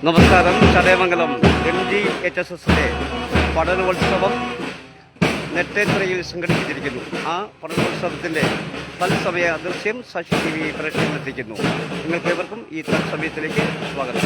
നമസ്കാരം. ചടയമംഗലം MGHSSലെ പഠനോത്സവം നെട്ടേത്രയിൽ സംഘടിപ്പിച്ചിരിക്കുന്നു. ആ പഠനോത്സവത്തിൻ്റെ തത്സമയ ദൃശ്യം സാക്ഷി TV പ്രേക്ഷകരിലെത്തിക്കുന്നു. നിങ്ങൾക്ക് ഏവർക്കും ഈ തത്സമയത്തിലേക്ക് സ്വാഗതം.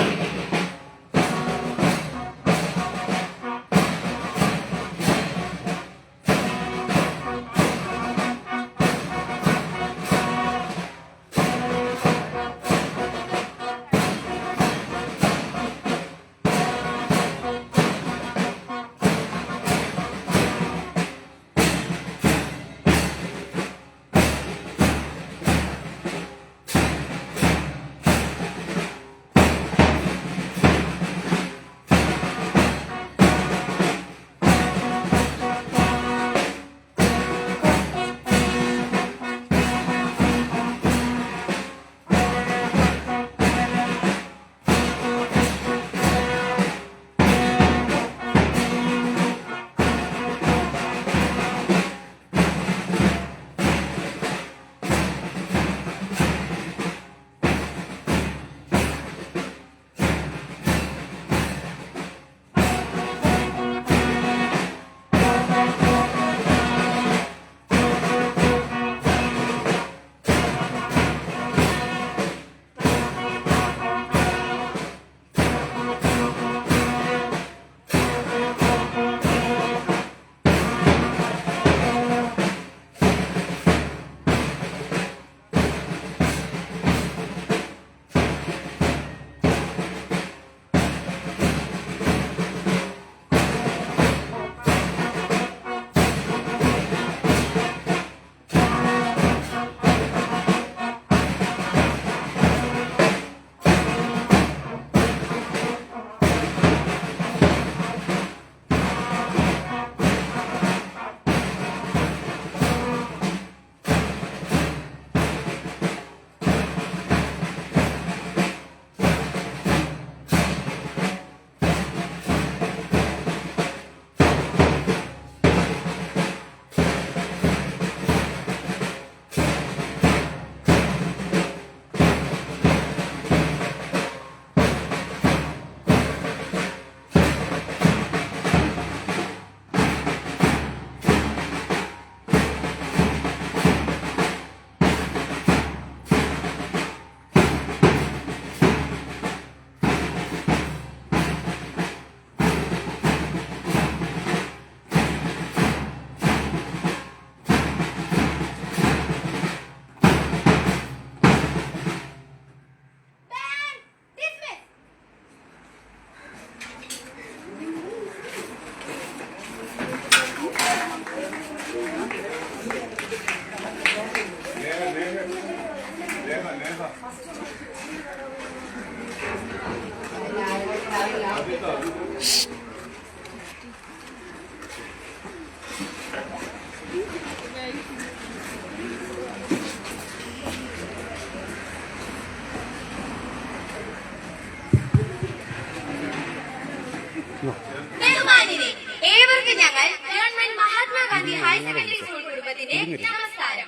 ഏവർക്കും ഞങ്ങൾ government Mahatma Gandhi higher secondary school കുടുംബത്തിന്റെ നമസ്കാരം.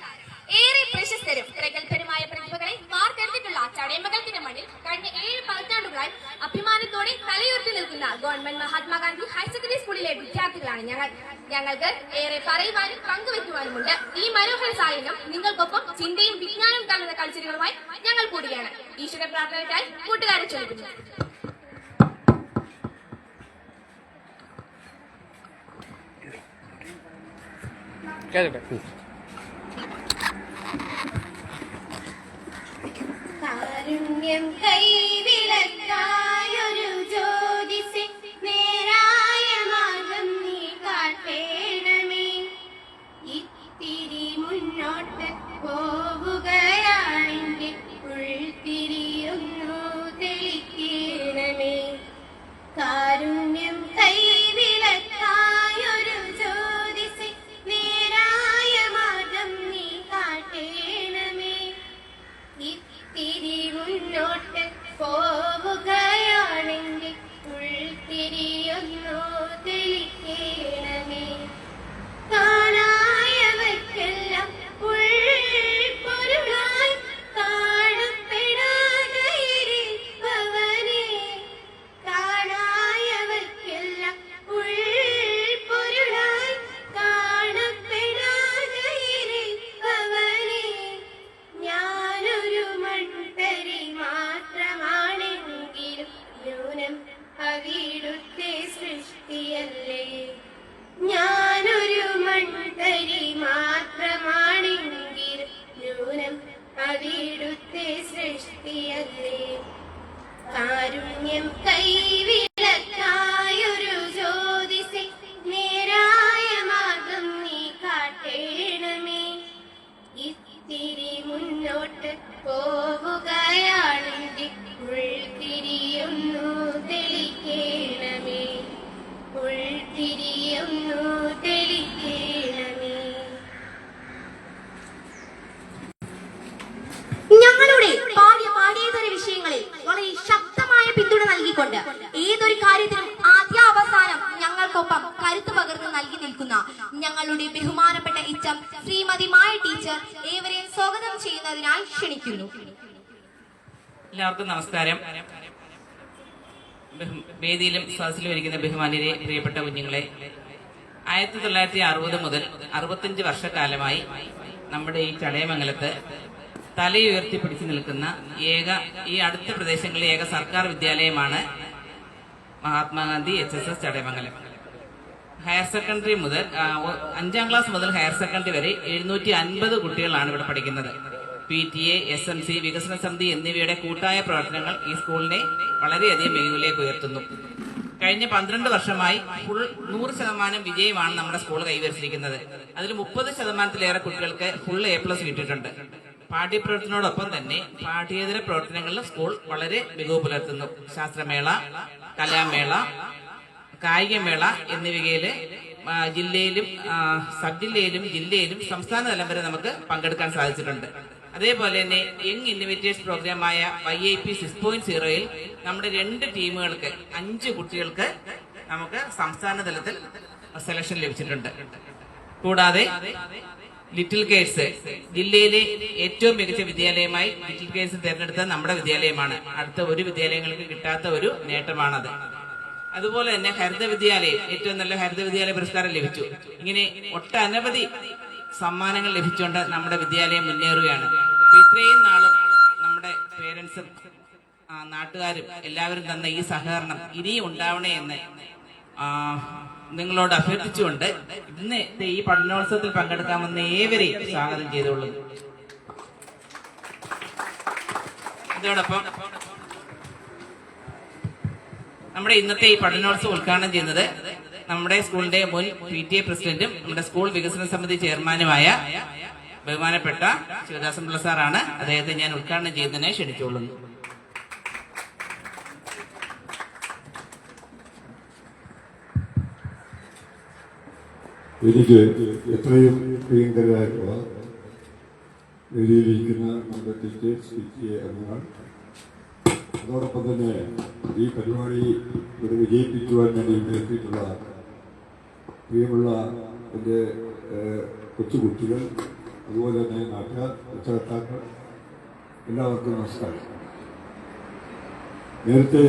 ഏറെ പ്രശസ്തരും പ്രഗത്ഭരുമായ പ്രതിഭകളെ വാർത്തെടുത്തിട്ടുള്ള ചടയമംഗലത്തിന്റെ മണ്ണിൽ കഴിഞ്ഞ 7 പതിറ്റാണ്ടുകളായി അഭിമാനത്തോടെ തലയുയർത്തി നിൽക്കുന്ന ഗവൺമെന്റ് മഹാത്മാഗാന്ധി ഹയർ സെക്കൻഡറി സ്കൂളിലെ വിദ്യാർത്ഥികളാണ് ഞങ്ങൾക്ക് ഏറെ പറയുവാനും പങ്കുവെക്കുവാനുമുണ്ട്. ഈ മനോഹര സായനം നിങ്ങൾക്കൊപ്പം ചിന്തയും വിജ്ഞാനവും കലർന്ന കൾച്ചറുകളുമായി ഞങ്ങൾ കൂടിയാണ്. ഈശ്വര പ്രാർത്ഥനയ്ക്കായി കൂട്ടുകാരെ ക്ഷണിക്കുന്നു. കാരുണ്യം കൈവിളക്കായൊരു ജ്യോതിസേ, നേരായ മാർഗം നീ കാട്ടേണമേ. ഇത്തിരി മുന്നോട്ട് പോവുകയാണെങ്കിൽ ഉൾത്തിരിയൊന്നു തെളിക്കേണമേ. കാരുണ്യം കൈവിളക്കായൊരു ജ്യോതിസേ, നേരായ മാർഗം നീ കാട്ടേണമേ. ഇത്തിരി മുന്നോട്ട് കാരുണ്യം കൈവിളക്കായൊരു ജ്യോതിസേ നേരായ മാർഗം നീ കാട്ടേണമേ. ഇത്തിരി മുന്നോട്ട് പോവുകയാണെങ്കിൽ ഉൾത്തിരിയൊന്നു തെളിക്കേണമേ, ഉൾത്തിരിയൊന്നു തെളിക്കേണമേ. ഞങ്ങളുടെ പാഠ്യേതര വിഷയങ്ങളിൽ വളരെ ശക്തമായ പിന്തുണ നൽകിക്കൊണ്ട് ഏതൊരു കാര്യത്തിനും ആദ്യാവസാനം ഞങ്ങൾക്കൊപ്പം കരുത്തു പകർന്ന് നൽകി നിൽക്കുന്ന ഞങ്ങളുടെ ബഹുമാനപ്പെട്ട ഇച്ചം ശ്രീമതി മായ ടീച്ചർ ഏവരെയും സ്വാഗതം ചെയ്യുന്നതിനായി ക്ഷണിക്കുന്നു. എല്ലാവർക്കും നമസ്കാരം. വേദിയിലും സദസ്സിലും ഇരിക്കുന്ന ബഹുമാന്യരെ, പ്രിയപ്പെട്ട കുഞ്ഞുങ്ങളെ, 1960 മുതൽ 65 വർഷക്കാലമായി നമ്മുടെ ഈ ചടയമംഗലത്ത് തലയുയർത്തി പിടിച്ചു നിൽക്കുന്ന ഈ അടുത്ത പ്രദേശങ്ങളിലെ ഏക സർക്കാർ വിദ്യാലയമാണ് Mahatma Gandhi HSS Chadayamangalam. Higher secondary മുതൽ 5ാം ക്ലാസ് മുതൽ ഹയർ സെക്കൻഡറി വരെ 750 കുട്ടികളാണ് ഇവിടെ പഠിക്കുന്നത്. PTA, SMC, വികസന സമിതി എന്നിവയുടെ കൂട്ടായ പ്രവർത്തനങ്ങൾ ഈ സ്കൂളിനെ വളരെയധികം മികവിലേക്ക് ഉയർത്തുന്നു. കഴിഞ്ഞ 12 വർഷമായി 100% വിജയമാണ് നമ്മുടെ സ്കൂൾ കൈവരിച്ചിരിക്കുന്നത്. അതിൽ 30%-ലേറെ കുട്ടികൾക്ക് ഫുൾ A+ കിട്ടിയിട്ടുണ്ട്. പാഠ്യപ്രവർത്തനോടൊപ്പം തന്നെ പാഠ്യേതര പ്രവർത്തനങ്ങളിൽ സ്കൂൾ വളരെ മികവ് പുലർത്തുന്നു. ശാസ്ത്രമേള, കലാമേള, കായികമേള എന്നിവയില് ജില്ലയിലും സബ് ജില്ലയിലും ജില്ലയിലും സംസ്ഥാന തലം വരെ നമുക്ക് പങ്കെടുക്കാൻ സാധിച്ചിട്ടുണ്ട്. അതേപോലെ തന്നെ യങ് ഇന്നോവേറ്റേഴ്സ് പ്രോഗ്രാമായ YIP 6.0-ൽ നമ്മുടെ 2 ടീമുകൾക്ക് 5 കുട്ടികൾക്ക് നമുക്ക് സംസ്ഥാന തലത്തിൽ സെലക്ഷൻ ലഭിച്ചിട്ടുണ്ട്. കൂടാതെ ലിറ്റിൽ കേഴ്സ് ജില്ലയിലെ ഏറ്റവും മികച്ച വിദ്യാലയമായി ലിറ്റിൽ കേഴ്സ് തിരഞ്ഞെടുത്ത നമ്മുടെ വിദ്യാലയമാണ്. അടുത്ത ഒരു വിദ്യാലയങ്ങൾക്ക് കിട്ടാത്ത ഒരു നേട്ടമാണത്. അതുപോലെ തന്നെ ഹരിത വിദ്യാലയം ഏറ്റവും നല്ല ഹരിത വിദ്യാലയ പുരസ്കാരം ലഭിച്ചു. ഇങ്ങനെ ഒട്ടനവധി സമ്മാനങ്ങൾ ലഭിച്ചുകൊണ്ട് നമ്മുടെ വിദ്യാലയം മുന്നേറുകയാണ്. ഇത്രയും നാളും നമ്മുടെ പേരൻസും നാട്ടുകാരും എല്ലാവരും തന്ന ഈ സഹകരണം ഇനിയും ഉണ്ടാവണേ എന്ന് നിങ്ങളോട് അഭ്യർത്ഥിച്ചുകൊണ്ട് ഇന്ന് ഈ പഠനോത്സവത്തിൽ പങ്കെടുക്കാമെന്ന് ഏവരെയും സ്വാഗതം ചെയ്തോളൂ. ഇതോടൊപ്പം നമ്മുടെ ഇന്നത്തെ ഈ പഠനോത്സവം ഉദ്ഘാടനം ചെയ്യുന്നത് നമ്മുടെ സ്കൂളിന്റെ മുൻ PTA പ്രസിഡന്റും നമ്മുടെ സ്കൂൾ വികസന സമിതി ചെയർമാനുമായ ബഹുമാനപ്പെട്ട ശിവദാസൻ പിള്ള സാറാണ്. അദ്ദേഹത്തെ ഞാൻ ഉദ്ഘാടനം ചെയ്യുന്നതിനെ ക്ഷണിച്ചുകൊള്ളുന്നു. എനിക്ക് എത്രയും പ്രിയങ്കരായിട്ടുള്ള വേദിയിലിരിക്കുന്ന നമ്മുടെ ടീച്ചേഴ്സ്, PTA അംഗങ്ങൾ, അതോടൊപ്പം തന്നെ ഈ പരിപാടി ഇവിടെ വിജയിപ്പിക്കുവാൻ വേണ്ടി ഇവിടെ എത്തിയിട്ടുള്ള പ്രിയമുള്ള എൻ്റെ കൊച്ചുകുട്ടികൾ, അതുപോലെ തന്നെ നാട്ടുകാർ, രക്ഷകർത്താക്കൾ, എല്ലാവർക്കും നമസ്കാരം. നേരത്തെ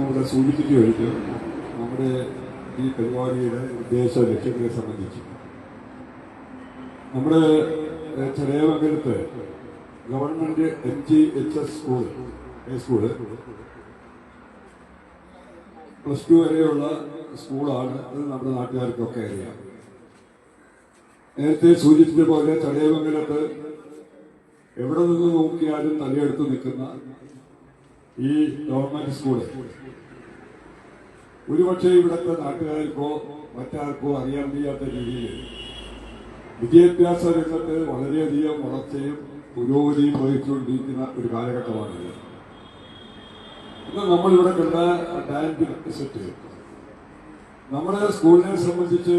ഇവിടെ സൂചിപ്പിച്ചു കഴിഞ്ഞു നമ്മുടെ ഈ പരിപാടിയുടെ ഉദ്ദേശ ലക്ഷ്യങ്ങളെ സംബന്ധിച്ച്. നമ്മുടെ ചടയമംഗലത്ത് ഗവൺമെന്റ് MGHS സ്കൂള് +2 വരെയുള്ള സ്കൂളാണ്. അത് നമ്മുടെ നാട്ടുകാർക്കൊക്കെ അറിയാം. നേരത്തെ സൂചിപ്പിച്ച പോലെ ചടയമംഗലത്ത് എവിടെ നിന്ന് നോക്കിയാലും തലയെടുത്ത് നിൽക്കുന്ന ഈ ഗവൺമെന്റ് സ്കൂള് ഒരുപക്ഷെ ഇവിടുത്തെ നാട്ടുകാർക്കോ മറ്റാർക്കോ അറിയാൻ വയ്യാത്ത രീതിയിൽ വിദ്യാഭ്യാസ രംഗത്ത് വളരെയധികം വളർച്ചയും പുരോഗതിയും വഹിച്ചുകൊണ്ടിരിക്കുന്ന ഒരു കാലഘട്ടമാണിത്. ഇന്ന് നമ്മളിവിടെ കണ്ട ഡാൻസ് സെറ്റ് നമ്മുടെ സ്കൂളിനെ സംബന്ധിച്ച്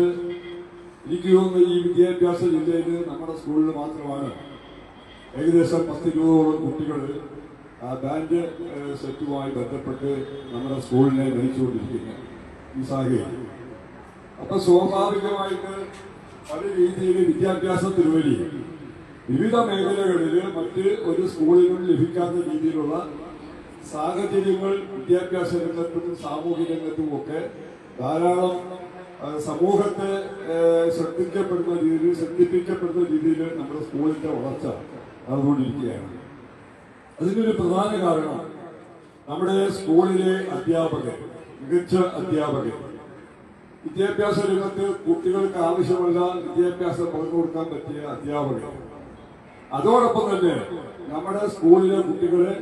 എനിക്ക് തോന്നുന്നു ഈ വിദ്യാഭ്യാസ ജില്ലയിൽ നമ്മുടെ സ്കൂളിൽ മാത്രമാണ് ഏകദേശം 10-20 കുട്ടികൾ ആ ബാൻഡ് സെറ്റുമായി ബന്ധപ്പെട്ട് നമ്മുടെ സ്കൂളിനെ നയിച്ചുകൊണ്ടിരിക്കുന്ന ഈ സാഹചര്യം. അപ്പൊ സ്വാഭാവികമായിട്ട് പല രീതിയിൽ വിദ്യാഭ്യാസത്തിനുവേണ്ടി വിവിധ മേഖലകളിൽ മറ്റ് ഒരു സ്കൂളിനും ലഭിക്കാത്ത രീതിയിലുള്ള സാഹചര്യങ്ങൾ വിദ്യാഭ്യാസ രംഗത്തും സാമൂഹിക രംഗത്തും ഒക്കെ ധാരാളം സമൂഹത്തെ ശ്രദ്ധിപ്പിക്കപ്പെടുന്ന രീതിയിൽ നമ്മുടെ സ്കൂളിന്റെ വളർച്ച നടന്നുകൊണ്ടിരിക്കുകയാണ്. അതിനൊരു പ്രധാന കാരണം നമ്മുടെ സ്കൂളിലെ അധ്യാപകർ, മികച്ച അധ്യാപകർ, വിദ്യാഭ്യാസ രംഗത്ത് കുട്ടികൾക്ക് ആവശ്യമുള്ള വിദ്യാഭ്യാസം പകർന്നു കൊടുക്കാൻ പറ്റിയ അധ്യാപകർ, അതോടൊപ്പം തന്നെ നമ്മുടെ സ്കൂളിലെ കുട്ടികളെ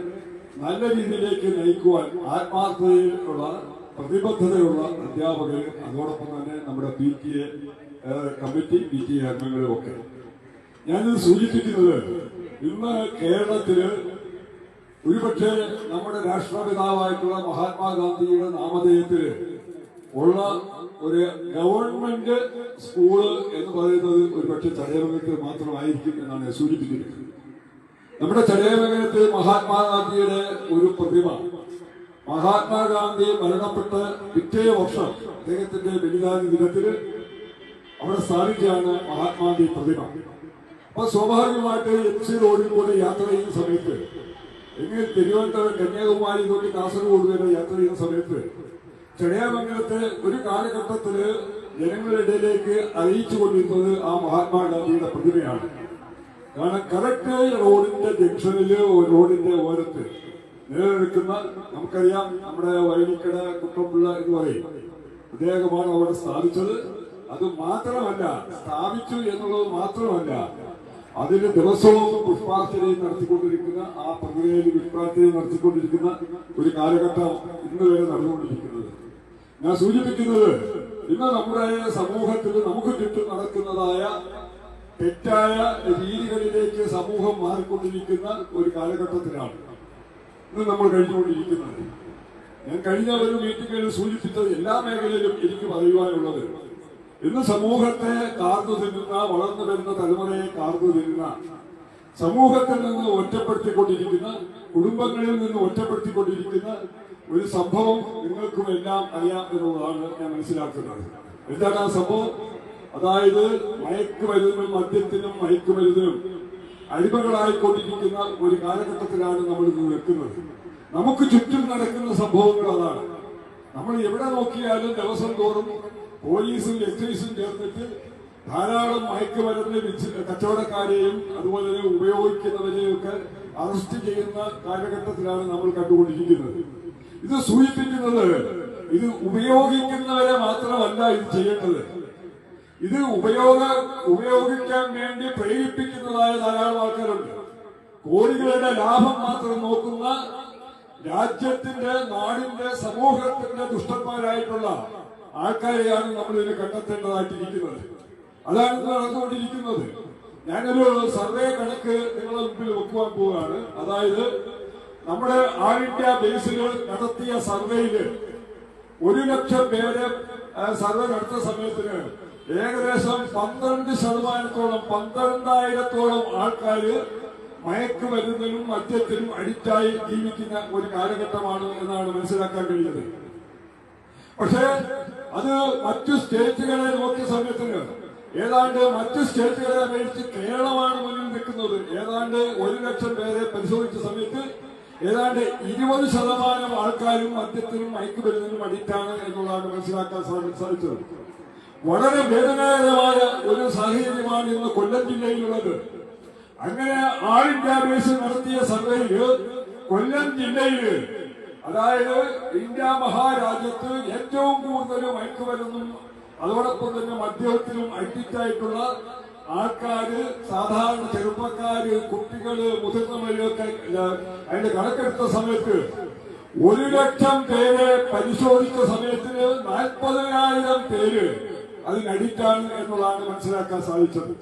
നല്ല രീതിയിലേക്ക് നയിക്കുവാൻ ആത്മാർത്ഥതയിലുള്ള പ്രതിബദ്ധതയുള്ള അധ്യാപകർ, അതോടൊപ്പം തന്നെ നമ്മുടെ PTA കമ്മിറ്റി, PTA അംഗങ്ങളും ഒക്കെ. ഞാനിത് സൂചിപ്പിക്കുന്നത് ഇന്ന് കേരളത്തില് ഒരുപക്ഷെ നമ്മുടെ രാഷ്ട്രപിതാവായിട്ടുള്ള മഹാത്മാഗാന്ധിയുടെ നാമധേയത്തില് ഉള്ള ഒരു ഗവൺമെന്റ് സ്കൂള് എന്ന് പറയുന്നത് ഒരുപക്ഷെ ചടയമംഗലത്തിൽ മാത്രമായിരിക്കും എന്നാണ് ഞാൻ സൂചിപ്പിച്ചിരിക്കുന്നത്. നമ്മുടെ ചടയമംഗലത്ത് മഹാത്മാഗാന്ധിയുടെ ഒരു പ്രതിമ, മഹാത്മാഗാന്ധി മരണപ്പെട്ട പിറ്റേ വർഷം അദ്ദേഹത്തിന്റെ ബലിദാന ദിനത്തില് അവിടെ സ്ഥാപിച്ചാണ് മഹാത്മാഗാന്ധി പ്രതിമ. അപ്പൊ സ്വാഭാവികമായിട്ട് MC റോഡിൽ കൂടെ യാത്ര ചെയ്യുന്ന സമയത്ത്, എങ്കിൽ തിരുവനന്തപുരം കന്യാകുമാരി തൊട്ട് കാസർഗോഡ് വരെ യാത്ര ചെയ്യുന്ന സമയത്ത് ചടയമംഗലത്തെ ഒരു കാലഘട്ടത്തില് ജനങ്ങളുടെ ഇടയിലേക്ക് അറിയിച്ചുകൊണ്ടിരുന്നത് ആ മഹാത്മാഗാന്ധിയുടെ പ്രതിമയാണ്. കാരണം കറക്റ്റ് റോഡിന്റെ ജംഗ്ഷനില്, റോഡിന്റെ ഓരത്ത് നിലനിൽക്കുന്ന, നമുക്കറിയാം നമ്മുടെ വയലിക്കട കുട്ടമ്പിള്ള എന്ന് പറയും, അദ്ദേഹമാണ് അവിടെ സ്ഥാപിച്ചത്. അത് മാത്രമല്ല, സ്ഥാപിച്ചു എന്നുള്ളത് മാത്രമല്ല, അതിന് ദിവസവും പുഷ്പാർച്ചനയും നടത്തിക്കൊണ്ടിരിക്കുന്ന, ആ പ്രതിമയിൽ പുഷ്പാർച്ചനയും നടത്തിക്കൊണ്ടിരിക്കുന്ന ഒരു കാലഘട്ടം ഇന്ന് വരെ നടന്നുകൊണ്ടിരിക്കുന്നത്. ഞാൻ സൂചിപ്പിക്കുന്നത്, ഇന്ന് നമ്മുടെ സമൂഹത്തിൽ നമുക്ക് ചുറ്റും നടക്കുന്നതായ തെറ്റായ രീതികളിലേക്ക് സമൂഹം മാറിക്കൊണ്ടിരിക്കുന്ന ഒരു കാലഘട്ടത്തിലാണ് ഇന്ന് നമ്മൾ കഴിഞ്ഞുകൊണ്ടിരിക്കുന്നത്. ഞാൻ കഴിഞ്ഞ ഒരു മീറ്റിംഗിൽ സൂചിപ്പിച്ചത് എല്ലാ മേഖലയിലും എനിക്ക് പറയുവാനുള്ളത്, ഇന്ന് സമൂഹത്തെ കാർന്നു തിന്നുന്ന, വളർന്നു വരുന്ന തലമുറയെ കാർന്നു തിന്നുന്ന, സമൂഹത്തിൽ നിന്ന് ഒറ്റപ്പെടുത്തിക്കൊണ്ടിരിക്കുന്ന, കുടുംബങ്ങളിൽ നിന്ന് ഒറ്റപ്പെടുത്തിക്കൊണ്ടിരിക്കുന്ന ഒരു സംഭവം നിങ്ങൾക്കും എല്ലാം അറിയാം എന്നുള്ളതാണ് ഞാൻ മനസ്സിലാക്കുന്നത്. എന്താണ് ആ സംഭവം? അതായത് മയക്കുമരുന്നിനും മദ്യത്തിനും മയക്കുമരുന്നിനും അടിമകളായിക്കൊണ്ടിരിക്കുന്ന ഒരു കാലഘട്ടത്തിലാണ് നമ്മൾ ഇന്ന് നിൽക്കുന്നത്. നമുക്ക് ചുറ്റും നടക്കുന്ന സംഭവങ്ങൾ അതാണ്. നമ്മൾ എവിടെ നോക്കിയാലും ദിവസം തോറും പോലീസും എക്സൈസും ചേർന്നിട്ട് ധാരാളം മയക്കുമരുന്ന് കച്ചവടക്കാരെയും അതുപോലെ തന്നെ ഉപയോഗിക്കുന്നവരെയും ഒക്കെ അറസ്റ്റ് ചെയ്യുന്ന കാലഘട്ടത്തിലാണ് നമ്മൾ കണ്ടുകൊണ്ടിരിക്കുന്നത്. ഇത് സൂചിപ്പിക്കുന്നത്, ഇത് ഉപയോഗിക്കുന്നവരെ മാത്രമല്ല ഇത് ചെയ്യേണ്ടത്, ഇത് ഉപയോഗിക്കാൻ വേണ്ടി പ്രേരിപ്പിക്കുന്നതായ ധാരാളം ആൾക്കാരുണ്ട്. കോടികളുടെ ലാഭം മാത്രം നോക്കുന്ന, രാജ്യത്തിന്റെ, നാടിന്റെ, സമൂഹത്തിന്റെ ദുഷ്ടന്മാരായിട്ടുള്ള ആൾക്കാരെയാണ് നമ്മൾ ഇതിന് കണ്ടെത്തേണ്ടതായിട്ടിരിക്കുന്നത്. അതാണ് ഇത് നടന്നുകൊണ്ടിരിക്കുന്നത്. ഞാനൊരു സർവേ കണക്ക് നിങ്ങളുടെ മുമ്പിൽ വെക്കുവാൻ പോവുകയാണ്. അതായത് നമ്മുടെ ആൾ ഇന്ത്യ ബേസിൽ നടത്തിയ സർവേയില് 1,00,000 പേര് സർവേ നടത്തിയ സമയത്തിന് ഏകദേശം 12%, 12,000-ഓളം ആൾക്കാര് മയക്കുമരുന്നിനും മദ്യത്തിനും അഡിക്റ്റായി ജീവിക്കുന്ന ഒരു കാലഘട്ടമാണ് എന്നാണ് മനസ്സിലാക്കാൻ കഴിയുന്നത്. പക്ഷേ അത് മറ്റു സ്റ്റേറ്റുകളെ നോക്കിയ സമയത്തിന് ഏതാണ്ട് മറ്റു സ്റ്റേറ്റുകളെ അപേക്ഷിച്ച് കേരളമാണ് മുന്നിൽ നിൽക്കുന്നത്. ഏതാണ്ട് 1,00,000 പേരെ പരിശോധിച്ച സമയത്ത് ഏതാണ്ട് 20% ആൾക്കാരും മദ്യത്തിനും മയക്കുമരുന്നിനും അഡിക്റ്റാണ് എന്നുള്ളതാണ് മനസ്സിലാക്കാൻ സാധിച്ചത്. വളരെ വേദനാകരമായ ഒരു സാഹചര്യമാണ് ഇന്ന് കൊല്ലം ജില്ലയിലുള്ളത്. അങ്ങനെ ആൾ ഇന്ത്യ ബേസ് നടത്തിയ സർവേയില് കൊല്ലം ജില്ലയില്, അതായത് ഇന്ത്യ മഹാരാജ്യത്ത് ഏറ്റവും കൂടുതൽ മയക്കുമരുന്നും അതോടൊപ്പം തന്നെ മദ്യത്തിനും അഡിക്റ്റായിട്ടുള്ള ആൾക്കാര്, സാധാരണ ചെറുപ്പക്കാര്, കുട്ടികള്, മുതിർന്നവരൊക്കെ അതിന്റെ കണക്കെടുത്ത സമയത്ത് 1,00,000 പേരെ പരിശോധിച്ച സമയത്തിന് 40,000 പേര് അതിനഡിക്റ്റാണ് എന്നുള്ളതാണ് മനസ്സിലാക്കാൻ സാധിച്ചത്.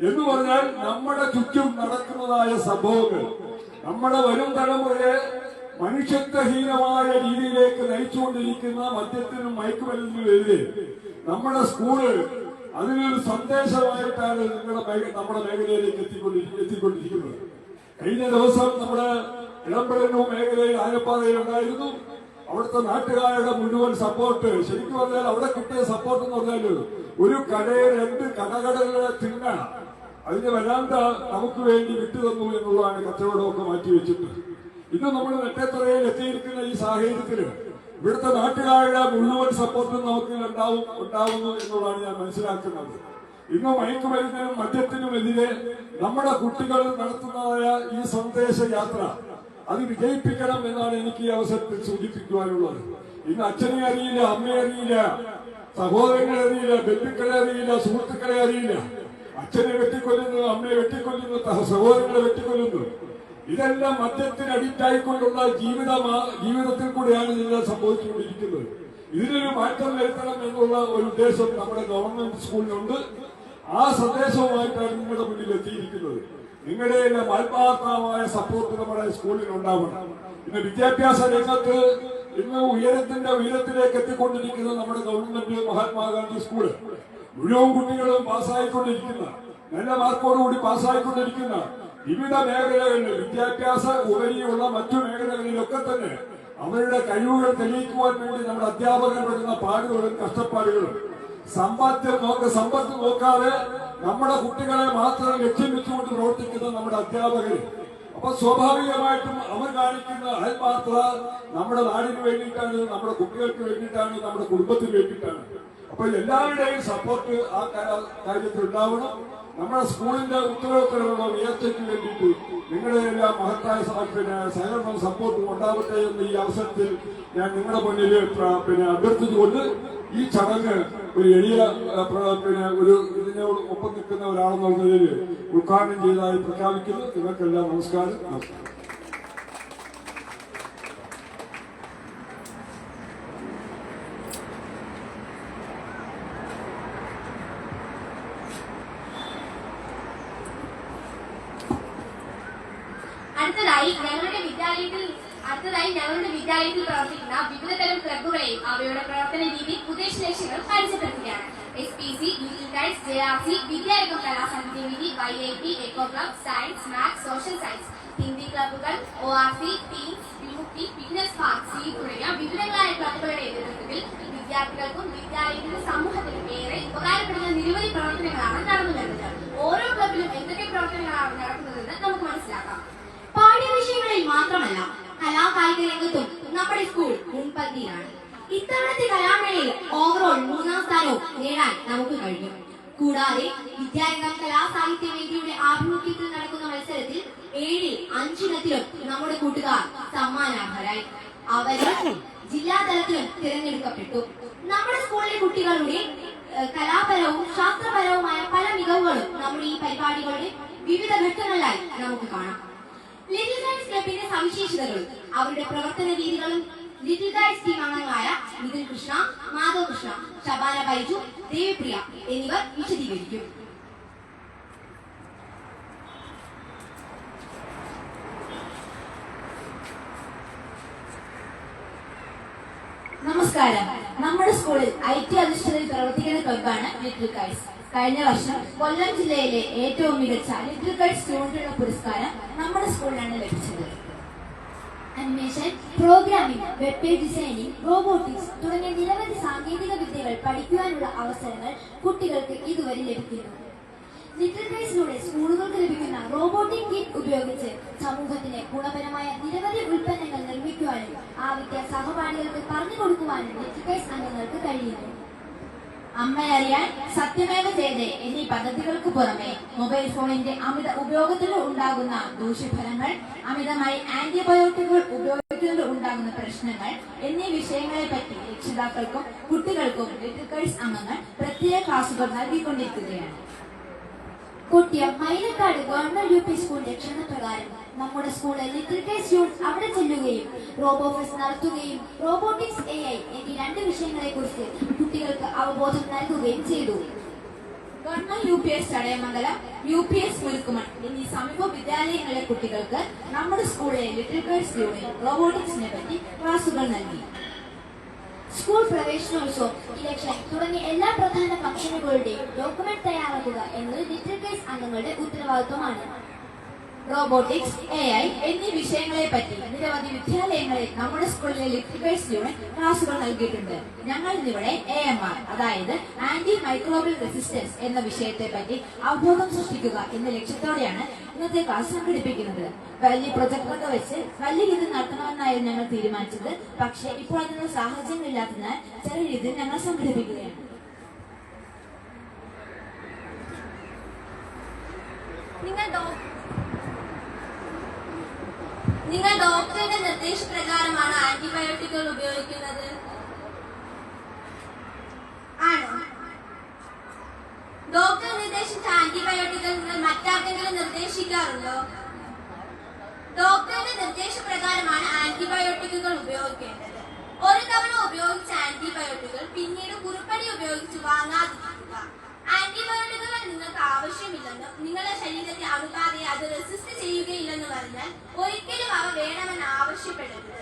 എന്ന് പറഞ്ഞാൽ നമ്മുടെ ചുറ്റും നടക്കുന്നതായ സംഭവങ്ങൾ നമ്മുടെ വരും തലമുറയെ മനുഷ്യത്വഹീനമായ രീതിയിലേക്ക് നയിച്ചുകൊണ്ടിരിക്കുന്ന മദ്യത്തിനും മയക്കുമരുന്നിനും എതിരെ നമ്മുടെ സ്കൂള് അതിനൊരു സന്ദേശമായിട്ടാണ് നമ്മുടെ മേഖലയിലേക്ക് എത്തിക്കൊണ്ടിരിക്കുന്നത്. കഴിഞ്ഞ ദിവസം നമ്മുടെ ഇളമ്പഴന്നൂർ മേഖലയിൽ ആനപ്പാതയിൽ ഉണ്ടായിരുന്നു. അവിടുത്തെ നാട്ടുകാരുടെ മുഴുവൻ സപ്പോർട്ട്, ശരിക്കും പറഞ്ഞാൽ അവിടെ കിട്ടിയ സപ്പോർട്ട് എന്ന് പറഞ്ഞാൽ ഒരു കടയെ 2 കടകളുടെ തിണ്ണ അതിന്റെ വരാന്ത നമുക്ക് വേണ്ടി വിട്ടുതന്നു എന്നുള്ളതാണ്. കച്ചവടമൊക്കെ മാറ്റിവെച്ചിട്ട് ഇന്ന് നമ്മൾ നെട്ടേത്തറയിൽ എത്തിയിരിക്കുന്ന ഈ സാഹചര്യത്തില് ഇവിടുത്തെ നാട്ടുകാരുടെ മുഴുവൻ സപ്പോർട്ടും നമുക്ക് ഉണ്ടാവുന്നു എന്നുള്ളതാണ് ഞാൻ മനസ്സിലാക്കുന്നത്. ഇന്ന് മയക്കുമരുന്നിനും മദ്യത്തിനുമെതിരെ നമ്മുടെ കുട്ടികൾ നടത്തുന്നതായ ഈ സന്ദേശ യാത്ര അത് വിജയിപ്പിക്കണം എന്നാണ് എനിക്ക് ഈ അവസരത്തിൽ സൂചിപ്പിക്കുവാനുള്ളത്. ഇന്ന് അച്ഛനെ അറിയില്ല, അമ്മയെ അറിയില്ല, സഹോദരങ്ങളെ അറിയില്ല, ബന്ധുക്കളെ അറിയില്ല, സുഹൃത്തുക്കളെ അറിയില്ല. അച്ഛനെ വെട്ടിക്കൊല്ലുന്നു, അമ്മയെ വെട്ടിക്കൊല്ലുന്നു, സഹോദരങ്ങളെ വെട്ടിക്കൊല്ലുന്നു. ഇതെല്ലാം മദ്യത്തിന് അഡിക്റ്റായിക്കൊണ്ടുള്ള ജീവിതത്തിൽ കൂടെയാണ് ഇതെല്ലാം സംഭവിച്ചുകൊണ്ടിരിക്കുന്നത്. ഇതിനൊരു മാറ്റം വരുത്തണം എന്നുള്ള ഒരു ഉദ്ദേശം നമ്മുടെ ഗവൺമെന്റ് സ്കൂളിനുണ്ട്. ആ സന്ദേശവുമായിട്ടാണ് നിങ്ങളുടെ മുന്നിൽ എത്തിയിരിക്കുന്നത്. നിങ്ങളുടെ എല്ലാം ആത്മാർത്ഥമായ സപ്പോർട്ട് നമ്മുടെ സ്കൂളിൽ ഉണ്ടാവണം. ഇന്ന് വിദ്യാഭ്യാസ രംഗത്ത് ഇന്ന് ഉയരത്തിലേക്ക് എത്തിക്കൊണ്ടിരിക്കുന്ന നമ്മുടെ ഗവൺമെന്റ് മഹാത്മാഗാന്ധി സ്കൂള് മുഴുവൻ കുട്ടികളും പാസ്സായിക്കൊണ്ടിരിക്കുന്ന, നല്ല മാർക്കോടുകൂടി പാസ്സായിക്കൊണ്ടിരിക്കുന്ന വിവിധ മേഖലകളിൽ വിദ്യാഭ്യാസ ഉപരിയുള്ള മറ്റു മേഖലകളിലൊക്കെ തന്നെ അവരുടെ കഴിവുകൾ തെളിയിക്കുവാൻ വേണ്ടി നമ്മുടെ അധ്യാപകർ പെടുന്ന പാടുകളും കഷ്ടപ്പാടുകളും സമ്പത്ത് നോക്കാതെ നമ്മുടെ കുട്ടികളെ മാത്രം ലക്ഷ്യം വെച്ചുകൊണ്ട് പ്രവർത്തിക്കുന്ന നമ്മുടെ അധ്യാപകർ. അപ്പൊ സ്വാഭാവികമായിട്ടും അവർ കാണിക്കുന്ന ആത്മാർത്ഥത നമ്മുടെ നാടിന് വേണ്ടിയിട്ടാണ്, നമ്മുടെ കുട്ടികൾക്ക് വേണ്ടിയിട്ടാണ്, നമ്മുടെ കുടുംബത്തിന് വേണ്ടിയിട്ടാണ്. അപ്പൊ എല്ലാവരുടെയും സപ്പോർട്ട് ആ കാര്യത്തിൽ ഉണ്ടാവണം. നമ്മുടെ സ്കൂളിന്റെ ഉത്തരവാദിത്തമുള്ള ഉയർച്ചയ്ക്ക് വേണ്ടിയിട്ട് നിങ്ങളുടെ എല്ലാം മഹത്തായ സഹകരണവും സപ്പോർട്ടും ഉണ്ടാവട്ടെ എന്ന് ഈ അവസരത്തിൽ ഞാൻ നിങ്ങളുടെ മുന്നിൽ അഭ്യർത്ഥിച്ചുകൊണ്ട് ഈ ചടങ്ങ് ഒരു എളിയ ഒരു ഇതിനോട് ഒപ്പം നിൽക്കുന്ന ഒരാളെന്നുള്ള നിലയിൽ ഉദ്ഘാടനം ചെയ്തതായി പ്രഖ്യാപിക്കുന്നു. നിങ്ങൾക്കെല്ലാം നമസ്കാരം. അടുത്തതായി ഞങ്ങളുടെ വിദ്യാലയത്തിൽ പ്രവർത്തിക്കുന്ന വിവിധതരം ക്ലബ്ബുകളെയും അവയുടെ പ്രവർത്തന രീതി, ഉദ്ദേശ ലക്ഷ്യങ്ങൾ പരിചയപ്പെടുത്തുകയാണ്. SPC, little guides, JRC, Vidyarangam Kalasahithyavedi, YIP, eco club, science, maths, social science, Hindi ക്ലബ്ബുകൾ, ORC, teams, Vimukthi, fitness park തുടങ്ങിയ വിവിധങ്ങളായ ക്ലബ്ബുകളുടെ നേതൃത്വത്തിൽ വിദ്യാർത്ഥികൾക്കും വിദ്യാലയത്തിലും സമൂഹത്തിലും ഏറെ ഉപകാരപ്പെടുന്ന നിരവധി പ്രവർത്തനങ്ങളാണ് നടന്നു വരുന്നത്. ഓരോ ക്ലബിലും എന്തൊക്കെ പ്രവർത്തനങ്ങളാണ് നടക്കുന്നതെന്ന് നമുക്ക് മനസ്സിലാക്കാം. പാഠ്യവിഷയങ്ങളിൽ മാത്രമല്ല കലാകായിക രംഗത്തും നമ്മുടെ സ്കൂൾ മുൻപന്തിയിലാണ്. ഇത്തവണത്തെ കലാമേളയിൽ ഓവറോൾ 3ാം സ്ഥാനവും നേടാൻ നമുക്ക് കഴിഞ്ഞു. കൂടാതെ വിദ്യാരംഗം കലാസാഹിത്യവേദിയുടെ ആഭിമുഖ്യത്തിൽ നടക്കുന്ന മത്സരത്തിൽ 7ൽ 5 ഇനത്തിലും നമ്മുടെ കൂട്ടുകാർ സമ്മാനാർഹരായി. അവര് ജില്ലാതലത്തിലും തിരഞ്ഞെടുക്കപ്പെട്ടു. നമ്മുടെ സ്കൂളിലെ കുട്ടികളുടെ കലാപരവും ശാസ്ത്രപരവുമായ പല മികവുകളും നമ്മുടെ ഈ പരിപാടികളുടെ വിവിധ ഘട്ടങ്ങളിലായി നമുക്ക് കാണാം. ലിറ്റിൽ ഗൈഡ്സ് ക്ലബിന്റെ സവിശേഷതകളും അവരുടെ പ്രവർത്തന രീതികളും ലിറ്റിൽ ഗൈഡ്സ് ടീം അംഗങ്ങളായ നിതിൻ കൃഷ്ണ, മാധവ് കൃഷ്ണ, ശബാന ബൈജു, ദേവിപ്രിയ എന്നിവർ വിശദീകരിക്കും. നമസ്കാരം. നമ്മുടെ സ്കൂളിൽ IT അധിഷ്ഠിതയിൽ പ്രവർത്തിക്കുന്ന ക്ലബ്ബാണ് ലിറ്റിൽ ഗൈഡ്സ്. കഴിഞ്ഞ വർഷം കൊല്ലം ജില്ലയിലെ ഏറ്റവും മികച്ച ലിറ്റിൽ ഗൈഡ്സ് സ്റ്റുഡന്റിനുള്ള പുരസ്കാരം നമ്മുടെ സ്കൂളിലാണ് ലഭിച്ചത്. Animation, programming, web page designing, robotics തുടങ്ങിയ നിരവധി സാങ്കേതിക വിദ്യകൾ പഠിക്കുവാനുള്ള അവസരങ്ങൾ കുട്ടികൾക്ക് ഇതുവരെ ലഭിക്കുന്നു. ലിറ്റിൽ ഗൈഡ്സിലൂടെ സ്കൂളുകൾക്ക് ലഭിക്കുന്ന റോബോട്ടിക് കിറ്റ് ഉപയോഗിച്ച് സമൂഹത്തിന് ഗുണപരമായ നിരവധി ഉൽപ്പന്നങ്ങൾ നിർമ്മിക്കുവാനും ആ വിദ്യ സഹപാഠികൾക്ക് പറഞ്ഞു കൊടുക്കുവാനും ലിറ്റിൽ ഗൈഡ്സ് അംഗങ്ങൾക്ക് കഴിയുന്നു. അമ്മയറിയാൻ, സത്യമേവ ജയതേ എന്നീ പദ്ധതികൾക്ക് പുറമെ മൊബൈൽ ഫോണിന്റെ അമിത ഉപയോഗത്തിൽ ഉണ്ടാകുന്ന ദൂഷ്യഫലങ്ങൾ, അമിതമായി ആന്റിബയോട്ടിക്കുകൾ ഉപയോഗിക്കുന്നതിൽ ഉണ്ടാകുന്ന പ്രശ്നങ്ങൾ എന്നീ വിഷയങ്ങളെ പറ്റി രക്ഷിതാക്കൾക്കും കുട്ടികൾക്കും ലിറ്റിൽ ഗൈഡ്സ് അംഗങ്ങൾ പ്രത്യേക ക്ലാസുകൾ നൽകിക്കൊണ്ടിരിക്കുകയാണ്. കൊട്ടിയം മൈലക്കാട് ഗവൺമെന്റ് UP സ്കൂളിന്റെ ക്ഷണപ്രകാരം നമ്മുടെ സ്കൂളിൽ ലിറ്റിൽ ഗൈഡ്സ് യൂണിറ്റ് അവിടെ ചെല്ലുകയും റോബോ ഫെസ്റ്റ് നടത്തുകയും റോബോട്ടിക്സ്, AI എന്നീ 2 വിഷയങ്ങളെ കുറിച്ച് കുട്ടികൾക്ക് അവബോധം നൽകുകയും ചെയ്തു. ഗവൺമെന്റ് UPS ചടയമംഗലം, UPS മുരുക്കുമൺ എന്നീ സമീപ വിദ്യാലയങ്ങളിലെ കുട്ടികൾക്ക് നമ്മുടെ സ്കൂളിലെ ലിറ്റിൽ ഗൈഡ്സ് യൂണിറ്റ് റോബോട്ടിക്സിനെ പറ്റി ക്ലാസുകൾ നൽകി. സ്കൂൾ പ്രവേശനോത്സവം, ഇലക്ഷൻ തുടങ്ങിയ എല്ലാ പ്രധാന ഫംഗ്ഷനുകളുടെയും ഡോക്യുമെന്റ് തയ്യാറാക്കുക എന്നത് ലിറ്റിൽ ഗൈഡ്സ് അംഗങ്ങളുടെ ഉത്തരവാദിത്വമാണ്. റോബോട്ടിക്സ്, AI എന്നീ വിഷയങ്ങളെ പറ്റി നിരവധി വിദ്യാലയങ്ങളിൽ നമ്മുടെ സ്കൂളിലെ ലിറ്റിൽ ഗൈഡ്സ് യൂണിറ്റ് ക്ലാസുകൾ നൽകിയിട്ടുണ്ട്. ഞങ്ങൾ ഇന്നിവിടെ AMR, അതായത് ആന്റി മൈക്രോബിയൽ റെസിസ്റ്റൻസ് എന്ന വിഷയത്തെ പറ്റി അവബോധം സൃഷ്ടിക്കുക എന്ന ലക്ഷ്യത്തോടെയാണ് ഇന്നത്തെ ക്ലാസ് സംഘടിപ്പിക്കുന്നത്. വലിയ പ്രൊജക്ടറൊക്കെ വെച്ച് വലിയ രീതിയിൽ നടത്തണമെന്നായിരുന്നു ഞങ്ങൾ തീരുമാനിച്ചത്. പക്ഷേ ഇപ്പോൾ അതിനുള്ള സാഹചര്യങ്ങളില്ലാത്തതിനാൽ ചെറിയ രീതിയിൽ ഞങ്ങൾ സംഘടിപ്പിക്കുകയാണ്. നിങ്ങൾ ഡോക്ടറുടെ നിർദ്ദേശപ്രകാരമാണ് ആന്റിബയോട്ടിക്കുകൾ ഉപയോഗിക്കുന്നത്? ആണോ? ഡോക്ടർ നിർദ്ദേശിച്ച ആന്റിബയോട്ടിക്കുകൾ നിങ്ങൾ മറ്റാർക്കെങ്കിലും നിർദ്ദേശിക്കാറുണ്ടോ? ആന്റിബയോട്ടിക്കുകൾ ഉപയോഗിക്കേണ്ടത്. ഒരു തവണ ഉപയോഗിച്ച ആന്റിബയോട്ടിക്കുകൾ പിന്നീട് കുറിപ്പടി ഉപയോഗിച്ച് വാങ്ങാതിരിക്കുക. ആന്റിബയോട്ടിക്കുകൾ നിങ്ങൾക്ക് ആവശ്യമില്ലെന്നും നിങ്ങളുടെ ശരീരത്തെ അണുബാധ അത് റെസിസ്റ്റ് ചെയ്യുകയില്ലെന്ന് പറഞ്ഞാൽ ഒരിക്കലും അവ വേണമെന്ന് ആവശ്യപ്പെടരുത്.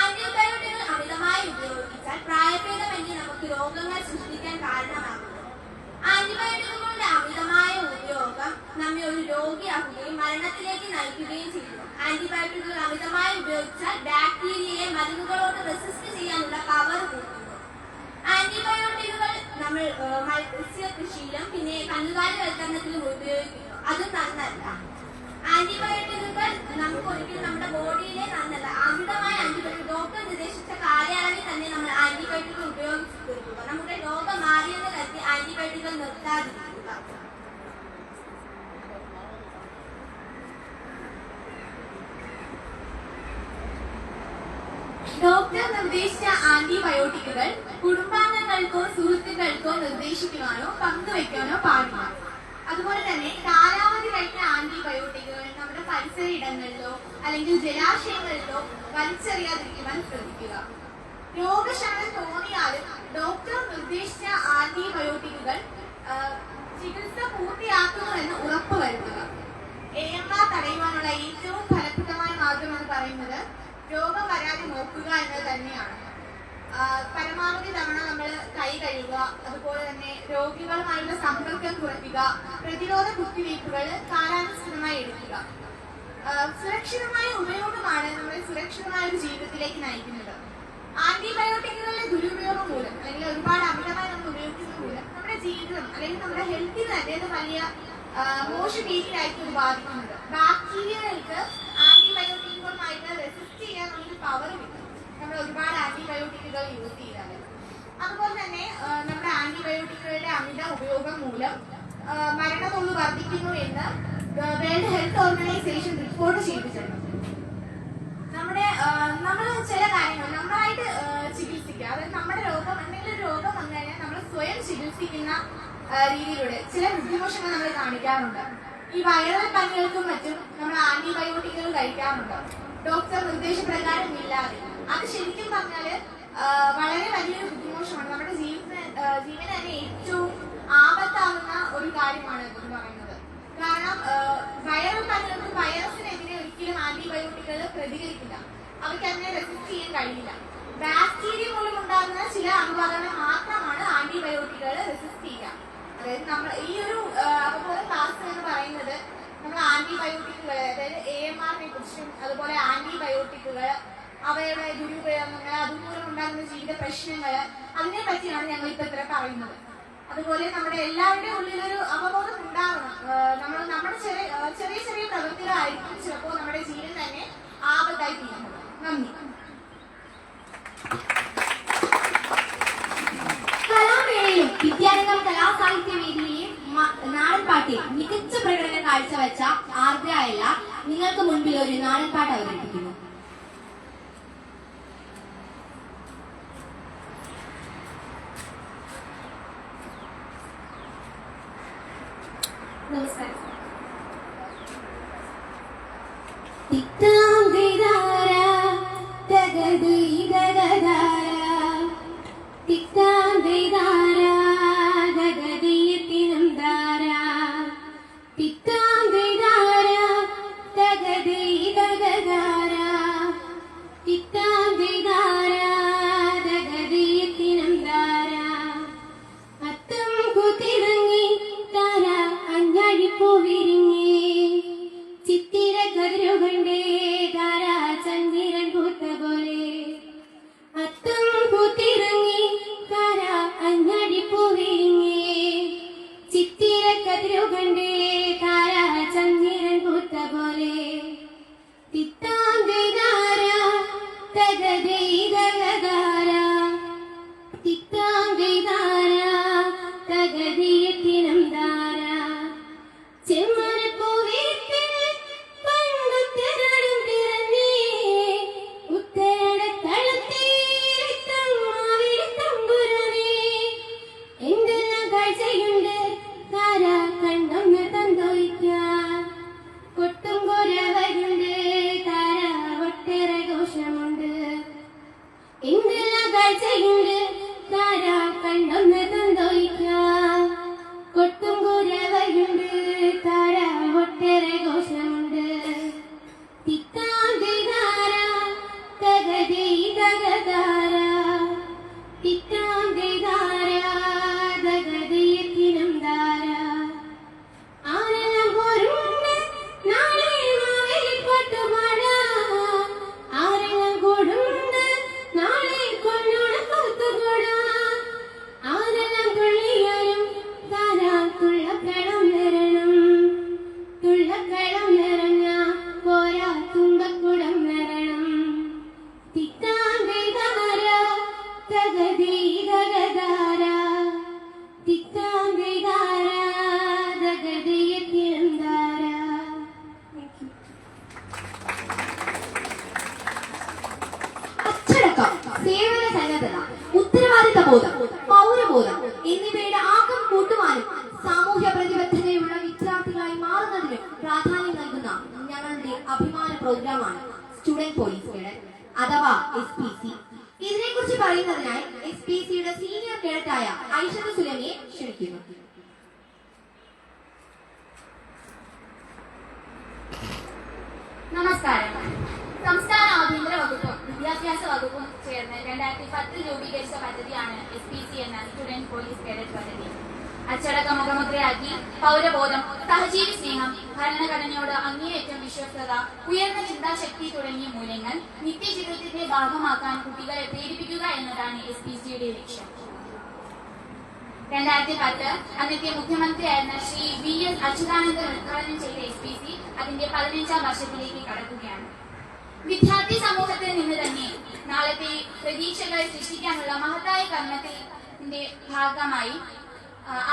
ആന്റിബയോട്ടിക്കുകൾ അമിതമായി ഉപയോഗിച്ചാൽ പ്രായഭേദമന്യേ നമുക്ക് രോഗങ്ങൾ സൃഷ്ടിക്കാൻ കാരണമാകുന്നു. ആന്റിബയോട്ടിക്കുകളുടെ അമിതമായ ഉപയോഗം നമ്മെ ഒരു രോഗിയാക്കുകയും മരണത്തിലേക്ക് നയിക്കുകയും ചെയ്യുന്നു. ആന്റിബയോട്ടിക്കുകൾ അമിതമായി ഉപയോഗിച്ചാൽ ബാക്ടീരിയയെ മരുന്നുകളോട് റെസിസ്റ്റ് ചെയ്യാനുള്ള പവർ കൂട്ടുന്നു. ആന്റിബയോട്ടിക്കുകൾ നമ്മൾ മത്സ്യകൃഷിയിലും പിന്നെ കന്നുകാലിവൽക്കരണത്തിലും ഉപയോഗിക്കുന്നു. അത് നന്നല്ല. ആന്റിബയോട്ടിക്കുകൾ നമുക്ക് ഒരിക്കലും നമ്മുടെ ബോഡിയിലെ നന്നല്ല. അമിതമായ ആന്റിബയോട്ടിക് ഡോക്ടർ നിർദ്ദേശിച്ച കാലയളവിൽ തന്നെ നമ്മൾ ആന്റിബയോട്ടിക്കുകൾ ഉപയോഗിച്ച് തീർക്കുക. നമ്മുടെ രോഗം മാറിയെന്ന് കരുതി ആന്റിബയോട്ടിക്കുകൾ നിർത്താതിരിക്കുക. ഡോക്ടർ നിർദ്ദേശിച്ച ആന്റിബയോട്ടിക്കുകൾ കുടുംബാംഗങ്ങൾക്കോ സുഹൃത്തുക്കൾക്കോ നിർദ്ദേശിക്കുവാനോ പങ്കുവയ്ക്കാനോ പാടില്ല. അതുപോലെ തന്നെ കാലാവധി കഴിഞ്ഞ ആന്റിബയോട്ടിക്കുകൾ നമ്മുടെ പരിസര ഇടങ്ങളിലോ അല്ലെങ്കിൽ ജലാശയങ്ങളിലോ വലിച്ചെറിയാതിരിക്കുവാൻ ശ്രദ്ധിക്കുക. രോഗശമനം തോന്നിയാലും ഡോക്ടർ നിർദ്ദേശിച്ച ആന്റിബയോട്ടിക്കുകൾ ചികിത്സ പൂർത്തിയാക്കുന്നുവെന്ന് ഉറപ്പുവരുത്തുക. AMR തടയുവാനുള്ള ഏറ്റവും ഫലപ്രദമായ മാർഗം എന്ന് പറയുന്നത് രോഗം വരാതെ നോക്കുക എന്നത് തന്നെയാണ്. പരമാവധി തവണ നമ്മൾ കൈ കഴുകുക, അതുപോലെ തന്നെ രോഗികളുമായുള്ള സമ്പർക്കം കുറയ്ക്കുക, പ്രതിരോധ കുത്തിവയ്പ്പുകൾ കാലാനുസൃതമായി എടുക്കുക. സുരക്ഷിതമായ ഉപയോഗമാണ് നമ്മളെ സുരക്ഷിതമായ ഒരു ജീവിതത്തിലേക്ക് നയിക്കുന്നത്. ആന്റിബയോട്ടിക്കുകളുടെ ദുരുപയോഗം മൂലം അല്ലെങ്കിൽ ഒരുപാട് അമിതമായി നമ്മൾ ഉപയോഗിക്കുന്നത് മൂലം നമ്മുടെ ജീവിതം അല്ലെങ്കിൽ നമ്മുടെ ഹെൽത്തിന് തന്നെ അത് വലിയ മോശം രീതിയിലായിരിക്കും ബാധിക്കുന്നത്. ബാക്ടീരിയകൾക്ക് ആന്റിബയോട്ടിക്കുകളുമായിട്ട് റെസിസ്റ്റ് ചെയ്യാൻ നമുക്ക് പവർ കിട്ടും നമ്മൾ ഒരുപാട് ആന്റിബയോട്ടിക്കുകൾ യൂസ് ചെയ്താൽ. അതുപോലെ തന്നെ നമ്മുടെ ആന്റിബയോട്ടിക്കുകളുടെ അമിത ഉപയോഗം മൂലം മരണത്തോത് വർദ്ധിക്കുന്നു എന്ന് വേൾഡ് ഹെൽത്ത് ഓർഗനൈസേഷൻ റിപ്പോർട്ട് ചെയ്തിട്ടുണ്ട്. നമ്മൾ ചില കാര്യങ്ങൾ നമ്മളായിട്ട് ചികിത്സിക്കുക, അതായത് നമ്മുടെ രോഗം എന്തെങ്കിലും ഒരു രോഗം വന്നു കഴിഞ്ഞാൽ നമ്മൾ സ്വയം ചികിത്സിക്കുന്ന രീതിയിലൂടെ ചില ബുദ്ധിമോശങ്ങൾ നമ്മൾ കാണിക്കാറുണ്ട്. ഈ വൈറൽ പനികൾക്കും മറ്റും നമ്മൾ ആന്റിബയോട്ടിക്കുകൾ കഴിക്കാറുണ്ട് ഡോക്ടർ നിർദ്ദേശപ്രകാരം ഇല്ലാതെ. അത് ശരിക്കും പറഞ്ഞാല് വളരെ വലിയൊരു ബുദ്ധിമോശമാണ്. നമ്മുടെ ജീവന് തന്നെ ഏറ്റവും ആപത്താവുന്ന ഒരു കാര്യമാണ് എന്ന് പറയുന്നത്. കാരണം വൈറൽ പനികൾക്ക് വൈറസിനെതിരെ ഒരിക്കലും ആന്റിബയോട്ടിക്കുകൾ പ്രതികരിക്കില്ല, അവയ്ക്ക് അതിനെ റെസിസ്റ്റ് ചെയ്യാൻ കഴിയില്ല. ബാക്ടീരിയ മൂലം ഉണ്ടാകുന്ന ചില അണുബാധകൾ മാത്രമാണ് ആന്റിബയോട്ടിക്കുകൾ റെസിസ്റ്റ് ചെയ്യുക. അതായത് നമ്മൾ ഈ ഒരു അവബോധ ക്ലാസ് എന്ന് പറയുന്നത് നമ്മൾ ആന്റിബയോട്ടിക്കുകൾ, അതായത് AMRനെ കുറിച്ചും അതുപോലെ ആന്റിബയോട്ടിക്കുകൾ, അവയുടെ ദുരുപയോഗങ്ങൾ, അതുമൂലം ഉണ്ടാകുന്ന ജീവിത പ്രശ്നങ്ങൾ, അതിനെ പറ്റിയാണ് ഞങ്ങൾ ഇപ്പൊ ഇത്ര പറയുന്നത്. അതുപോലെ നമ്മുടെ എല്ലാവരുടെയും ഉള്ളിലൊരു അവബോധം ഉണ്ടാവണം. നമ്മുടെ ചെറിയ ചെറിയ പ്രവൃത്തികളായിരിക്കും ചിലപ്പോൾ നമ്മുടെ ജീവൻ തന്നെ ആപത്തായി തീരുന്നത്. നന്ദി. കലാമേളയിലും വിദ്യാരംഗം കലാസാഹിത്യ വേദിയിലെയും നാടൻപാട്ടിൽ മികച്ച പ്രകടനം കാഴ്ചവെച്ച ആർദ്രയല്ല നിങ്ങൾക്ക് മുൻപിൽ ഒരു നാടൻപാട്ട് അവതരിപ്പിക്കുന്നു. നമസ്കാരം. ചെയ്യുണ്ട് താരാ കണ്ണൊന്ന് തന്തോയിക്കാം കൊട്ടും കുരവയുണ്ട് താരാ ഒട്ടേറെ ഘോഷമുണ്ട് തിത്താന്തിതാര തകതി തകതാര തിത്താന്തിതാര തകതിയത്തിനും താര ആരെല്ലാം പോരുണ്ട് നാളെ മാവേലിക്കൊട്ടു പാടാം ആരെല്ലാം കൂടുണ്ട് നാളെ കൊണ്ടോണം കൊത്തുകൂടാം ആരെല്ലാം തുള്ളിയാലും താരാ തുള്ളക്കളം നിരണം തുള്ളക്കളം നിറഞ്ഞ പോരാ തുമ്പക്കുടം നിറണം തിത്താന്തിതാര തകതി തകതാര തിത്താന്തിതാര തകതിയത്തിനും താര. അച്ചടക്കം, സേവന സന്നദ്ധത, ഉത്തരവാദിത്ത ബോധം, പൗരബോധം എന്നിവയുടെ ആക്കം കൂട്ടുവാനും സാമൂഹ്യ പ്രതിബദ്ധതയുള്ള വിദ്യാർത്ഥികളായി മാറുന്നതിനും പ്രാധാന്യം നൽകുന്ന ഞങ്ങളുടെ അഭിമാന പ്രോഗ്രാമാണ് സ്റ്റുഡന്റ് പോലീസ് കേഡറ്റ് അഥവാ SPC. ഇതിനെക്കുറിച്ച് പറയുന്നതിനായി SPCയുടെ സീനിയർ കേഡറ്റായ ഐഷത്ത് സുലമിയെ ക്ഷണിക്കുന്നു. നമസ്കാരം. സംസ്ഥാന ആഭ്യന്തര വകുപ്പും വിദ്യാഭ്യാസ വകുപ്പും ചേർന്ന് 2010 രൂപീകരിച്ച പദ്ധതിയാണ് SPC എന്ന സ്റ്റുഡന്റ് പോലീസ് കേഡറ്റ് പദ്ധതി. അച്ചടക്ക മുഖമുദ്രയാക്കി പൗരബോധം, സഹജീവി സ്നേഹം, ഭരണഘടനയോട് അങ്ങേയറ്റം വിശ്വസ്തത, ഉയർന്ന ചിന്താശക്തി തുടങ്ങിയ മൂല്യങ്ങൾ നിത്യജീവിതത്തിന്റെ ഭാഗമാക്കാൻ കുട്ടികളെ പ്രേരിപ്പിക്കുക എന്നതാണ് SPCയുടെ ലക്ഷ്യം. 2010 അന്നത്തെ മുഖ്യമന്ത്രിയായിരുന്ന ശ്രീ VS അച്യുതാനന്ദൻ ഉദ്ഘാടനം ചെയ്ത SPC അതിന്റെ 15ാം വർഷത്തിലേക്ക് കടക്കുകയാണ്. വിദ്യാർത്ഥി സമൂഹത്തിൽ നിന്ന് തന്നെ നാളത്തെ പ്രതീക്ഷകൾ സൃഷ്ടിക്കാനുള്ള മഹത്തായ കർമ്മത്തിന്റെ ഭാഗമായി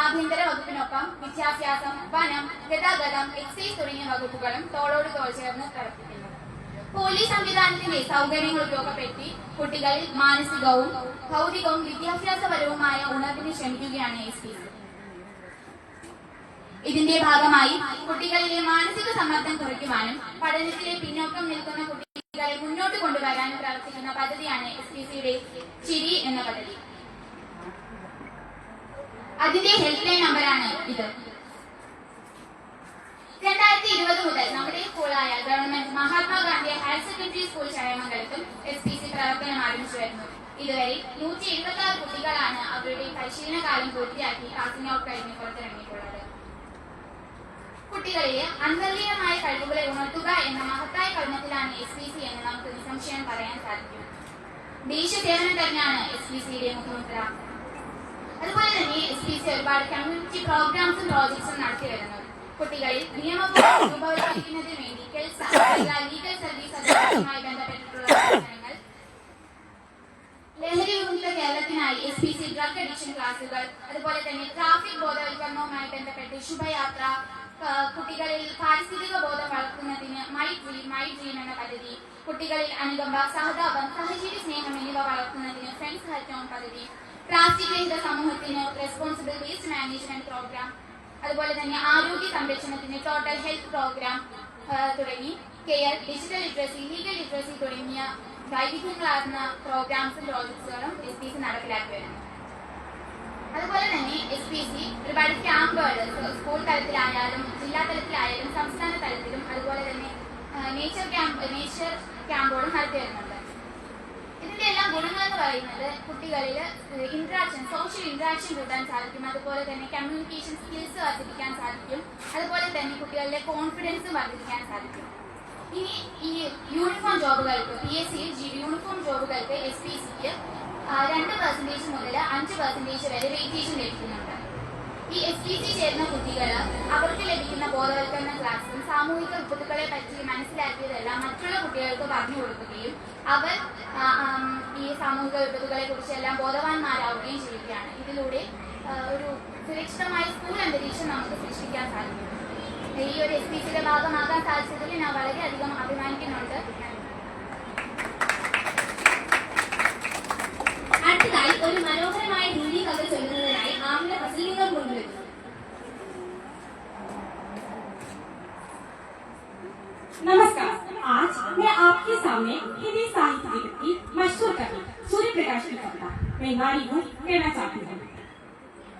ആഭ്യന്തര വകുപ്പിനൊപ്പം വിദ്യാഭ്യാസം, വനം, ഗതാഗതം, എക്സൈസ് തുടങ്ങിയ വകുപ്പുകളും തോളോട് തോൾ ചേർന്ന് പ്രവർത്തിക്കുന്നു. പോലീസ് സംവിധാനത്തിന്റെ സൗകര്യങ്ങൾ ഉപയോഗപ്പെടുത്തി കുട്ടികളിൽ മാനസികവും ഭൗതികവും വിദ്യാഭ്യാസപരവുമായ ഉണർവിന് ശ്രമിക്കുകയാണ് SPC. ഇതിന്റെ ഭാഗമായി കുട്ടികളിലെ മാനസിക സമ്മർദ്ദം കുറയ്ക്കുവാനും പഠനത്തിലെ പിന്നോക്കം നിൽക്കുന്ന കുട്ടികളെ മുന്നോട്ട് കൊണ്ടുവരാനും പ്രവർത്തിക്കുന്ന പദ്ധതിയാണ് SPCയുടെ ചിരി എന്ന പദ്ധതി. അതിന്റെ ഹെൽപ്പ് ലൈൻ നമ്പറാണ് ഇത്. 2020 മുതൽ നമ്മുടെ സ്കൂളായ government Mahatma Gandhi higher secondary school ചടയമംഗലത്തും SPC പ്രവർത്തനം ആരംഭിച്ചു വരുന്നു. ഇതുവരെ 176 കുട്ടികളാണ് അവരുടെ പരിശീലന കാലം പൂർത്തിയാക്കി പാസിംഗ് ഔട്ട് കഴിഞ്ഞ് പുറത്തിറങ്ങിയിട്ടുള്ളത്. കുട്ടികളിലെ അന്തർലീനമായ കഴിവുകളെ ഉണർത്തുക എന്ന മഹത്തായ കർമ്മത്തിലാണ് SPC എന്ന് നമുക്ക് നിസ്സംശയം പറയാൻ സാധിക്കും. ദേശസേവനം തന്നെയാണ് SPCയുടെ മുഖമുദ്ര. അതുപോലെ തന്നെ SPC ഒരുപാട് കമ്മ്യൂണിറ്റി പ്രോഗ്രാംസും പ്രോജക്ട്സും നടത്തി വരുന്നു. കുട്ടികളിൽ നിയമബോധം രൂപവൽക്കരിക്കുന്നതിന് വേണ്ടി ലീഗൽ സർവീസ് അതോറിറ്റിയുമായി ബന്ധപ്പെട്ടിട്ടുള്ള പ്രവർത്തനങ്ങൾ, ലഹരി വിമുക്ത കേരളത്തിനായി SPC ഡ്രഗ് അഡിക്ഷൻ ക്ലാസുകൾ, അതുപോലെ തന്നെ ട്രാഫിക് ബോധവൽക്കരണവുമായി ബന്ധപ്പെട്ട് ശുഭയാത്ര, കുട്ടികളിൽ പാരിസ്ഥിതിക ബോധം വളർത്തുന്നതിന് മൈ ഡ്രീം എന്ന പദ്ധതി, കുട്ടികളിൽ അനുകമ്പ, സഹതാപം, സഹജീവി സ്നേഹം എന്നിവ വളർത്തുന്നതിന് ഫ്രണ്ട്സ് ഹെൽത്ത് ഓൺ പദ്ധതി, പ്ലാസ്റ്റിക് രഹിത സമൂഹത്തിന് റെസ്പോൺസിബിൾ വേസ്റ്റ് മാനേജ്മെന്റ് പ്രോഗ്രാം, അതുപോലെ തന്നെ ആരോഗ്യ സംരക്ഷണത്തിന് ടോട്ടൽ ഹെൽത്ത് പ്രോഗ്രാം തുടങ്ങി care, digital literacy, legal literacy തുടങ്ങിയ വൈവിധ്യങ്ങളാർന്ന പ്രോഗ്രാംസും പ്രോജക്ട്സുകളും SPC നടപ്പിലാക്കി വരുന്നു. അതുപോലെ തന്നെ SPC ഒരുപാട് ക്യാമ്പുകൾ സ്കൂൾ തലത്തിലായാലും ജില്ലാ തലത്തിലായാലും സംസ്ഥാന തലത്തിലും അതുപോലെ തന്നെ നേച്ചർ ക്യാമ്പുകളും നടത്തി വരുന്നുണ്ട്. ഇതിന്റെ എല്ലാം ഗുണങ്ങൾ എന്ന് പറയുന്നത് കുട്ടികളിൽ സോഷ്യൽ ഇന്ററാക്ഷൻ കൂട്ടാൻ സാധിക്കും, അതുപോലെ തന്നെ കമ്മ്യൂണിക്കേഷൻ സ്കിൽസ് വർദ്ധിപ്പിക്കാൻ സാധിക്കും, അതുപോലെ തന്നെ കുട്ടികളുടെ കോൺഫിഡൻസ് വർദ്ധിപ്പിക്കാൻ സാധിക്കും. ഇനി ഈ യൂണിഫോം ജോബുകൾക്ക് PSC യൂണിഫോം ജോബുകൾക്ക് SPCക്ക് 2% മുതൽ 5% വരെ വെയിറ്റേജ് ലഭിക്കുന്നുണ്ട്. ഈ SPC ചേരുന്ന കുട്ടികൾ അവർക്ക് ലഭിക്കുന്ന ബോധവൽക്കരണ ക്ലാസ്സും സാമൂഹിക വിപത്തുക്കളെ പറ്റി മനസ്സിലാക്കിയതെല്ലാം മറ്റുള്ള കുട്ടികൾക്ക് പറഞ്ഞു കൊടുക്കുകയും അവർ ഈ സാമൂഹിക വിപത്തുകളെ കുറിച്ചെല്ലാം ബോധവാന്മാരാവുകയും ചെയ്യുകയാണ്. ഇതിലൂടെ ഒരു സുരക്ഷിതമായ സ്കൂൾ അന്തരീക്ഷം നമുക്ക് സൃഷ്ടിക്കാൻ സാധിക്കും. ഈ ഒരു SPCയുടെ ഭാഗമാകാൻ സാധിച്ചതിൽ ഞാൻ വളരെയധികം അഭിമാനിക്കുന്നുണ്ട്. അടുത്തതായി ഒരു മനോഹരമായ ഹിന്ദി കഥ ചൊല്ലുന്നതിനായി ആമിന ഫസലിംഗം കൊണ്ടുവരുന്നു. नमस्कार, आज मैं आपके सामने हिंदी साहित्य की मशहूर कवि सूर्य प्रकाश की कविता मैं नारी हूँ कहना चाहती हूँ।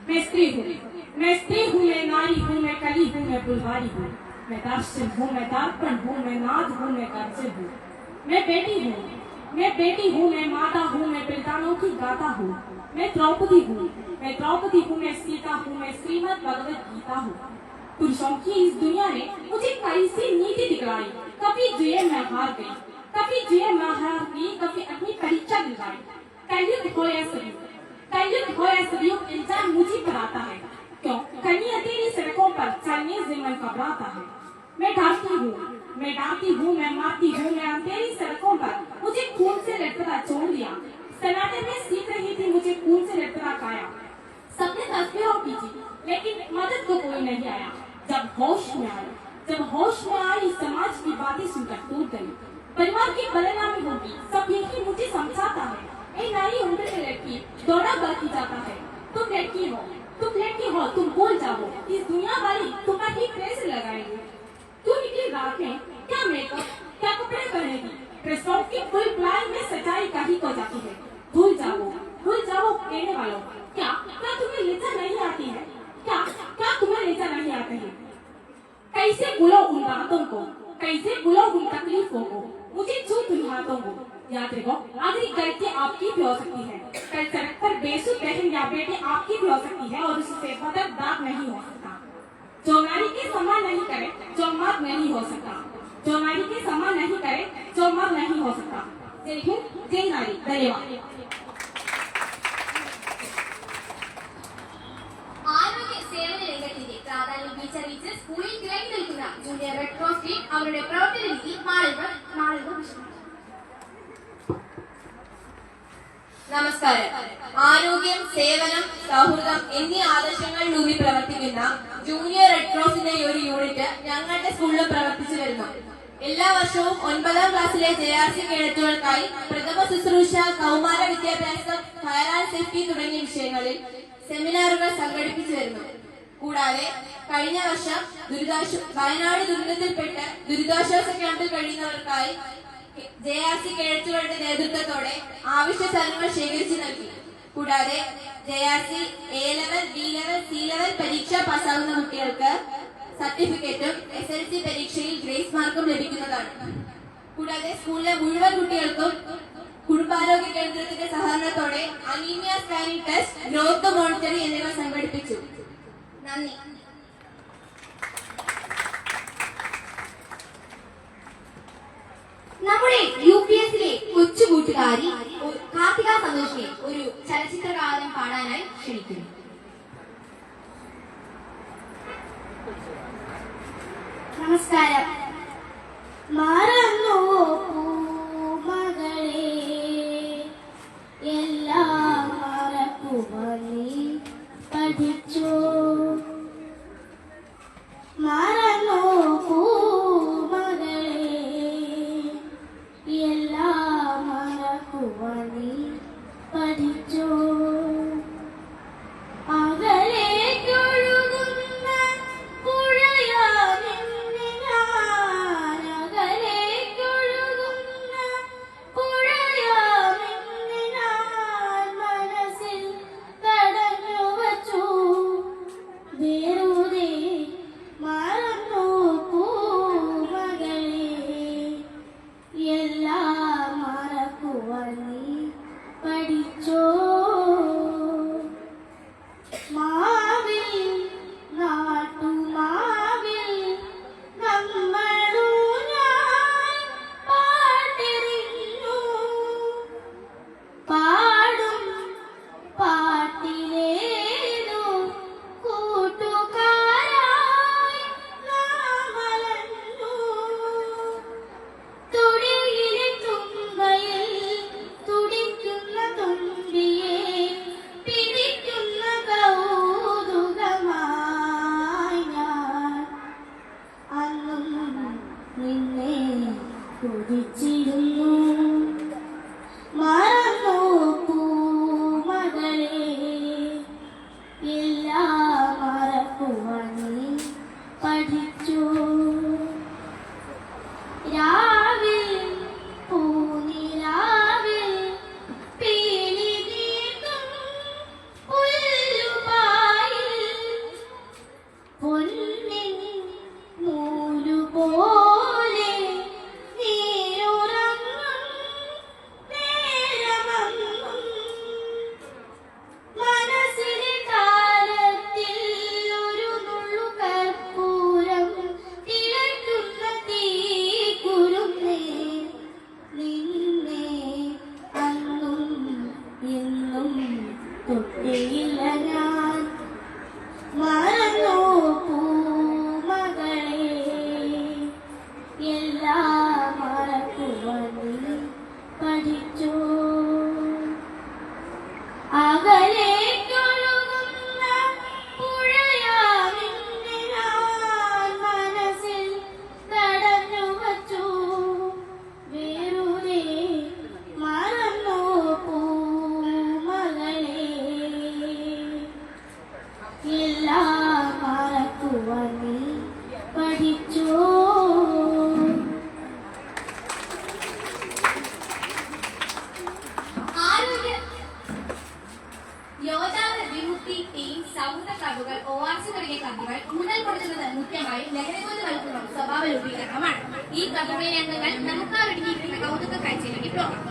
मैं स्त्री हूँ, मैं स्त्री हूँ, मैं नारी हूँ, मैं कली हूँ, मैं बुलवारी हूँ, मैं दर्शन हूँ, मैं दर्पण हूँ, मैं नाद हूँ, मैं गर्जन हूँ। मैं बेटी हूँ, मैं बेटी हूँ, मैं माता हूँ, मैं बलिदानों की गाता हूँ। मैं द्रौपदी हूँ, मैं द्रौपदी हूँ, मैं सीता हूँ, मैं श्रीमद् भगवत गीता हूँ। पुरुषों की इस दुनिया ने मुझे कैसी नीति दिखलाई। कभी जुए मैं हार गई, कभी जुए मैं हार गई, कभी अपनी परीक्षा दिलवाई। कलयुग हो या सतयुग, कलयुग हो या सतयुग, इंसान मुझे पर आता है। क्यों कन्या तेरी सड़कों पर चलने से मन घबराता है। मैं डरती हूँ, मैं डरती हूँ, मैं मारती हूँ, मैं तेरी सड़कों पर मुझे खून से लटपटा छोड़ दिया। सनातन में सीख रही थी, मुझे खून से लटपटा खाया। सबने तस्वीरों की थी, लेकिन मदद को कोई नहीं आया। जब होश में आई, जब होश में आई, समाज की बातें सुनकर टूट गई। परिवार की बदनामी होगी, सब यही मुझे समझाता है। ए नारी उम्र की लड़की दौड़ा बढ़ती जाता है। तुम लड़की हो, तुम लड़की हो, तुम भूल जाओ, इस दुनिया वाली तुम पर ही प्रेस लगाएंगे। तू निकली रात में, क्या मेकअप, क्या कपड़े पहनेगी? ड्रेसों की फुल प्लान में सच्चाई कहीं को जाती है। भूल जाओ कहने वालों, क्या क्या तुम्हें लज्जा नहीं आती है? क्या क्या तुम्हें लज्जा नहीं आती है? कैसे भूलो उन बातों को, कैसे भूलो उन तकलीफों को, मुझे छू तुम हाथों को। याद रखो, आखिरी गलती आपकी भी हो सकती है। कल सड़क पर बेसुध बहन या बेटी आपकी भी हो सकती है और उससे बदल दाग नहीं हो सकता। जो नारी के समान नहीं करे, जो मर्द नहीं हो सकता। जो नारी के समान नहीं करे, जो मर्द नहीं हो सकता। जय हिंद, जय नारी। धन्यवाद। ആരോഗ്യ സേവന രംഗത്തിന്റെ പ്രാധാന്യം തിരിച്ചറിയിച്ച് സ്കൂളിൽ തിളങ്ങി നിൽക്കുന്ന ജൂനിയർ റെഡ് ക്രോസ് ടീം അവരുടെ പ്രവർത്തന രീതി നമസ്കാരം. ആരോഗ്യം, സേവനം, സൗഹൃദം എന്നീ ആദർശങ്ങളിലൂന്നി പ്രവർത്തിക്കുന്ന ജൂനിയർ റെഡ് ക്രോസിന്റെ ഒരു യൂണിറ്റ് ഞങ്ങളുടെ സ്കൂളിൽ പ്രവർത്തിച്ചു വരുന്നു. എല്ലാ വർഷവും 9ാം ക്ലാസ്സിലെ JRC കേഡറ്റുകൾക്കായി പ്രഥമ ശുശ്രൂഷ, കൗമാര വിദ്യാഭ്യാസം, ഫയർ ആൻഡ് സേഫ്റ്റി തുടങ്ങിയ വിഷയങ്ങളിൽ സെമിനാറുകൾ സംഘടിപ്പിച്ചു വരുന്നു. കൂടാതെ കഴിഞ്ഞ വർഷം വയനാട് ദുരന്തത്തിൽപ്പെട്ട് ദുരിതാശ്വാസ ക്യാമ്പിൽ കഴിയുന്നവർക്കായി JRC കേഡറ്റുകളുടെ നേതൃത്വത്തോടെ ആവശ്യ സാധനങ്ങൾ ശേഖരിച്ചു നൽകി. കൂടാതെ JRC A level, B level, C level പരീക്ഷ പാസ്സാകുന്ന കുട്ടികൾക്ക് സർട്ടിഫിക്കറ്റും SLC പരീക്ഷയിൽ ഗ്രേസ് മാർക്കും ലഭിക്കുന്നതാണ്. കൂടാതെ സ്കൂളിലെ മുഴുവൻ കുട്ടികൾക്കും കുടുംബാരോഗ്യ കേന്ദ്രത്തിന്റെ സഹകരണത്തോടെ anaemia scanning test, growth monitoring എന്നിവ സംഘടിപ്പിച്ചു. നന്ദി. നമ്മുടെ UPSലെ കൊച്ചു കൂട്ടുകാരി കാർത്തിക സന്തോഷിനെ ഒരു ചലച്ചിത്ര ഗാനം പാടാനായി ക്ഷണിക്കുന്നു. നമസ്കാരം. മറന്നു മകളെ, എല്ലാം മറക്കുവാൻ നീ പഠിച്ചോ. മറന്നു മകളെ, എല്ലാം മറക്കുവാൻ നീ പഠിച്ചോ. അകലേക്കൊഴുകുന്ന പുഴയാ നിന്നെ ഞാൻ, അകലേ തൊട്ടിയില്ല ഞാൻ മറന്നു പൂമകളെ എല്ലാം മറക്കുവാൻ പഠിച്ചു അകലേക്കൊഴുകുന്ന പുഴയാവിന്റെ ഞാൻ മനസ്സിൽ തടഞ്ഞു വച്ചു വെറുതെ മറന്നു പൂമകളെ എല്ലാം മറക്കുവാൻ പഠിച്ചു. യോദ്ധാവ് വിമുക്തി ടീം സൗഹൃദ ക്ലബുകൾ ORC തുടങ്ങിയ ക്ലബുകൾ ഊന്നൽ കൊടുക്കുന്നത് മുഖ്യമായും ലഹരിമരുന്ന് വൽക്കുന്ന സ്വഭാവ രൂപീകരണമാണ്. ഈ ക്ലബുകളിലെ അംഗങ്ങൾ നമുക്കാരൊരുക്കിയിരിക്കുന്ന കൗതുക കാഴ്ചയിലേക്ക് പോകാം.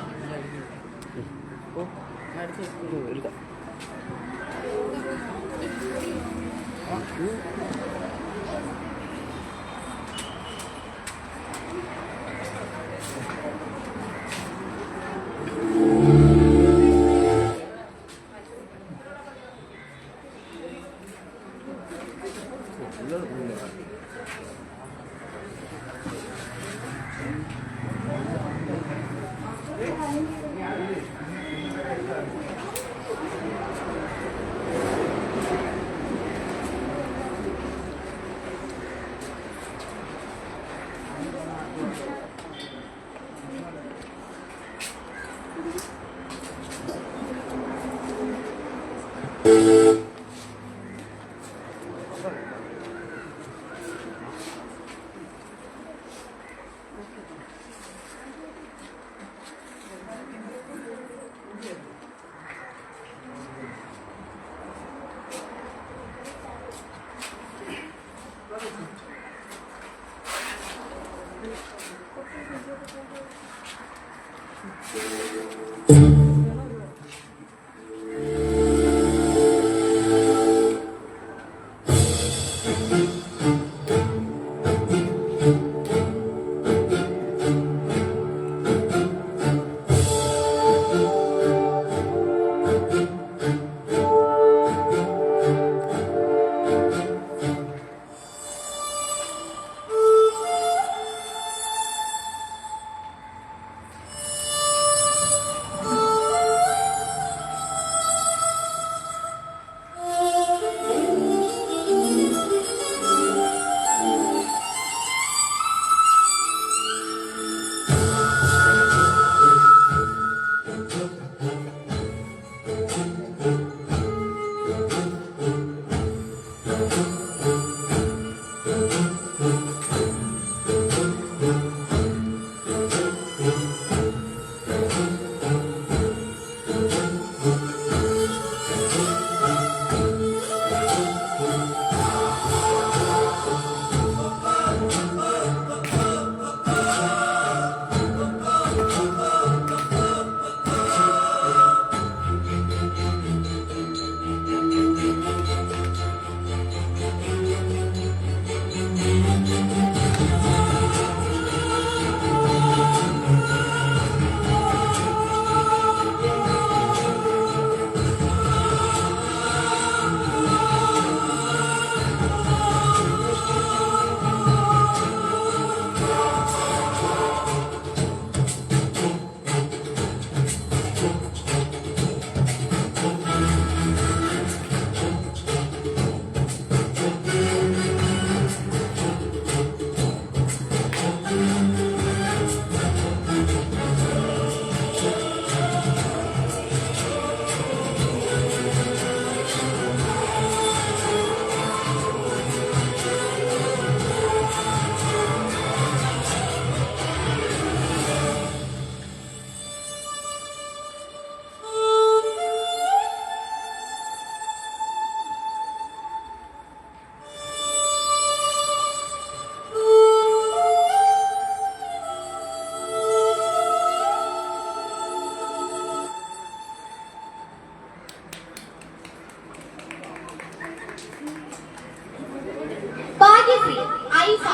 ഐഫ,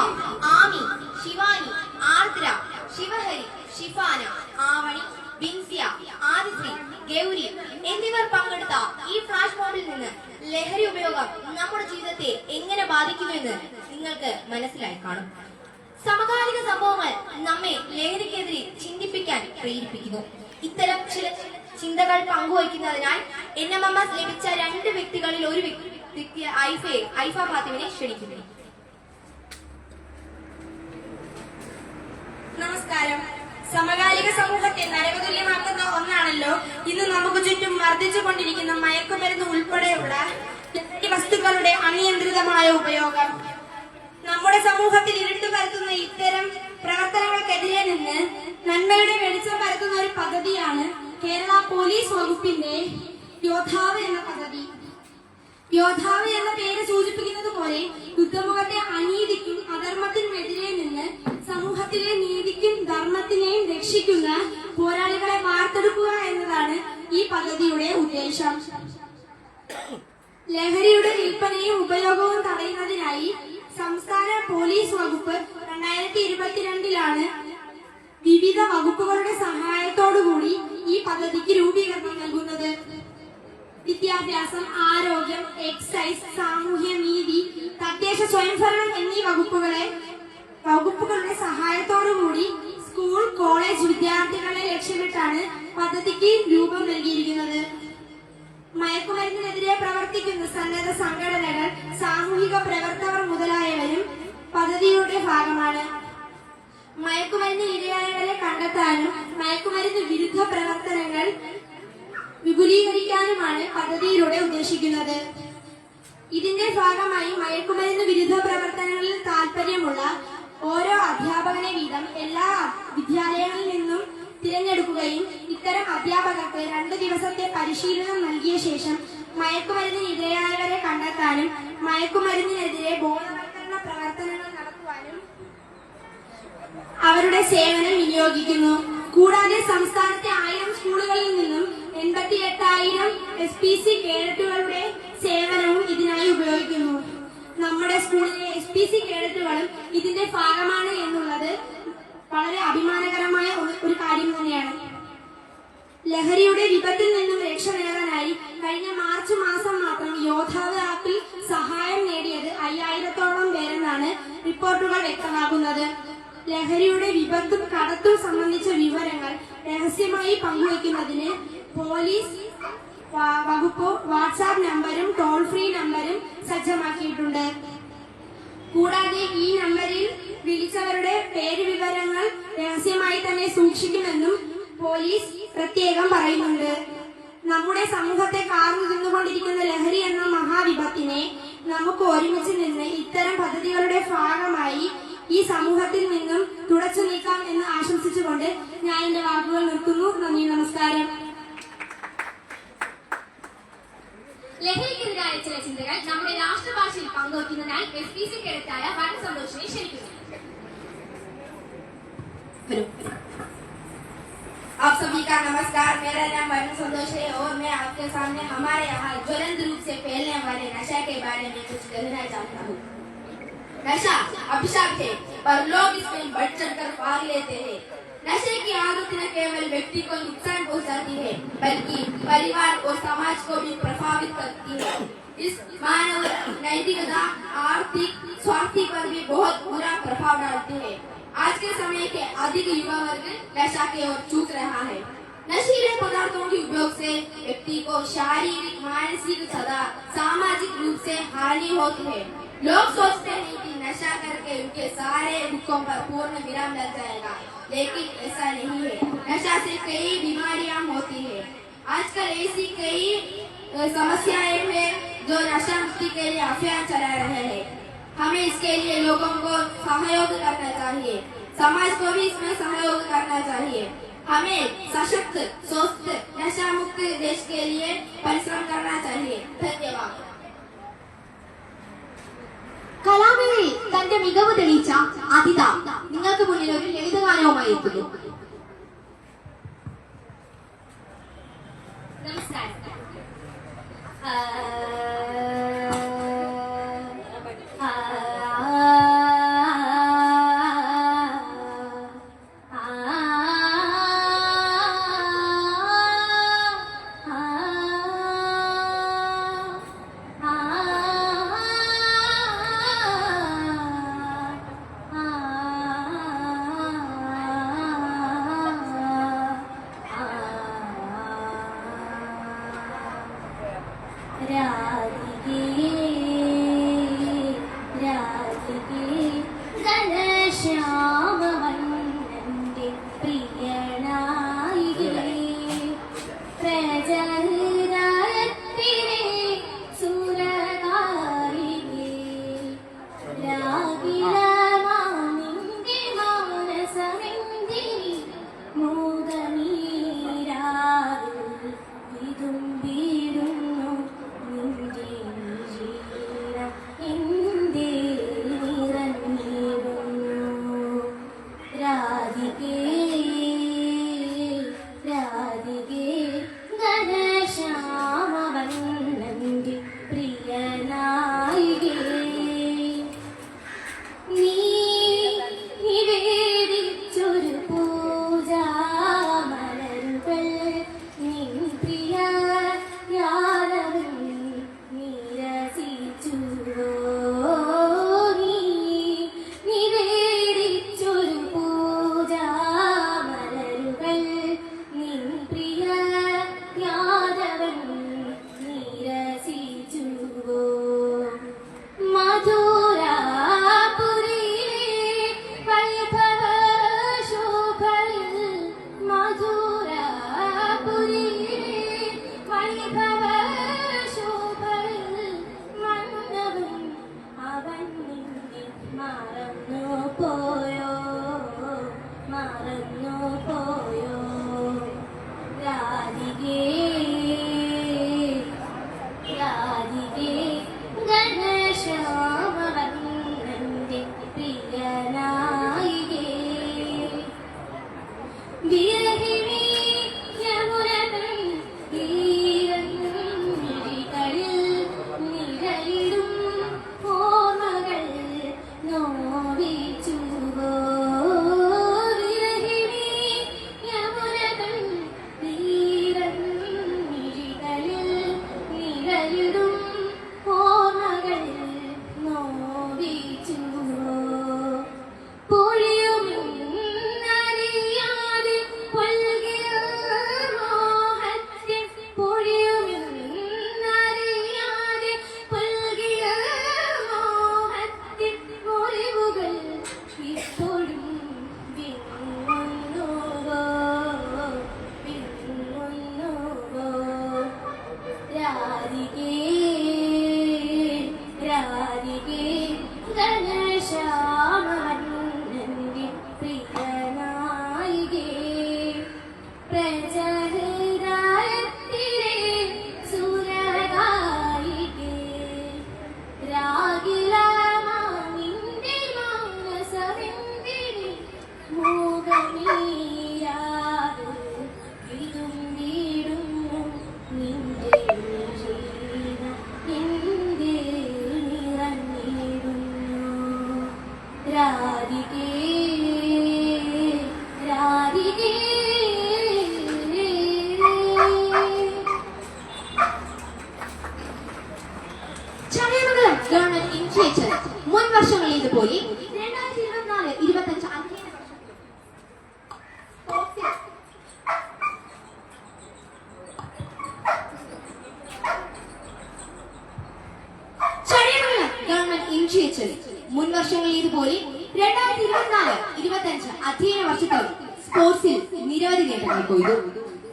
ആമി, ശിവാനി, ആർദ്ര, ശിവഹരി, ഷിഫാന, ആവണി, ബിൻസിയ, ആദിശ്രീ, ഗൗരി എന്നിവർ പങ്കെടുത്ത ഈ ഫ്ലാഷ് മോബിൽ നിന്ന് ലഹരി ഉപയോഗം നമ്മുടെ ജീവിതത്തെ എങ്ങനെ ബാധിക്കുമെന്ന് നിങ്ങൾക്ക് മനസ്സിലായി കാണും. സമകാലിക സംഭവങ്ങൾ നമ്മെ ലഹരിക്കെതിരെ ചിന്തിപ്പിക്കാൻ പ്രേരിപ്പിക്കുന്നു. ഇത്തരം ചില ചിന്തകൾ പങ്കുവയ്ക്കുന്നതിനായി NMMS ലഭിച്ച 2 വ്യക്തികളിൽ ഒരു വ്യക്തി ഐഫ ഫാത്തിമിനെ ക്ഷണിക്കുന്നു. നമസ്കാരം. സമകാലിക സമൂഹത്തെ നരകതുല്യമാക്കുന്ന ഒന്നാണല്ലോ ഇന്ന് നമുക്ക് ചുറ്റും വർദ്ധിച്ചുകൊണ്ടിരിക്കുന്ന മയക്കുമരുന്ന് ഉൾപ്പെടെയുള്ള ലഹരി വസ്തുക്കളുടെ അനിയന്ത്രിതമായ ഉപയോഗം. നമ്മുടെ സമൂഹത്തിൽ ഇരുട്ട് പരത്തുന്ന ഇത്തരം പ്രവർത്തനങ്ങൾക്കെതിരെ നിന്ന് നന്മയുടെ വെളിച്ചം പരത്തുന്ന ഒരു പദ്ധതിയാണ് കേരള പോലീസ് വകുപ്പിന്റെ യോദ്ധാവ് എന്ന പദ്ധതി. യോദ്ധാവ് എന്ന പേര് സൂചിപ്പിക്കുന്നത് പോലെ യുദ്ധമുഖത്തെ അനീതിക്കും അധർമ്മത്തിനുമെതിരെ നിന്ന് സമൂഹത്തിലെ നീതിക്കും ധർമ്മത്തിനെയും രക്ഷിക്കുന്ന പോരാളികളെ വാർത്തെടുക്കുക എന്നതാണ് ഈ പദ്ധതിയുടെ ഉദ്ദേശം. ലഹരിയുടെ വിൽപ്പനയും ഉപയോഗവും തടയുന്നതിനായി സംസ്ഥാന പോലീസ് വകുപ്പ് 2022 വിവിധ വകുപ്പുകളുടെ സഹായത്തോടുകൂടി ഈ പദ്ധതിക്ക് രൂപീകരണം നൽകുന്നത്. വിദ്യാഭ്യാസം, ആരോഗ്യം, എക്സൈസ്, സാമൂഹ്യ നീതി, തദ്ദേശ സ്വയംഭരണം എന്നീ വകുപ്പുകളുടെ സഹായത്തോടുകൂടി സ്കൂൾ, കോളേജ് വിദ്യാർത്ഥികളെ ലക്ഷ്യമിട്ടാണ് പദ്ധതിക്ക് രൂപം നൽകിയിരിക്കുന്നത്. മയക്കുമരുന്നിനെതിരെ പ്രവർത്തിക്കുന്ന സന്നദ്ധ സംഘടനകൾ, സാമൂഹിക പ്രവർത്തകർ മുതലായവരും പദ്ധതിയുടെ ഭാഗമാണ്. മയക്കുമരുന്ന് ഇരയായവരെ കണ്ടെത്താനും മയക്കുമരുന്ന് വിരുദ്ധ പ്രവർത്തനങ്ങൾ വിപുലീകരിക്കാനുമാണ് പദ്ധതിയിലൂടെ ഉദ്ദേശിക്കുന്നത്. ഇതിന്റെ ഭാഗമായി മയക്കുമരുന്ന് വിരുദ്ധ പ്രവർത്തനങ്ങളിൽ താല്പര്യമുള്ള ഓരോ അധ്യാപകനെ വീതം എല്ലാ വിദ്യാലയങ്ങളിൽ നിന്നും തിരഞ്ഞെടുക്കുകയും ഇത്തരം അധ്യാപകർക്ക് 2 ദിവസത്തെ പരിശീലനം നൽകിയ ശേഷം മയക്കുമരുന്നിന് ഇരയായവരെ കണ്ടെത്താനും മയക്കുമരുന്നിനെതിരെ ബോധവൽക്കരണ പ്രവർത്തനങ്ങൾ നടത്തുവാനും അവരുടെ സേവനം വിനിയോഗിക്കുന്നു. കൂടാതെ സംസ്ഥാനത്തെ 1000 സ്കൂളുകളിൽ നിന്നും 88,000 SPC കേഡറ്റുകളുടെ സേവനവും ഇതിനായി ഉപയോഗിക്കുന്നു. നമ്മുടെ സ്കൂളിലെ SPC കേഡറ്റുകളും ഇതിന്റെ ഭാഗമാണ് എന്നുള്ളത് വളരെ അഭിമാനകരമായ ഒരു കാര്യം തന്നെയാണ്. ലഹരിയുടെ വിപത്തിൽ നിന്നും രക്ഷ നേടാനായി കഴിഞ്ഞ മാർച്ച് മാസം മാത്രം യോദ്ധാവ് ആപ്പിൽ സഹായം നേടിയത് 5000-ഓളം പേരെന്നാണ് റിപ്പോർട്ടുകൾ വ്യക്തമാക്കുന്നത്. ലഹരിയുടെ വിപത്തും കടത്തും സംബന്ധിച്ച വിവരങ്ങൾ രഹസ്യമായി പങ്കുവയ്ക്കുന്നതിന് പോലീസ് വകുപ്പ് വാട്സാപ്പ് നമ്പരും ടോൾ ഫ്രീ നമ്പരും സജ്ജമാക്കിയിട്ടുണ്ട്. കൂടാതെ ഈ നമ്പറിൽ വിളിച്ചവരുടെ പേര് വിവരങ്ങൾ രഹസ്യമായി തന്നെ സൂക്ഷിക്കുമെന്നും പോലീസ് പ്രത്യേകം പറയുന്നുണ്ട്. നമ്മുടെ സമൂഹത്തെ കാർന്നു തിന്നുകൊണ്ടിരിക്കുന്ന ലഹരി എന്ന മഹാവിപത്തിനെ നമുക്ക് ഒരുമിച്ച് നിന്ന് ഇത്തരം പദ്ധതികളുടെ ഭാഗമായി ഈ സമൂഹത്തിൽ നിന്നും തുടച്ചു നീക്കാം എന്ന് ആശംസിച്ചുകൊണ്ട് ഞാൻ എന്റെ വാക്കുകൾ നിർത്തുന്നു. നന്ദി, നമസ്കാരം. ലഹരിക്കെതിരായ ചില ചിന്തകൾ നമ്മുടെ രാഷ്ട്രഭാഷയിൽ പങ്കുവയ്ക്കുന്നതിനായി SPC കേഡറ്റായ വൻ സന്തോഷിനെ ക്ഷണിക്കുന്നു. आप सभी का नमस्कार। मेरा नाम वरुण संतोष है और मैं आपके सामने हमारे यहाँ ज्वलंत रूप से फैलने वाले नशा के बारे में कुछ कहना चाहता हूँ। नशा अभिशाप है, पर लोग इसमें बढ़ चढ़कर भाग लेते हैं। नशे की आदत न केवल व्यक्ति को नुकसान पहुँचाती है, बल्कि परिवार और समाज को भी प्रभावित करती है। इस मानव नैतिकता, आर्थिक स्वास्थ्य पर भी बहुत बुरा प्रभाव डालती है। आज के समय के अधिक युवा वर्ग नशा की ओर झुक रहा है। नशीले पदार्थों के उपयोग से व्यक्ति को शारीरिक, मानसिक तथा सामाजिक रूप से हानि होती है। लोग सोचते हैं कि नशा करके उनके सारे दुखों पर पूर्ण विराम लग जाएगा, लेकिन ऐसा नहीं है। नशा से कई बीमारियां होती है। आजकल ऐसी कई समस्याएं हैं जो नशा मुक्ति के लिए अभियान चला रहे हैं। हमें इसके लिए लोगों को सहयोग करना चाहिए, समाज को भी इसमें सहयोग करना चाहिए। हमें सशक्त, स्वस्थ, नशा मुक्त देश के लिए परिश्रम करना चाहिए। धन्यवाद। കലാമേളയിൽ തന്റെ മികവ് തെളിയിച്ച അതിഥ നിങ്ങൾക്ക് മുന്നിൽ ഒരു ലളിതഗാനവുമായി എത്തുന്നു. നമസ്കാരം. രാധികേ രാധികേ ഘനശ്യാമവന്നന്റെ പ്രിയനായികേ പ്രജഹൃദയത്തിലെ സുരകാരികേ രാഗിലമാനിന്റെ മാനസമെന്തിനി മൂകമീരാവിൽ വിതുമ്പിടുന്നു നിന്റെ ജീവൻ എന്റെ നിറഞ്ഞിടുന്നു രാധികേ രാധികേ ഘനശ്യാമവന്നന്റെ പ്രിയനായികേ നീ നിവേദിച്ചൊരു പൂജാമലരുകൾ നിൻ പ്രിയ യാദവൻ നിരസിച്ചുവോ നീ നിവേദിച്ചൊരു പൂജാമലരുകൾ നിൻ പ്രിയ യാദവൻ നിരസിച്ചുവോ മധുരാപുരിയിലെ വൈഭവശോഭയിൽ മധുരാപുരിയിലെ വൈഭവശോഭയിൽ മന്നവൻ അവൻ നിന്നെ മറന്നു പോയോ രാധികേ രാധികേ ഘനശ്യാമവന്നന്റെ പ്രിയനായികേ വിരഹിണി യമുനതൻ തീരങ്ങളിൽ നിഴലിടും ഓർമ്മകൾ നോവിച്ചുവോ വിരഹിണി യമുനതൻ തീരങ്ങളിൽ നിഴലിടും ഓർമ്മകൾ നോവിച്ചുവോ പൊഴിയുമെന്നറിയാതെ പൊൽകിയ മോഹത്തെ പൊഴിയുമെന്നറിയാതെ പൊൽകിയ മോഹത്തെ മുറിവുകൾ ഇപ്പോഴും വിങ്ങുന്നുവോ രാധികേ രാധികേ ഘനശ്യാമവന്നന്റെ പ്രിയനായികേ പ്രജഹൃദയത്തിലെ സുരകായികേ രാഗിലമാനിന്റെ മാനസമെന്തിനി മൂകമീരാവിൽ വിതുമ്പിടുന്നു നിന്റെ ജീവൻ എന്റെ നിറഞ്ഞിടുന്നു രാധികേ രാധികേ ചടയമംഗലം ഗവൺമെന്റ് ഇനിഷ്യേറ്റീവ് മുൻ വർഷങ്ങളിൽ ഇതുപോലെ 2024-25 അധ്യയന വർഷത്തിൽ ചടയമംഗലം ഗവൺമെന്റ് ഇനിഷ്യേറ്റീവ് മുൻ വർഷങ്ങളിൽ ഇതുപോലെ 2024-25 അധ്യയന വർഷത്തിൽ സ്പോർട്സിൽ നിരവധി നേട്ടങ്ങൾ കൊയ്തു.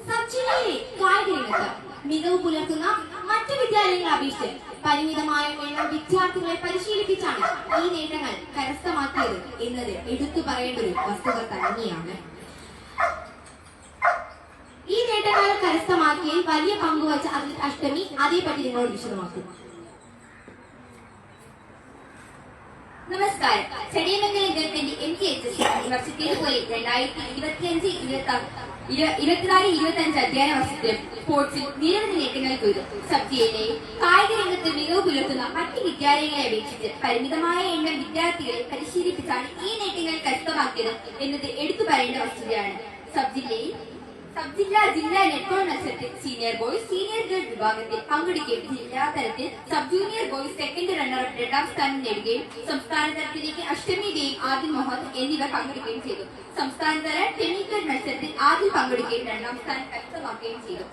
സബ് ജില്ലയിലെ കായിക രംഗത്ത് മികവ് പുലർത്തുന്ന മറ്റു വിദ്യാലയങ്ങളെ അപേക്ഷിച്ച് പരിമിതമായ എണ്ണം വിദ്യാർത്ഥികളെ പരിശീലിപ്പിച്ചാണ് ഈ നേട്ടങ്ങൾ കരസ്ഥമാക്കിയത് എന്നത് എടുത്തു പറയേണ്ട ഒരു വസ്തുത തന്നെയാണ്. ഈ നേട്ടങ്ങൾ കരസ്ഥമാക്കിയതിൽ വലിയ പങ്കുവച്ച അഷ്ടമി അതേപറ്റി നിങ്ങളോട് വിശദമാക്കും. നമസ്കാരം. ചടയമംഗലം ഗവൺമെന്റ് MTHS ഈ വർഷത്തേതുപോലെ 2024-25 അധ്യയന വർഷത്തിലും സ്പോർട്സിൽ നിരവധി നേട്ടങ്ങൾ കൊയ്തു. സബ് ജില്ലയിലെ കായിക രംഗത്ത് മികവ് പുലർത്തുന്ന മറ്റ് വിദ്യാലയങ്ങളെ അപേക്ഷിച്ച് പരിമിതമായ എണ്ണം വിദ്യാർത്ഥികളെ പരിശീലിപ്പിച്ചാണ് ഈ നേട്ടങ്ങൾ കരസ്ഥമാക്കിയത് എന്നത് എടുത്തു പറയേണ്ട വസ്തുതയാണ്. ജില്ലാ നെറ്റ്ബോൾ മത്സരത്തിൽ സീനിയർ ബോയ്സ് സീനിയർ ഗേൾ വിഭാഗത്തിൽ പങ്കെടുക്കുകയും ജില്ലാതലത്തിൽ sub junior boys second runner up 2ാം സ്ഥാനം നേടുകയും സംസ്ഥാന തലത്തിലേക്ക് അഷ്ടമി ദേവ് ആദിൽ മുഹമ്മദ് എന്നിവർ പങ്കെടുക്കുകയും ചെയ്തു. സംസ്ഥാനതല ടെന്നിക്കൽ മത്സരത്തിൽ ആദ്യം പങ്കെടുക്കുകയും 2ാം സ്ഥാനം കരസ്ഥമാക്കുകയും ചെയ്തു.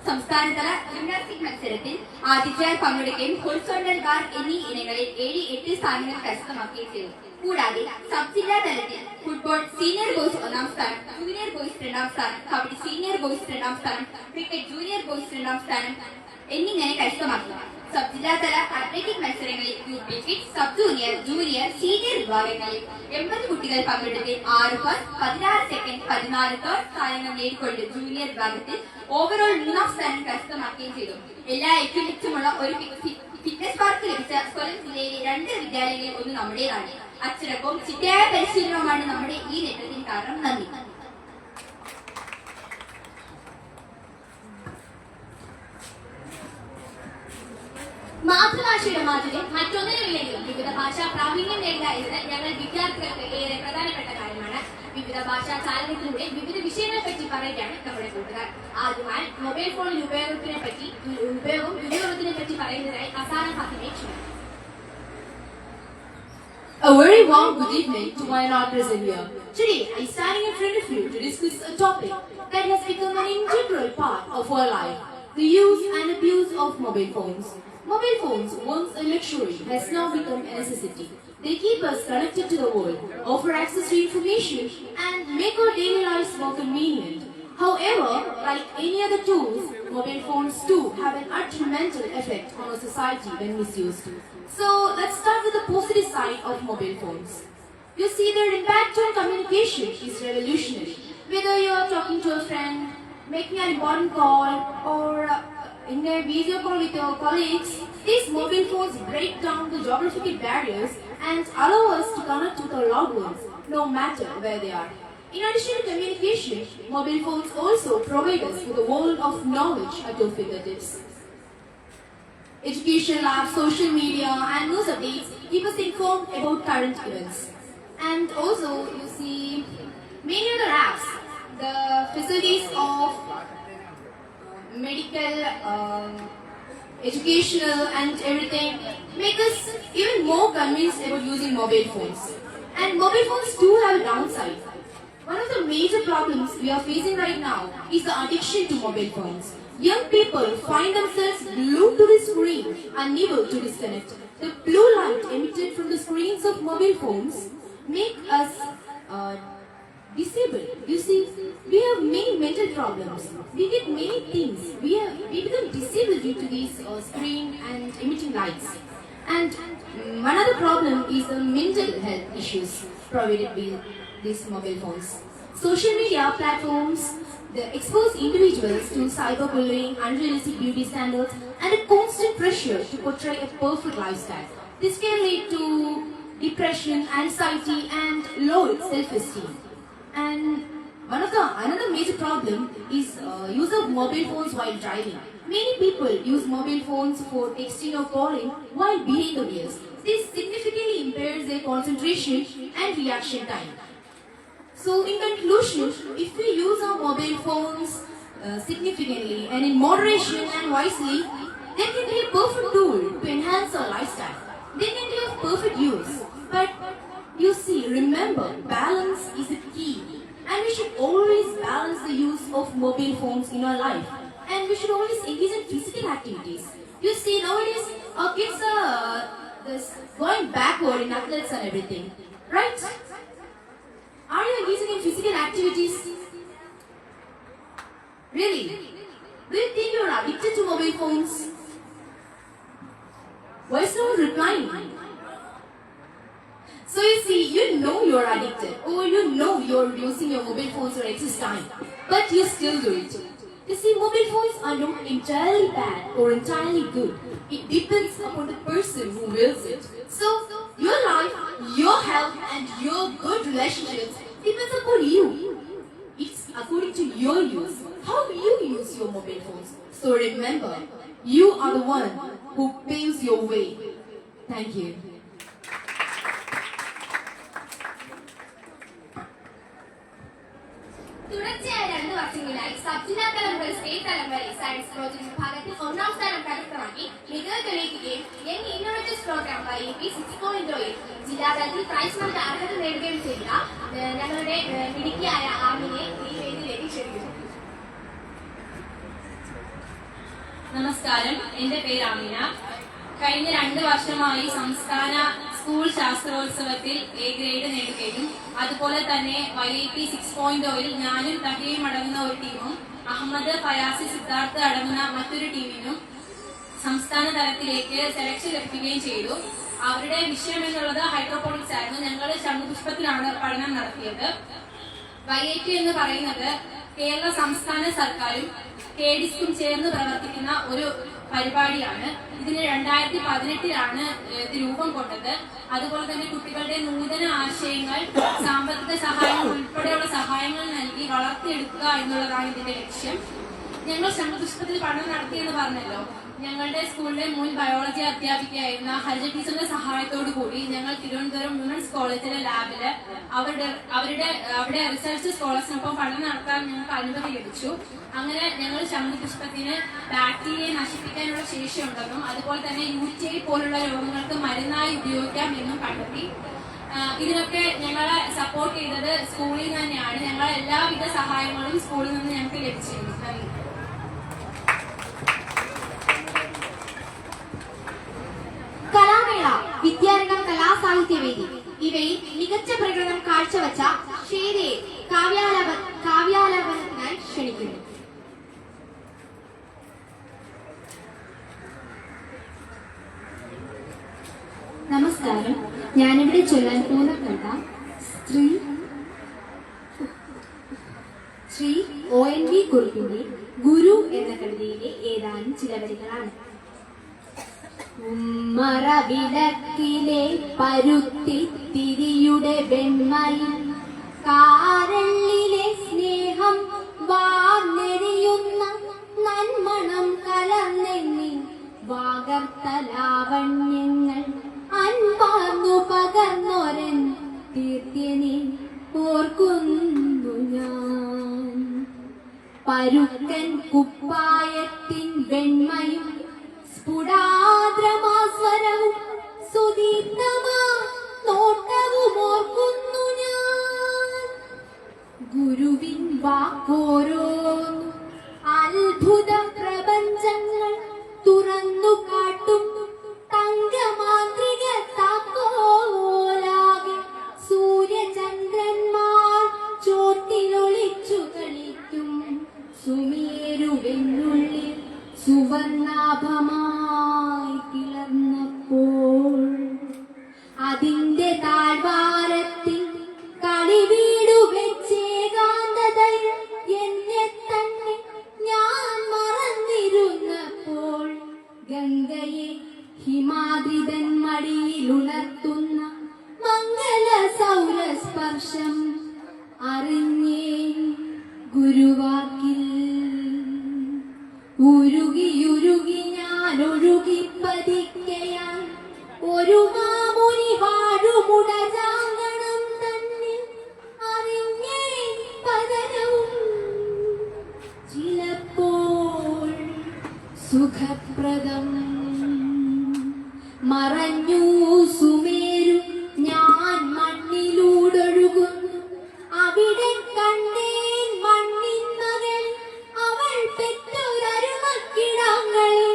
സംസ്ഥാനതല ജിംനാസ്റ്റിക് മത്സരത്തിൽ ആതിഥേയർ പങ്കെടുക്കുകയും ഹൊറിസോണ്ടൽ ബാർ എന്നീ ഇനങ്ങളിൽ 7-8 സ്ഥാനങ്ങൾ കരസ്ഥമാക്കുകയും ചെയ്തു. കൂടാതെ സബ് ജില്ലാ തലത്തിൽ ഫുട്ബോൾ സീനിയർ ബോയ്സ് 1ാം സ്ഥാനം, ജൂനിയർ ബോയ്സ് 2ാം സ്ഥാനം, കബഡി സീനിയർ ബോയ്സ് 2ാം സ്ഥാനം, ക്രിക്കറ്റ് ജൂനിയർ ബോയ്സ് 2ാം സ്ഥാനം എന്നിങ്ങനെ കരസ്ഥമാക്കുക. സബ് ജില്ലാതല അത്ലറ്റിക് മത്സരങ്ങളിൽ youth kids, sub junior, junior, senior വിഭാഗങ്ങളിൽ 80 കുട്ടികൾ പങ്കെടുത്ത് 6 ഫസ്റ്റ്, 16 സെക്കൻഡ്, 14 തേർഡ് സ്ഥാനങ്ങൾ നേടിക്കൊണ്ട് ജൂനിയർ വിഭാഗത്തിൽ ഓവറോൾ 3ാം സ്ഥാനം കരസ്ഥമാക്കുകയും ചെയ്തു. എല്ലാ എക്യുപ്മെന്റ്സുമുള്ള ഒരു ഫിറ്റ്നസ് പാർക്ക് ലഭിച്ച കൊല്ലം ജില്ലയിലെ 2 വിദ്യാലയങ്ങളിൽ ഒന്ന് നമ്മുടേതാണ്. അച്ചടക്കവും ചിട്ടയായ പരിശീലനവുമാണ് നമ്മുടെ ഈ നേട്ടത്തിന് കാരണം. നന്ദി. മാതൃഭാഷയുടെ മാധുര്യം മറ്റൊന്നിനുമില്ലെങ്കിലും വിവിധ ഭാഷാ പ്രാവീണ്യം നേടുക എന്നത് ഞങ്ങൾ വിദ്യാർത്ഥികൾക്ക് ഏറെ പ്രധാനപ്പെട്ട കാര്യമാണ്. വിവിധ ഭാഷാ ചാനലുകളിലൂടെ വിവിധ വിഷയങ്ങളെ പറ്റി പറയുകയാണ് നമ്മുടെ കൂട്ടുകാർ. ആദ്യമായി മൊബൈൽ ഫോണിൽ ഉപയോഗത്തിനെ പറ്റി പറയുന്നതായി അസാന ഫാത്തിമയെ ക്ഷണിക്കുന്നു. A very warm good evening to my honor present here. Today, I stand in front of you to discuss a topic that has become an integral part of our life: the use and abuse of mobile phones. Mobile phones, once a luxury, has now become a necessity. They keep us connected to the world, offer access to information, and make our daily lives more convenient. However, like any other tools, mobile phones too have an detrimental effect on our society when misused. So, let's start with the positive side of mobile phones. You see, their impact on communication is revolutionary. Whether you are talking to a friend, making an important call, or in a video call with your colleagues, these mobile phones break down the geographical barriers and allow us to connect with our loved ones, no matter where they are. In addition to communication, mobile phones also provide us with a world of knowledge at our fingertips. Education labs, social media, and news updates keep us informed about current events. And also, you see, many other apps, the facilities of medical, educational, and everything make us even more convinced about using mobile phones. And mobile phones do have a downside. One of the major problems we are facing right now is the addiction to mobile phones. Young people find themselves glued to the screen, unable to disconnect. The blue light emitted from the screens of mobile phones make us disabled. You see, we have many mental problems. We get many things. We become disabled due to these screen and emitting lights. And another problem is the mental health issues provided by these mobile phones. Social media platforms they expose individuals to cyberbullying, unrealistic beauty standards, and a constant pressure to portray a perfect lifestyle. This can lead to depression, anxiety, and low self-esteem. And another major problem is use of mobile phones while driving. Many people use mobile phones for texting or calling while behind the wheels. This significantly impairs their concentration and reaction time. So, in conclusion, if we use our mobile phones significantly and in moderation and wisely, they can be a perfect tool to enhance our lifestyle. They can be of perfect use. But you see, remember, balance is the key. And we should always balance the use of mobile phones in our life. And we should always engage in physical activities. You see, nowadays, our kids are going backward in athletics and everything. Right? Are you engaging in physical activities? Really? Do you think you are addicted to mobile phones? Why is no one replying? So you see, you know you are addicted, or you know you are using your mobile phones for excess time, but you still do it. You see, mobile phones are not entirely bad or entirely good. It depends upon the person who wields it. So, your life, your health, and your good relationships depends upon you. It's according to your use, how you use your mobile phones. So remember, you are the one who paves your way. Thank you. തുടർച്ചയായ 2 വർഷങ്ങളിലായി sub ജില്ലാ തലം മുതൽ state തലം വരെ science project വിഭാഗത്തിൽ 1ാം സ്ഥാനം കരസ്ഥമാക്കി മികവ് തെളിയിക്കുകയും യങ് ഇന്നോവേറ്റീവ് പ്രോഗ്രാം YAP 6.0 ജില്ലാതലത്തിൽ പ്രൈസ് നൽകി അർഹത നേടുകയും ചെയ്ത ഞങ്ങളുടെ മിടുക്കിയായ ആമിനെ ഈ വേദിയിലേക്ക് ക്ഷണിക്കുന്നു. നമസ്കാരം, എന്റെ പേര് അമിന. കഴിഞ്ഞ 2 വർഷമായി സംസ്ഥാന സ്കൂൾ ശാസ്ത്രോത്സവത്തിൽ എ ഗ്രേഡ് നേടുകയും അതുപോലെ തന്നെ YIT 6.0 ഞാനും തഹയും അടങ്ങുന്ന ഒരു ടീമും അഹമ്മദ്, ഫയാസി, സിദ്ധാർത്ഥ് അടങ്ങുന്ന മറ്റൊരു ടീമിനും സംസ്ഥാന തലത്തിലേക്ക് സെലക്ഷൻ ലഭിക്കുകയും ചെയ്തു. അവരുടെ വിഷയം എന്നുള്ളത് ഹൈഡ്രോപോണിക്സ് ആയിരുന്നു. ഞങ്ങൾ ശംഖുപുഷ്പത്തിലാണ് പഠനം നടത്തിയത്. YIT എന്ന് പറയുന്നത് കേരള സംസ്ഥാന സർക്കാരും KDSCും ചേർന്ന് പ്രവർത്തിക്കുന്ന ഒരു പരിപാടിയാണ്. ഇതിന് 2018 ഇത് രൂപം കൊണ്ടത്. അതുപോലെ തന്നെ കുട്ടികളുടെ നൂതന ആശയങ്ങൾ, സാമ്പത്തിക സഹായങ്ങൾ ഉൾപ്പെടെയുള്ള സഹായങ്ങൾ നൽകി വളർത്തിയെടുക്കുക എന്നുള്ളതാണ് ഇതിന്റെ ലക്ഷ്യം. ഞങ്ങൾ ശംഖുപുഷ്പത്തിൽ പഠനം നടത്തിയെന്ന് പറഞ്ഞല്ലോ. ഞങ്ങളുടെ സ്കൂളിലെ മുൻ ബയോളജി അധ്യാപികയായിരുന്ന ഹരിജ ടീച്ചറിന്റെ സഹായത്തോടു കൂടി ഞങ്ങൾ തിരുവനന്തപുരം വിമൻസ് കോളേജിലെ ലാബില് അവിടെ റിസർച്ച് സ്കോളേഴ്സിനൊപ്പം പഠനം നടത്താൻ ഞങ്ങൾക്ക് അനുമതി ലഭിച്ചു. അങ്ങനെ ഞങ്ങൾ ശംഖുപുഷ്പത്തിന് ബാക്ടീരിയയെ നശിപ്പിക്കാനുള്ള ശേഷിയുണ്ടെന്നും അതുപോലെ തന്നെ UTI പോലുള്ള രോഗങ്ങൾക്ക് മരുന്നായി ഉപയോഗിക്കാം എന്നും കണ്ടെത്തി. ഇതിനൊക്കെ ഞങ്ങളെ സപ്പോർട്ട് ചെയ്തത് സ്കൂളിൽ നിന്ന് തന്നെയാണ്. ഞങ്ങളെ എല്ലാവിധ സഹായങ്ങളും സ്കൂളിൽ നിന്ന് ഞങ്ങൾക്ക് ലഭിച്ചിരുന്നു. നന്ദി. കലാമേള, വിദ്യാരംഗം കലാസാഹിത്യവേദി ഇവയിൽ മികച്ച പ്രകടനം കാഴ്ചവെച്ച ഷേരയെ കാവ്യാലാപനത്തിനായി ക്ഷണിക്കുന്നു. നമസ്കാരം, ഞാനിവിടെ ചൊല്ലാൻ പോകുന്ന കഥ ശ്രീ ONV കുറുപ്പിന്റെ ഗുരു എന്ന കവിതയിലെ ഏതാനും ചില വരികളാണ്. ഉമ്മറവിളക്കിലെ പരുത്തിത്തിരിയുടെ വെണ്മയിൽ കാരള്ളിലെ സ്നേഹം വാർന്നെറിയുന്ന നന്മണം കലർന്നെന്നി വാഗർത്തലാവണ്യങ്ങൾ അൻപാർന്നു പകർന്നൊരൻ തീർത്യനെ ഓർക്കുന്നു ഞാൻ. പരുക്കൻ കുപ്പായത്തിൻ വെണ്മയും സ്ഫുടാദ്രമാസ്വരവും സുദീപ്തമാ നോട്ടവും ഓർക്കുന്നു ഞാൻ. ഗുരുവിൻ വാക്കോരോന്നു അത്ഭുത പ്രപഞ്ചങ്ങൾ തുറന്നു കാട്ടും തങ്കമാന്ത്രിക താക്കോലാകെ സൂര്യചന്ദ്രന്മാർ ചോട്ടിലൊളിച്ചു കളിക്കും സുമേരുവെന്നുള്ളിൽ സുവർണാഭമായി കിളർന്നപ്പോൾ അതിന്റെ താഴ്വാരത്തിൽ കളിവീടു വെച്ചേകാന്തതയിൽ എന്നെ തന്നെ ഞാൻ മറന്നിരുന്നപ്പോൾ ഗംഗയെ ഹിമാദ്രിതൻ മടിയിലുണർത്തുന്ന മംഗല സൗരസ്പർശം അറിഞ്ഞേ ഗുരുവാക്കിൽ ഉരുകിയുരുകി ഞാൻ ഒഴുകി പതിക്കയാൽ ഒരു മാമുനി വാഴുമുടജാങ്കണം തന്നെ അറിഞ്ഞേ പതനവും ചിലപ്പോൾ സുഖപ്രദം. മറഞ്ഞു സുമേരു ഞാൻ മണ്ണിലൂടൊഴുകുന്നു അവിടെ കണ്ടേൻ മണ്ണിൻ മകൾ അവൾ പെറ്റൊരരുമക്കിടങ്ങളിൽ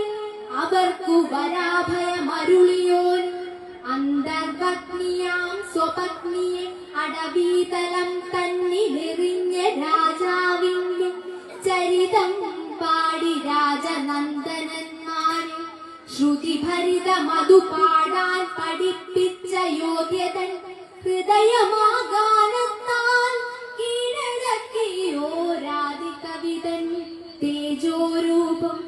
അവർക്കു വരാഭയമരുളിയോൻ അന്തർപത്നിയാം സ്വപത്നിയെ അടവീതലം തന്നിലെറിഞ്ഞ രാജാവിന്റെ ചരിതം പാടി രാജനന്ദനന്മാരെ ശ്രുതിഭരിത മധു പാടാൻ പഠിപ്പിച്ച യോഗ്യതൻ ഹൃദയമാഗാനത്താൽ കീഴടക്കിയോ രാധികവിതൻ തേജോരൂപം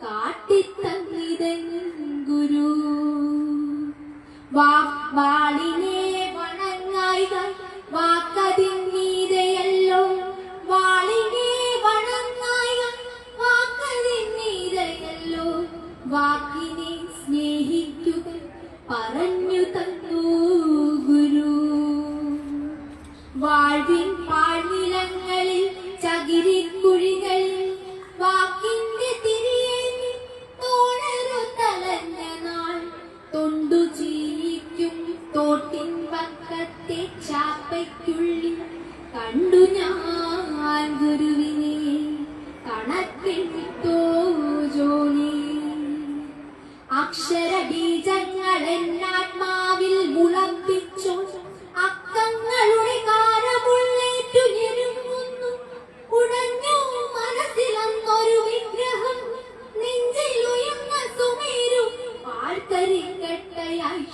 കാട്ടിത്തന്നിതൻ ഗുരു. വാളിനെ വണങ്ങായിക വാക്കതിന്നീതയല്ലോ, വാളിനെ വണങ്ങായിക വാക്കതിന്നീതയല്ലോ, വാക്കിനെ സ്നേഹിക്കുക പറഞ്ഞു തന്നു ഗുരു. വാഴ്വിൻ പാഴ്നിലങ്ങളിൽ ചകിരിക്കുഴികളിൽ വാക്കിന്റെ തിരിയേന്തി തോണരു തലഞ്ഞ നാൾ തൊണ്ടു ജീവിക്കും തോട്ടിൻ പക്കത്തെ ചാപ്പയ്ക്കുള്ളിൽ കണ്ടു ഞാൻ ഗുരുവിനെ കണക്കിട്ടോ ജോലി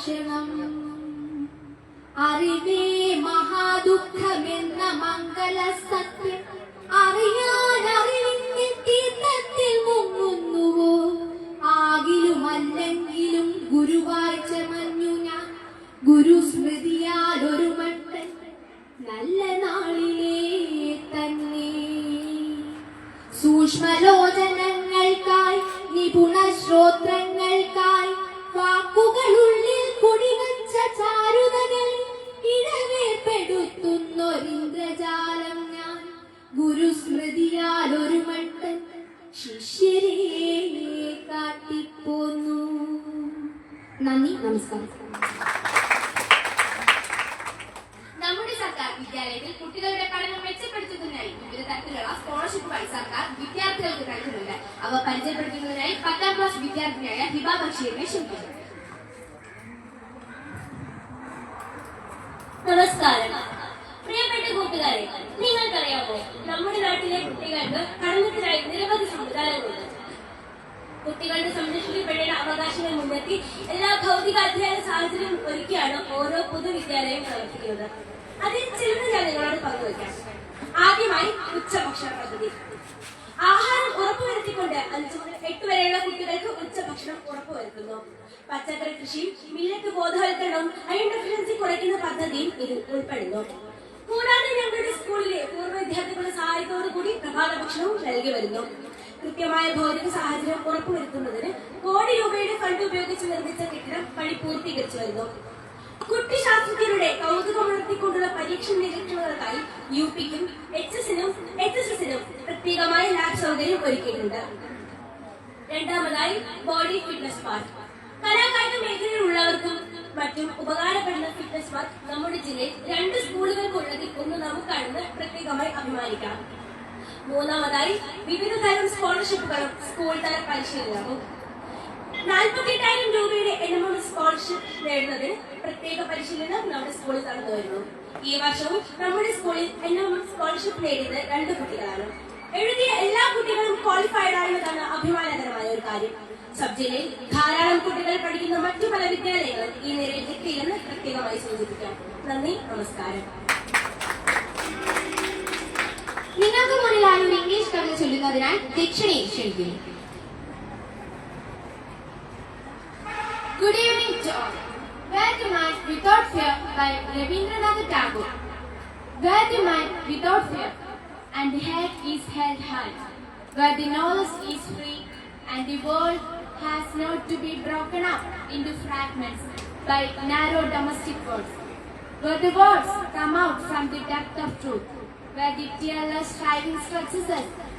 ഭക്ഷണം. അറിവേ മഹാദുഃഖമെന്ന മംഗള സത്യം അറിയാൻ അറിവിന്റെ തീർത്ഥത്തിൽ മുങ്ങുന്നുവോ? ആകിലും അല്ലെങ്കിലും ഗുരുവാഴ്ച മഞ്ഞു ഞാൻ ഗുരുസ്മൃതിയാൽ ഒരു മട്ടൻ നല്ല നാളിലേ തന്നെ. സൂക്ഷ്മലോചനങ്ങൾക്കായി നിപുണ ശ്രോത്രങ്ങൾക്കായി വാക്കുകളുള്ളിൽ കുടിവച്ച ചാരുതകൾ ഇഴവേപ്പെടുത്തുന്നൊരിന്ദ്രജാലം ഞാൻ ഗുരുസ്മൃതിയാൽ ഒരു മട്ടൻ ശിഷ്യരെ കാട്ടിപ്പോന്നു. നന്ദി, നമസ്കാരം. നമ്മുടെ സർക്കാർ വിദ്യാലയത്തിൽ കുട്ടികളുടെ പഠനം മെച്ചപ്പെടുത്തുന്നതിനായി വിവിധ തരത്തിലുള്ള സ്കോളർഷിപ്പുമായി സർക്കാർ വിദ്യാർത്ഥികൾക്ക് നൽകുന്നുണ്ട്. അവ പരിചയപ്പെടുത്തുന്നതിനായി 10ാം ക്ലാസ് വിദ്യാർത്ഥിനിയായ ഹിബ ബഷീറിനെ ക്ഷണിക്കുന്നു. നമസ്കാരം. പ്രിയപ്പെട്ട കൂട്ടുകാരെ, നിങ്ങൾക്കറിയാമോ നമ്മുടെ നാട്ടിലെ കുട്ടികൾക്ക് പഠനത്തിനായി നിരവധി സംവിധാനങ്ങളുണ്ട്. കുട്ടികളുടെ സംരക്ഷിക്കപ്പെടേണ്ട അവകാശങ്ങൾ മുൻനിർത്തി എല്ലാ ഭൗതിക അധ്യയന സാഹചര്യം ഒരുക്കിയാണ് ഓരോ പൊതുവിദ്യാലയവും പ്രവർത്തിക്കുന്നത്. അതിൽ ചിലത് ഞാൻ നിങ്ങളോട് പങ്കുവയ്ക്കാം. ആദ്യമായി ഉച്ചഭക്ഷണ പദ്ധതി. ആഹാരം ഉറപ്പുവരുത്തിക്കൊണ്ട് 5 മുതൽ 8 വരെയുള്ള കുട്ടികൾക്ക് ഉച്ചഭക്ഷണം ഉറപ്പുവരുത്തുന്നു. പച്ചക്കറി കൃഷിയും മില്ലറ്റ് ബോധവൽക്കരണവും അയൺ ഡെഫിഷ്യൻസി കുറയ്ക്കുന്ന പദ്ധതിയും ഇതിൽ ഉൾപ്പെടുന്നു. കൂടാതെ ഞങ്ങളുടെ സ്കൂളിലെ പൂർവ്വ വിദ്യാർത്ഥികളുടെ സഹായത്തോടു കൂടി പ്രഭാത ഭക്ഷണവും നൽകി വരുന്നു. കൃത്യമായ ഭൗതിക സാഹചര്യം ഉറപ്പുവരുത്തുന്നതിന് കോടി രൂപയുടെ ഫണ്ട് ഉപയോഗിച്ച് നിർമ്മിച്ച കെട്ടിടം പണി പൂർത്തീകരിച്ചു വരുന്നു. കുട്ടി ശാസ്ത്രജ്ഞരുടെ കൗതുകമുണർത്തിക്കൊണ്ടുള്ള പരീക്ഷ നിരീക്ഷണങ്ങൾക്കായി UPക്കും HSനും HSSനും പ്രത്യേകമായ ലാബ് സൗകര്യം ഒരുക്കിയിട്ടുണ്ട്. രണ്ടാമതായി ബോഡി ഫിറ്റ്നസ് പാർക്ക്. കലാകായിക മേഖലയിലുള്ളവർക്കും മറ്റും ഉപകാരപ്പെടുന്ന ഫിറ്റ്നസ് പാർക്ക് നമ്മുടെ ജില്ലയിൽ 2 സ്കൂളുകൾക്കുള്ളതിൽ ഒന്ന് നമുക്കാണെന്ന് പ്രത്യേകമായി അഭിമാനിക്കാം. മൂന്നാമതായി വിവിധ തരം സ്കോളർഷിപ്പുകളും സ്കൂൾ തല പരിശീലനവും. 48,000 രൂപയുടെ NMM സ്കോളർഷിപ്പ് നേടുന്നതിന് പ്രത്യേക പരിശീലനം നമ്മുടെ സ്കൂളിൽ നടന്നു വരുന്നു. ഈ വർഷവും നമ്മുടെ സ്കൂളിൽ NMM സ്കോളർഷിപ്പ് നേടിയത് 2 കുട്ടികളാണ്. എഴുതിയ എല്ലാ കുട്ടികളും ക്വാളിഫൈഡ് ആയതാണ് അഭിമാനകരമായ ഒരു കാര്യം. സബ് ജില്ലയിൽ ധാരാളം കുട്ടികൾ പഠിക്കുന്ന മറ്റു പല വിദ്യാലയങ്ങളും ഈ നിലയിൽ എത്തിയില്ലെന്ന് പ്രത്യേകമായി സൂചിപ്പിക്കാം. നന്ദി, നമസ്കാരം. നിങ്ങൾക്ക് മുന്നിലായി ഒരു ഇംഗ്ലീഷ് കവിത ചൊല്ലുന്നതിനായി ദക്ഷിണയെ ക്ഷണിക്കുന്നു. Good evening to all. Where the mind without fear by Rabindranath Tagore. Where the mind without fear and the head is held high, where the knowledge is free and the world has not to be broken up into fragments by narrow domestic words, where the words come out from the depth of truth, where the tearless striving stretches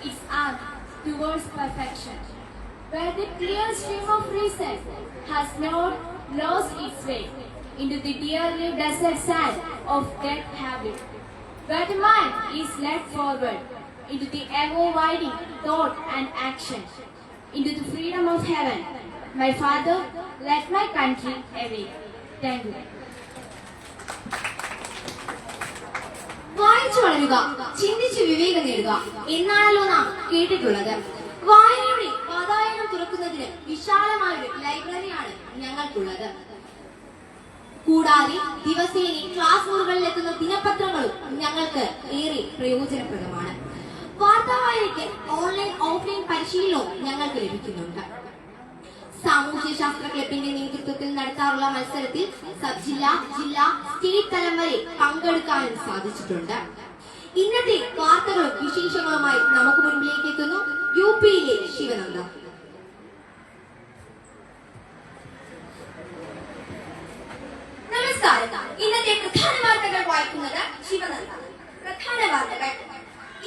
its arm towards perfection, where the clear stream of reason has not lost its way into the dearly desert sand of dead habit, where the mind is led forward into the ever-widening thought and action, into the freedom of heaven. My Father, let my country awake. Thank you. വായിച്ചു വളരുക, ചിന്തിച്ച് വിവേകം നേടുക എന്നാണല്ലോ നാം കേട്ടിട്ടുള്ളത്. വായനയുടെ വാതായനം തുറക്കുന്നതിന് വിശാലമായൊരു ലൈബ്രറിയാണ് ഞങ്ങൾക്കുള്ളത്. കൂടാതെ ദിവസേന ക്ലാസ് മുറികളിലെത്തുന്ന ദിനപത്രങ്ങളും ഞങ്ങൾക്ക് ഏറെ പ്രയോജനപ്രദമാണ്. വാർത്താവായനയ്ക്ക് ഓൺലൈൻ ഓഫ്ലൈൻ പരിശീലനവും ഞങ്ങൾക്ക് ലഭിക്കുന്നുണ്ട്. സാമൂഹ്യ ശാസ്ത്ര ക്ലബിന്റെ നേതൃത്വത്തിൽ നടത്താറുള്ള മത്സരത്തിൽ സബ് ജില്ലാ, ജില്ലാ, സ്റ്റേറ്റ് തലം വരെ പങ്കെടുക്കാനും സാധിച്ചിട്ടുണ്ട്. ഇന്നത്തെ വാർത്തകളും വിശേഷങ്ങളുമായി നമുക്ക് മുൻപിലേക്ക് എത്തുന്നു UPയിലെ ശിവനന്ദ. നമസ്കാരം. ഇന്നത്തെ പ്രധാന വാർത്തകൾ വായിക്കുന്നത് ശിവനന്ദ. പ്രധാന വാർത്തകൾ.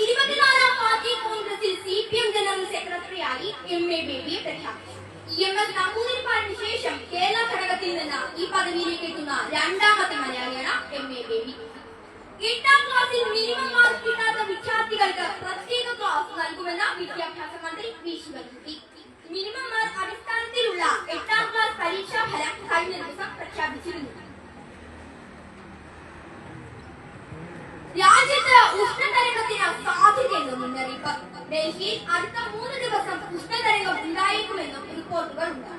24ാം പാർട്ടി കോൺഗ്രസിൽ CPM ജനറൽ സെക്രട്ടറിയായി MA ബേബിയെ പ്രഖ്യാപിച്ചു. EMS നമ്പൂതിരിപ്പാടിന് ശേഷം കേരള ഘടകത്തിൽ നിന്ന് ഈ പദവിയിലേക്ക് എത്തുന്ന 2ാമത്തെ മലയാളിയാണ് MA ബേബി. 8ാം ക്ലാസ്സിൽ മിനിമം മാർക്ക് കിട്ടാത്ത വിദ്യാർത്ഥികൾക്ക് പ്രത്യേക ക്ലാസ് നൽകുമെന്ന വിദ്യാഭ്യാസ മന്ത്രി V. ശിവൻകുട്ടി. മിനിമം മാർക്ക് അടിസ്ഥാനത്തിലുള്ള 8ാം ക്ലാസ് പരീക്ഷാ ഫലം കഴിഞ്ഞ ദിവസം പ്രഖ്യാപിച്ചിരുന്നു. രാജ്യത്ത് ഉഷ്ണതരംഗത്തിന് സാധ്യതയെന്ന് മുന്നറിയിപ്പ്. ഡൽഹിയിൽ അടുത്ത 3 ദിവസം ഉഷ്ണതരംഗം ഉണ്ടായേക്കുമെന്നും റിപ്പോർട്ടുകൾ ഉണ്ട്.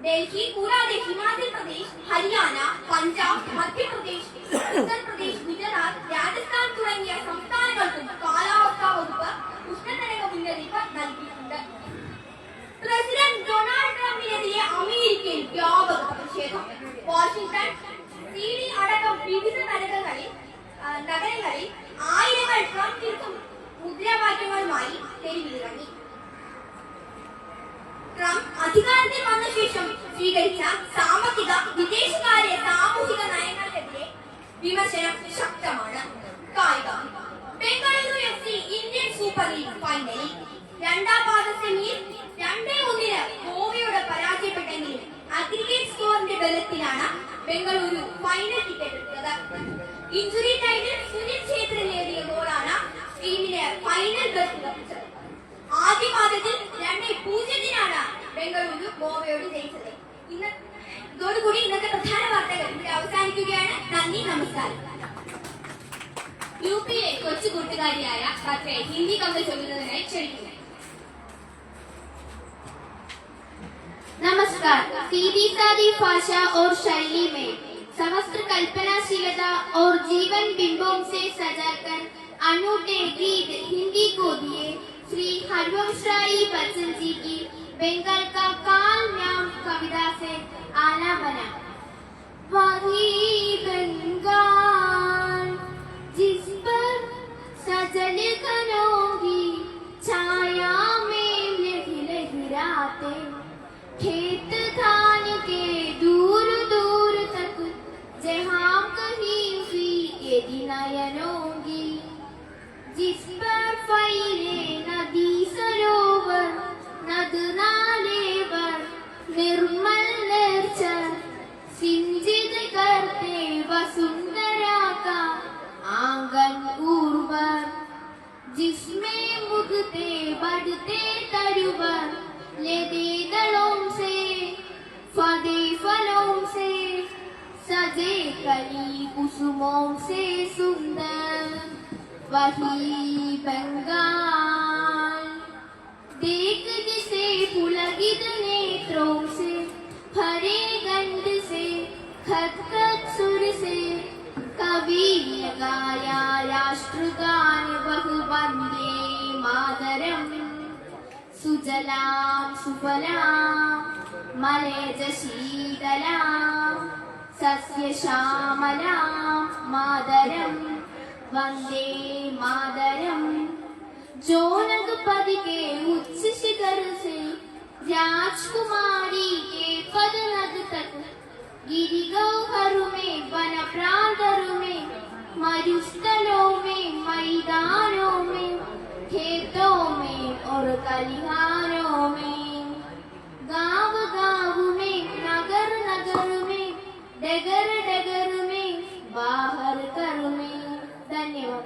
ഡൽഹി കൂടാതെ ഹിമാചൽ പ്രദേശ്, ഹരിയാന, പഞ്ചാബ്, മധ്യപ്രദേശ്, ഉത്തർപ്രദേശ്, ഗുജറാത്ത്, രാജസ്ഥാൻ തുടങ്ങിയ സംസ്ഥാനങ്ങൾക്കും കാലാവസ്ഥാ വകുപ്പ് ഉഷ്ണതരംഗ മുന്നറിയിപ്പ് നൽകിയിട്ടുണ്ട്. പ്രസിഡന്റ് ഡൊണാൾഡ് ട്രംപിനെതിരെ അമേരിക്കയിൽ വ്യാപക പ്രതിഷേധം. വാഷിംഗ്ടൺ, സിഡി അടക്കം വിവിധ നഗരങ്ങളിൽ ആയിരങ്ങൾ ട്രംപ് വിരുദ്ധ മുദ്രാവാക്യങ്ങളുമായി തെരുവിലിറങ്ങി. ട്രംപ് അധികാരത്തിൽ വന്ന ശേഷം സ്വീകരിച്ച സാമ്പത്തിക, വിദേശകാര്യ, സാമൂഹിക നയങ്ങൾക്കെതിരെ വിമർശനം ശക്തമാണ്. കായികം. Bengaluru FC Indian super league ഫൈനലിൽ രണ്ടാം പാദ സെമിയിൽ 2-1 ഗോവയോട് പരാജയപ്പെട്ടെങ്കിലും അഗ്രിഗേറ്റ് സ്കോറിന്റെ ബലത്തിലാണ് ബംഗളൂരു ഫൈനൽ ടിക്കറ്റ് എടുത്തത്. ഇഞ്ചുറി ടൈമിൽ സുനിൽ ഛേത്രി നേടിയ ഗോളാണ് ടീമിന് ഫൈനൽ ബർത്ത് ലഭിച്ചത്. ആദ്യ പാദത്തിൽ 2-0 ബംഗളൂരു ഗോവയോട് ജയിച്ചത്. ഇതോടുകൂടി ഇന്നത്തെ പ്രധാന വാർത്തകൾ ഇവിടെ അവസാനിക്കുകയാണ്. നന്ദി, നമസ്കാരം. യുപിയിലെ കൊച്ചു കൂട്ടുകാരിയായ കത്രയെ ഹിന്ദി കവിത ചൊല്ലുന്നതിനായി ക്ഷണിക്കുന്നു. नमस्कार। सीधी सादी भाषा और शैली में समस्त कल्पनाशीलता और जीवन बिंबों से सजाकर अनूठे गीत हिंदी को दिए श्री हरिवंश राय बच्चन जी की बंगाल का काल नाम कविता से आना बना। वही बंगाल जिस पर सजल घनों की छाया में लहराते खेत धान के दूर दूर तक जहाँ कहीं भी ये नयनों की, जिस पर फैले नदी सरोवर नद नाले पर निर्मल निर्जर सिंचित करते वसुंधरा का आंगन उर्वर, जिसमें मुगते बढ़ते तरुवर लेदे दलों से फदे फलों से सजे कली कुसुमों से सुंदर वही बंगाल। देख जिसे पुलकित नेत्रों से भरे गंध से खत सुर से कवि ने गाया राष्ट्रगान वह वंदे मातरम। सुजलां सुफलां मलयज शीतलां सस्यश्यामलां मातरं वन्दे मातरं। जोनकपद के उच्च शिखर से राजकुमारी के पदनग तक गिरिगौहरों में वन प्रांतरों में मरुस्थलों में मैदानों में खेतों में और खलिहानों में गांव गांव में नगर नगर में डगर डगर में बाहर कर में। धन्यवाद।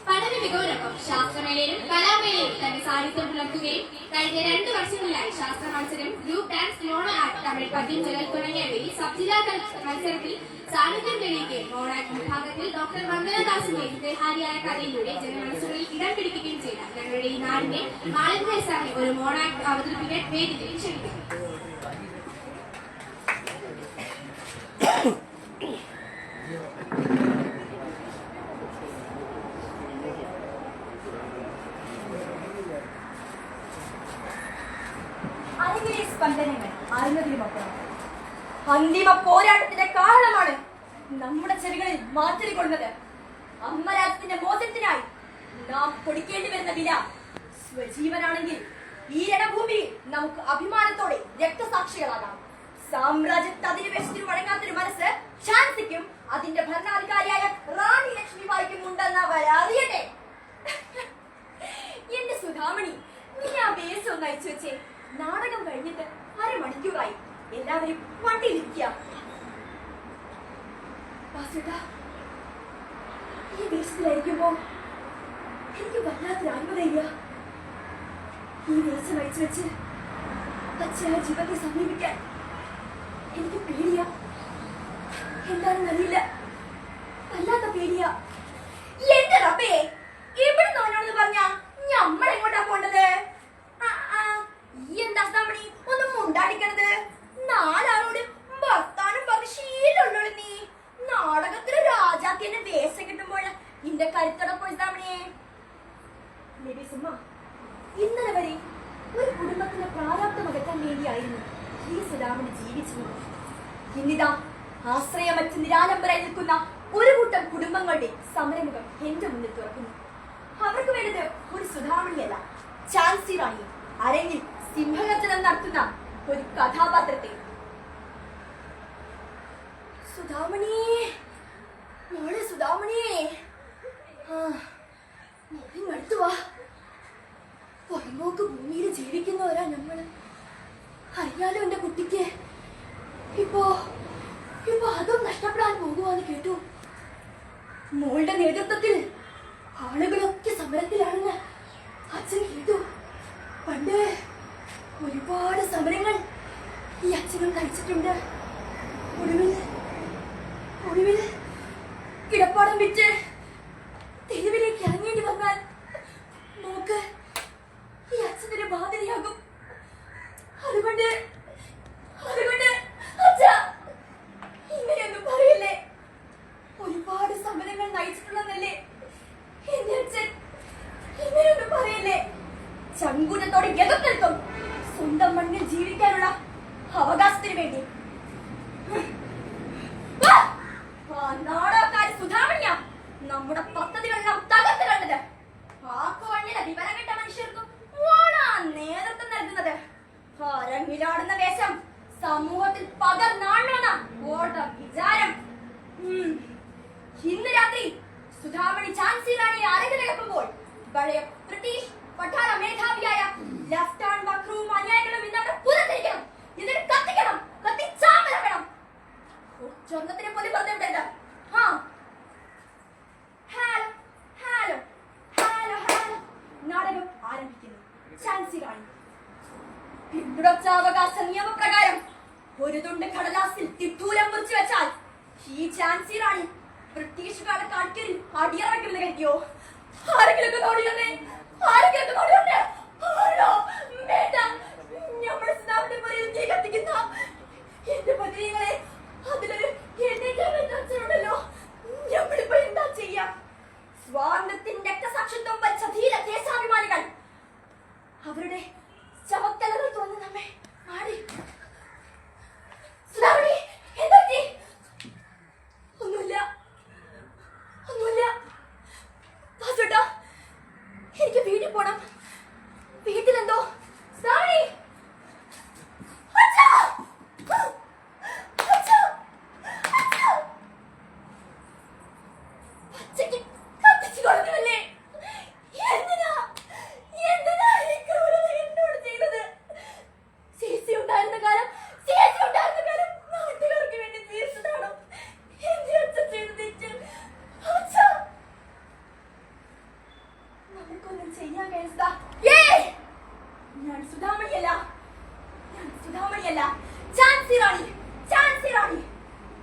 പഠന മികവിനൊപ്പം ശാസ്ത്രമേളയിലും കലാമേളയിലും തന്റെ സാന്നിധ്യം പുലർത്തുകയും കഴിഞ്ഞ 2 വർഷങ്ങളിലായി ശാസ്ത്ര മത്സരം, group dance, mono act, Tamil പദ്യം ചൊല്ലൽ തുടങ്ങിയവയിൽ സബ് ജില്ലാ മത്സരത്തിൽ സാന്നിധ്യം തെളിയിക്കുകയും മോണോ ആക്ട് വിഭാഗത്തിൽ ഡോക്ടർ വന്ദനദാസിന്റെ ഹൃദയഹാരിയായ കഥയിലൂടെ ജനമനസ്സുകളിൽ ഇടം പിടിക്കുകയും ചെയ്ത ഞങ്ങളുടെ ഈ നാടിന്റെ മാളിന്യ സാറിനെ ഒരു മോണോ ആക്ട് അവതരിപ്പിക്കാൻ വേദിയിൽ ക്ഷണിക്കുന്നു. അരങ്ങിലെ സ്പന്ദനങ്ങൾ അറിഞ്ഞതിനുമപ്പുറം അന്തിമ പോരാട്ടത്തിന്റെ കാരണമാണ് നമ്മുടെ ചെവികളിൽ മാറ്റൽ കൊണ്ടത്. അമ്മരാജ്യത്തിന്റെ മോചനത്തിനായി നാം കൊടുക്കേണ്ടി വരുന്ന വില സ്വജീവനാണെങ്കിൽ ഈ രണഭൂമിയിൽ നമുക്ക് അഭിമാനത്തോടെ രക്തസാക്ഷികളാകാം. സാമ്രാജ്യത്തെ അധിനിവേശത്തിന് വഴങ്ങാത്തൊരു മനസ്സ് ഝാൻസിക്കും അതിന്റെ ഭരണാധികാരിയായ റാണി ലക്ഷ്മിബായിക്കും ഉണ്ടെന്നവർ അറിയട്ടെ. എന്റെ സുധാമണി, നീ ആ വേഷം ഒന്ന് അയച്ചു വെച്ചേ. നാടകം കഴിഞ്ഞിട്ട് അരമണിക്കൂറായി. എല്ലാവരും വണ്ടിയിലിരിക്കുക. ഈ വേഷത്തിലായിരിക്കുമ്പോ എനിക്ക് വല്ലാത്തൊരു അത്ഭുതമില്ല. ഈ വേഷം അയച്ചു വെച്ച് അച്ഛാ ജീവത്തെ സമീപിക്കാൻ എനിക്ക് പേടിയാ. എന്താണെന്ന് അറിയില്ല, വല്ലാത്ത പേടിയാ. എന്റെ റബ്ബേ, എവിടെ നോണെന്ന് പറഞ്ഞാ നമ്മളെങ്ങോട്ടാ പോണ്ടത്? ലേബീസുമ്മ, ഇന്നലെ വരെ ഒരു കുടുംബത്തിന്റെ പ്രാരാബ്ദം അകറ്റാൻ വേണ്ടിയായിരുന്നു ഈ സുധാമണി ജീവിച്ചിരുന്നത്. ഇന്നിതാ ആശ്രയമറ്റ് നിരാലംബരായി നിൽക്കുന്ന ഒരു കൂട്ടം കുടുംബങ്ങളുടെ സമരമുഖം എന്റെ മുന്നിൽ തുറക്കുന്നു. അവർക്ക് വേണ്ടത് ഒരു സുധാമണിയല്ല, ഝാൻസി റാണി അരങ്ങിൽ സിംഹഗർജനം നടത്തുന്ന ഒരു കഥാപാത്രത്തെ. സുധാമണി, മോളെ സുധാമണി, അടുത്തു വാ. പുറമോക്ക് ഭൂമിയിൽ ജീവിക്കുന്നവരാ നമ്മള്. അറിയാലോ എന്റെ കുട്ടിക്ക് ഇപ്പോ അതും നഷ്ടപ്പെടാൻ പോകുവാന്ന് കേട്ടു. മോളുടെ നേതൃത്വത്തിൽ ആളുകളൊക്കെ സമരത്തിലാണെന്ന് അച്ഛൻ കേട്ടു. പണ്ട് ഒരുപാട് സമരങ്ങൾ ഈ അച്ഛനും കഴിച്ചിട്ടുണ്ട്. ഒടുവിൽ കിടപ്പാടം വിറ്റ് തെരുവിലേക്ക് ഇറങ്ങേണ്ടി വന്നാൽ നോക്ക് ഈ അച്ഛനൊരു ബാധ്യതയാകും. അതുകൊണ്ട് അച്ഛാ, ഇങ്ങനെയൊന്നും പറയില്ലേ. ഒരുപാട് സമരങ്ങൾ നയിച്ചിട്ടുള്ളതല്ലേ എന്റെ അച്ഛൻ. ഇങ്ങനെയൊന്നും പറയില്ലേ. ചങ്കൂറ്റത്തോടെ എതിർക്കും സ്വന്തം മണ്ണിൽ ജീവിക്കാനുള്ള അവകാശത്തിന് വേണ്ടി. നാടകക്കാരി സുധാമണിയ നമ്മുടെ പദ്ധതികളെല്ലാം തകർത്ത് കണ്ടത്. ആക്കുവണ്ണിലെ വിവരം കെട്ട മനുഷ്യർക്കും നേതൃത്വം നൽകുന്നത്. അരങ്ങിലാടുന്ന വേഷം സമൂഹത്തിൽ പകർന്നാണെന്ന ഓർഡ വിചാരം. ഇന്ന് രാത്രി സുധാമണി ഝാൻസി റാണിയെ അരങ്ങിലകക്കുമ്പോൾ പഴയ ബ്രിട്ടീഷ് പട്ടാള മേധാവിയായ ലഫ്റ്റനന്റ് ബക്രവും അനുയായികളും ഇന്നത്തെ പുറത്തിരിക്കണം. ഇതിന് കത്തിക്കണം, കത്തിച്ചാമലക്കണം. സ്വർണത്തിനെ പോലെ പറഞ്ഞിട്ടുണ്ട്. നാടകം ആരംഭിക്കുന്നു. ഝാൻസി റാണി. പിന്തുടർച്ചാവകാശ നിയമപ്രകാരം ഒരു തുണ്ട് കടലാസിൽ തിട്ടൂരം മുറിച്ചു വെച്ചാൽ ഈ ഝാൻസി റാണി ബ്രിട്ടീഷുകാരുടെ കാൽക്കരിൽ അടിയറയ്ക്കുന്നത് കരുതിയോ? ആരെങ്കിലും നോടിയുന്നേ, ആരെങ്കിലും നോടിയുണ്ടേ? വേണ്ട, നമ്മുടെ സ്നാവിന്റെ പുറയിൽ തീ കത്തിക്കുന്ന എന്റെ പതിനികളെ അതിലൊരു അച്ഛനുണ്ടല്ലോ. നമ്മളിപ്പോ എന്താ ചെയ്യാം? സ്വാതന്ത്ര്യത്തിന്റെ രക്തസാക്ഷിത്വം വച്ച ധീര ദേശാഭിമാനികൾ അവരുടെ ശവക്കലകൾ തുറന്ന് നമ്മെ മാറി. സുധാമണി, എന്താ പറ്റി? ഒന്നുമില്ല. ദാസേട്ടാ, എനിക്ക് വീട്ടിൽ പോണം. വീട്ടിലെന്തോ സുധാമണി.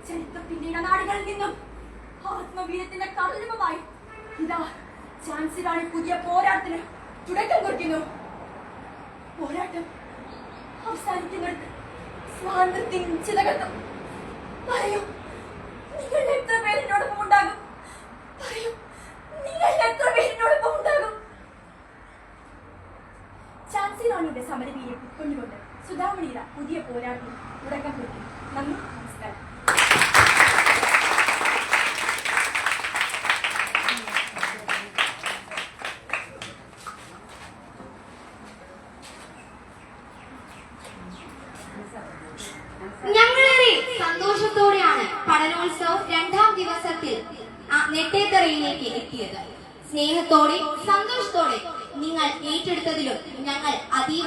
ചരിത്രത്തിന്റെ നാടുകളിൽ നിന്നും ആത്മവീരത്തിന്റെ കടലുമായി ഇതാ ഝാൻസി റാണി പുതിയ പോരാട്ടത്തിന് തുടക്കം കുറിക്കുന്നു. പോരാട്ടം അവസാനിക്കുന്നിടത്ത് സ്വാതന്ത്ര്യത്തിൻ ചിതകത്തും. പറയൂ, നിങ്ങൾ എത്ര പേരിനോടൊപ്പം ഉണ്ടാകും? പറയൂ, നിങ്ങൾ എത്ര പേരിനോടൊപ്പം ഉണ്ടാകും? ഝാൻസി റാണിയുടെ സമരവീര്യം ഉൾക്കൊണ്ടുകൊണ്ട് സുധാമണിയുടെ പുതിയ പോരാട്ടത്തിന് തുടക്കം കുറിക്കുന്നു. നന്ദി, നമസ്കാരം. ഞങ്ങളേറെ സന്തോഷത്തോടെയാണ് പഠനോത്സവം 2ാം ദിവസത്തിൽ നെട്ടേത്തറയിലേക്ക് എത്തിയത്. സ്നേഹത്തോടെ സന്തോഷത്തോടെ നിങ്ങൾ ഏറ്റെടുത്തതിലും ഞങ്ങൾ അതീവ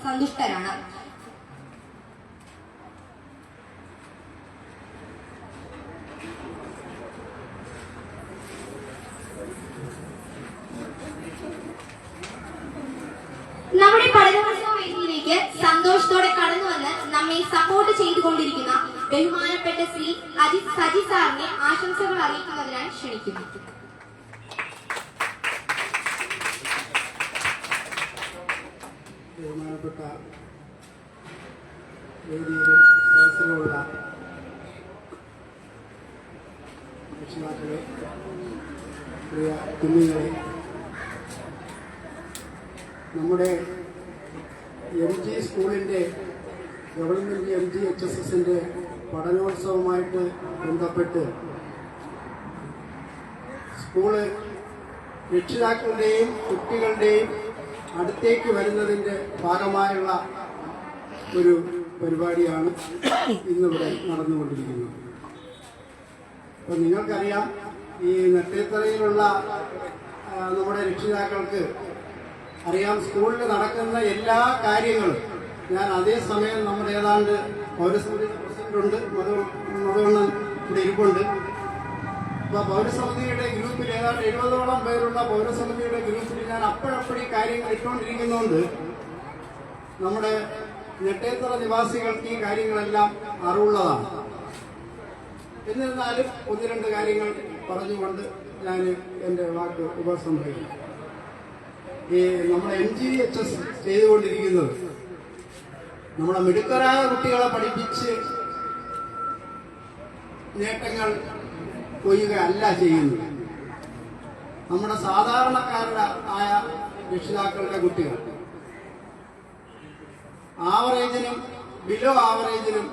സന്തുഷ്ടരാണ്. നമ്മുടെ പഠനോത്സവ വേദിയിലേക്ക് സന്തോഷത്തോടെ കടന്നു വന്ന് നമ്മെ സപ്പോർട്ട് ചെയ്തുകൊണ്ടിരിക്കുന്ന ബഹുമാനപ്പെട്ട ശ്രീ സജി സാറിനെ ആശംസകൾ അറിയിക്കുന്നതിനായി ക്ഷണിക്കുന്നു. ബഹുമാനപ്പെട്ട വേദിയിലും സദസ്സിലുമുള്ള രക്ഷിതാക്കളെ, പ്രിയ കുഞ്ഞുങ്ങളെ, നമ്മുടെ MG സ്കൂളിൻ്റെ ഗവൺമെൻറ് MG HSSൻ്റെ പഠനോത്സവമായിട്ട് ബന്ധപ്പെട്ട് സ്കൂള് രക്ഷിതാക്കളുടെയും കുട്ടികളുടെയും അടുത്തേക്ക് വരുന്നതിൻ്റെ ഭാഗമായുള്ള ഒരു പരിപാടിയാണ് ഇന്നിവിടെ നടന്നുകൊണ്ടിരിക്കുന്നത്. അപ്പോൾ നിങ്ങൾക്കറിയാം, ഈ നെട്ടേത്തറയിലുള്ള നമ്മുടെ രക്ഷിതാക്കൾക്ക് അറിയാം സ്കൂളിൽ നടക്കുന്ന എല്ലാ കാര്യങ്ങളും. ഞാൻ അതേസമയം നമ്മുടെ ഏതാണ്ട് പൗരസമിതി പ്രസിഡന്റുണ്ട്, മധുവണ്ണൻ ഇവിടെ ഇരിപ്പുണ്ട്. അപ്പോൾ പൗരസമിതിയുടെ ഗ്രൂപ്പിൽ ഏതാണ്ട് 70ഓളം പേരുള്ള പൗരസമിതിയുടെ ഗ്രൂപ്പിൽ ഞാൻ അപ്പോഴപ്പോഴീ കാര്യങ്ങൾ ഇട്ടുകൊണ്ടിരിക്കുന്നതുകൊണ്ട് നമ്മുടെ നെട്ടേത്തറ നിവാസികൾക്ക് ഈ കാര്യങ്ങളെല്ലാം അറിവുള്ളതാണ്. എന്നിരുന്നാലും ഒന്ന് രണ്ട് കാര്യങ്ങൾ പറഞ്ഞുകൊണ്ട് ഞാൻ എൻ്റെ വാക്ക് ഉപസംഹരിക്കും. ഈ നമ്മുടെ MGHS ചെയ്തുകൊണ്ടിരിക്കുന്നത് നമ്മളെ മിടുക്കരായ കുട്ടികളെ പഠിപ്പിച്ച് നേട്ടങ്ങൾ കൊയ്യുക അല്ല ചെയ്യുന്നത്. നമ്മുടെ സാധാരണക്കാരായ രക്ഷിതാക്കളുടെ കുട്ടികൾ ആവറേജിനും ബിലോ ആവറേജിനും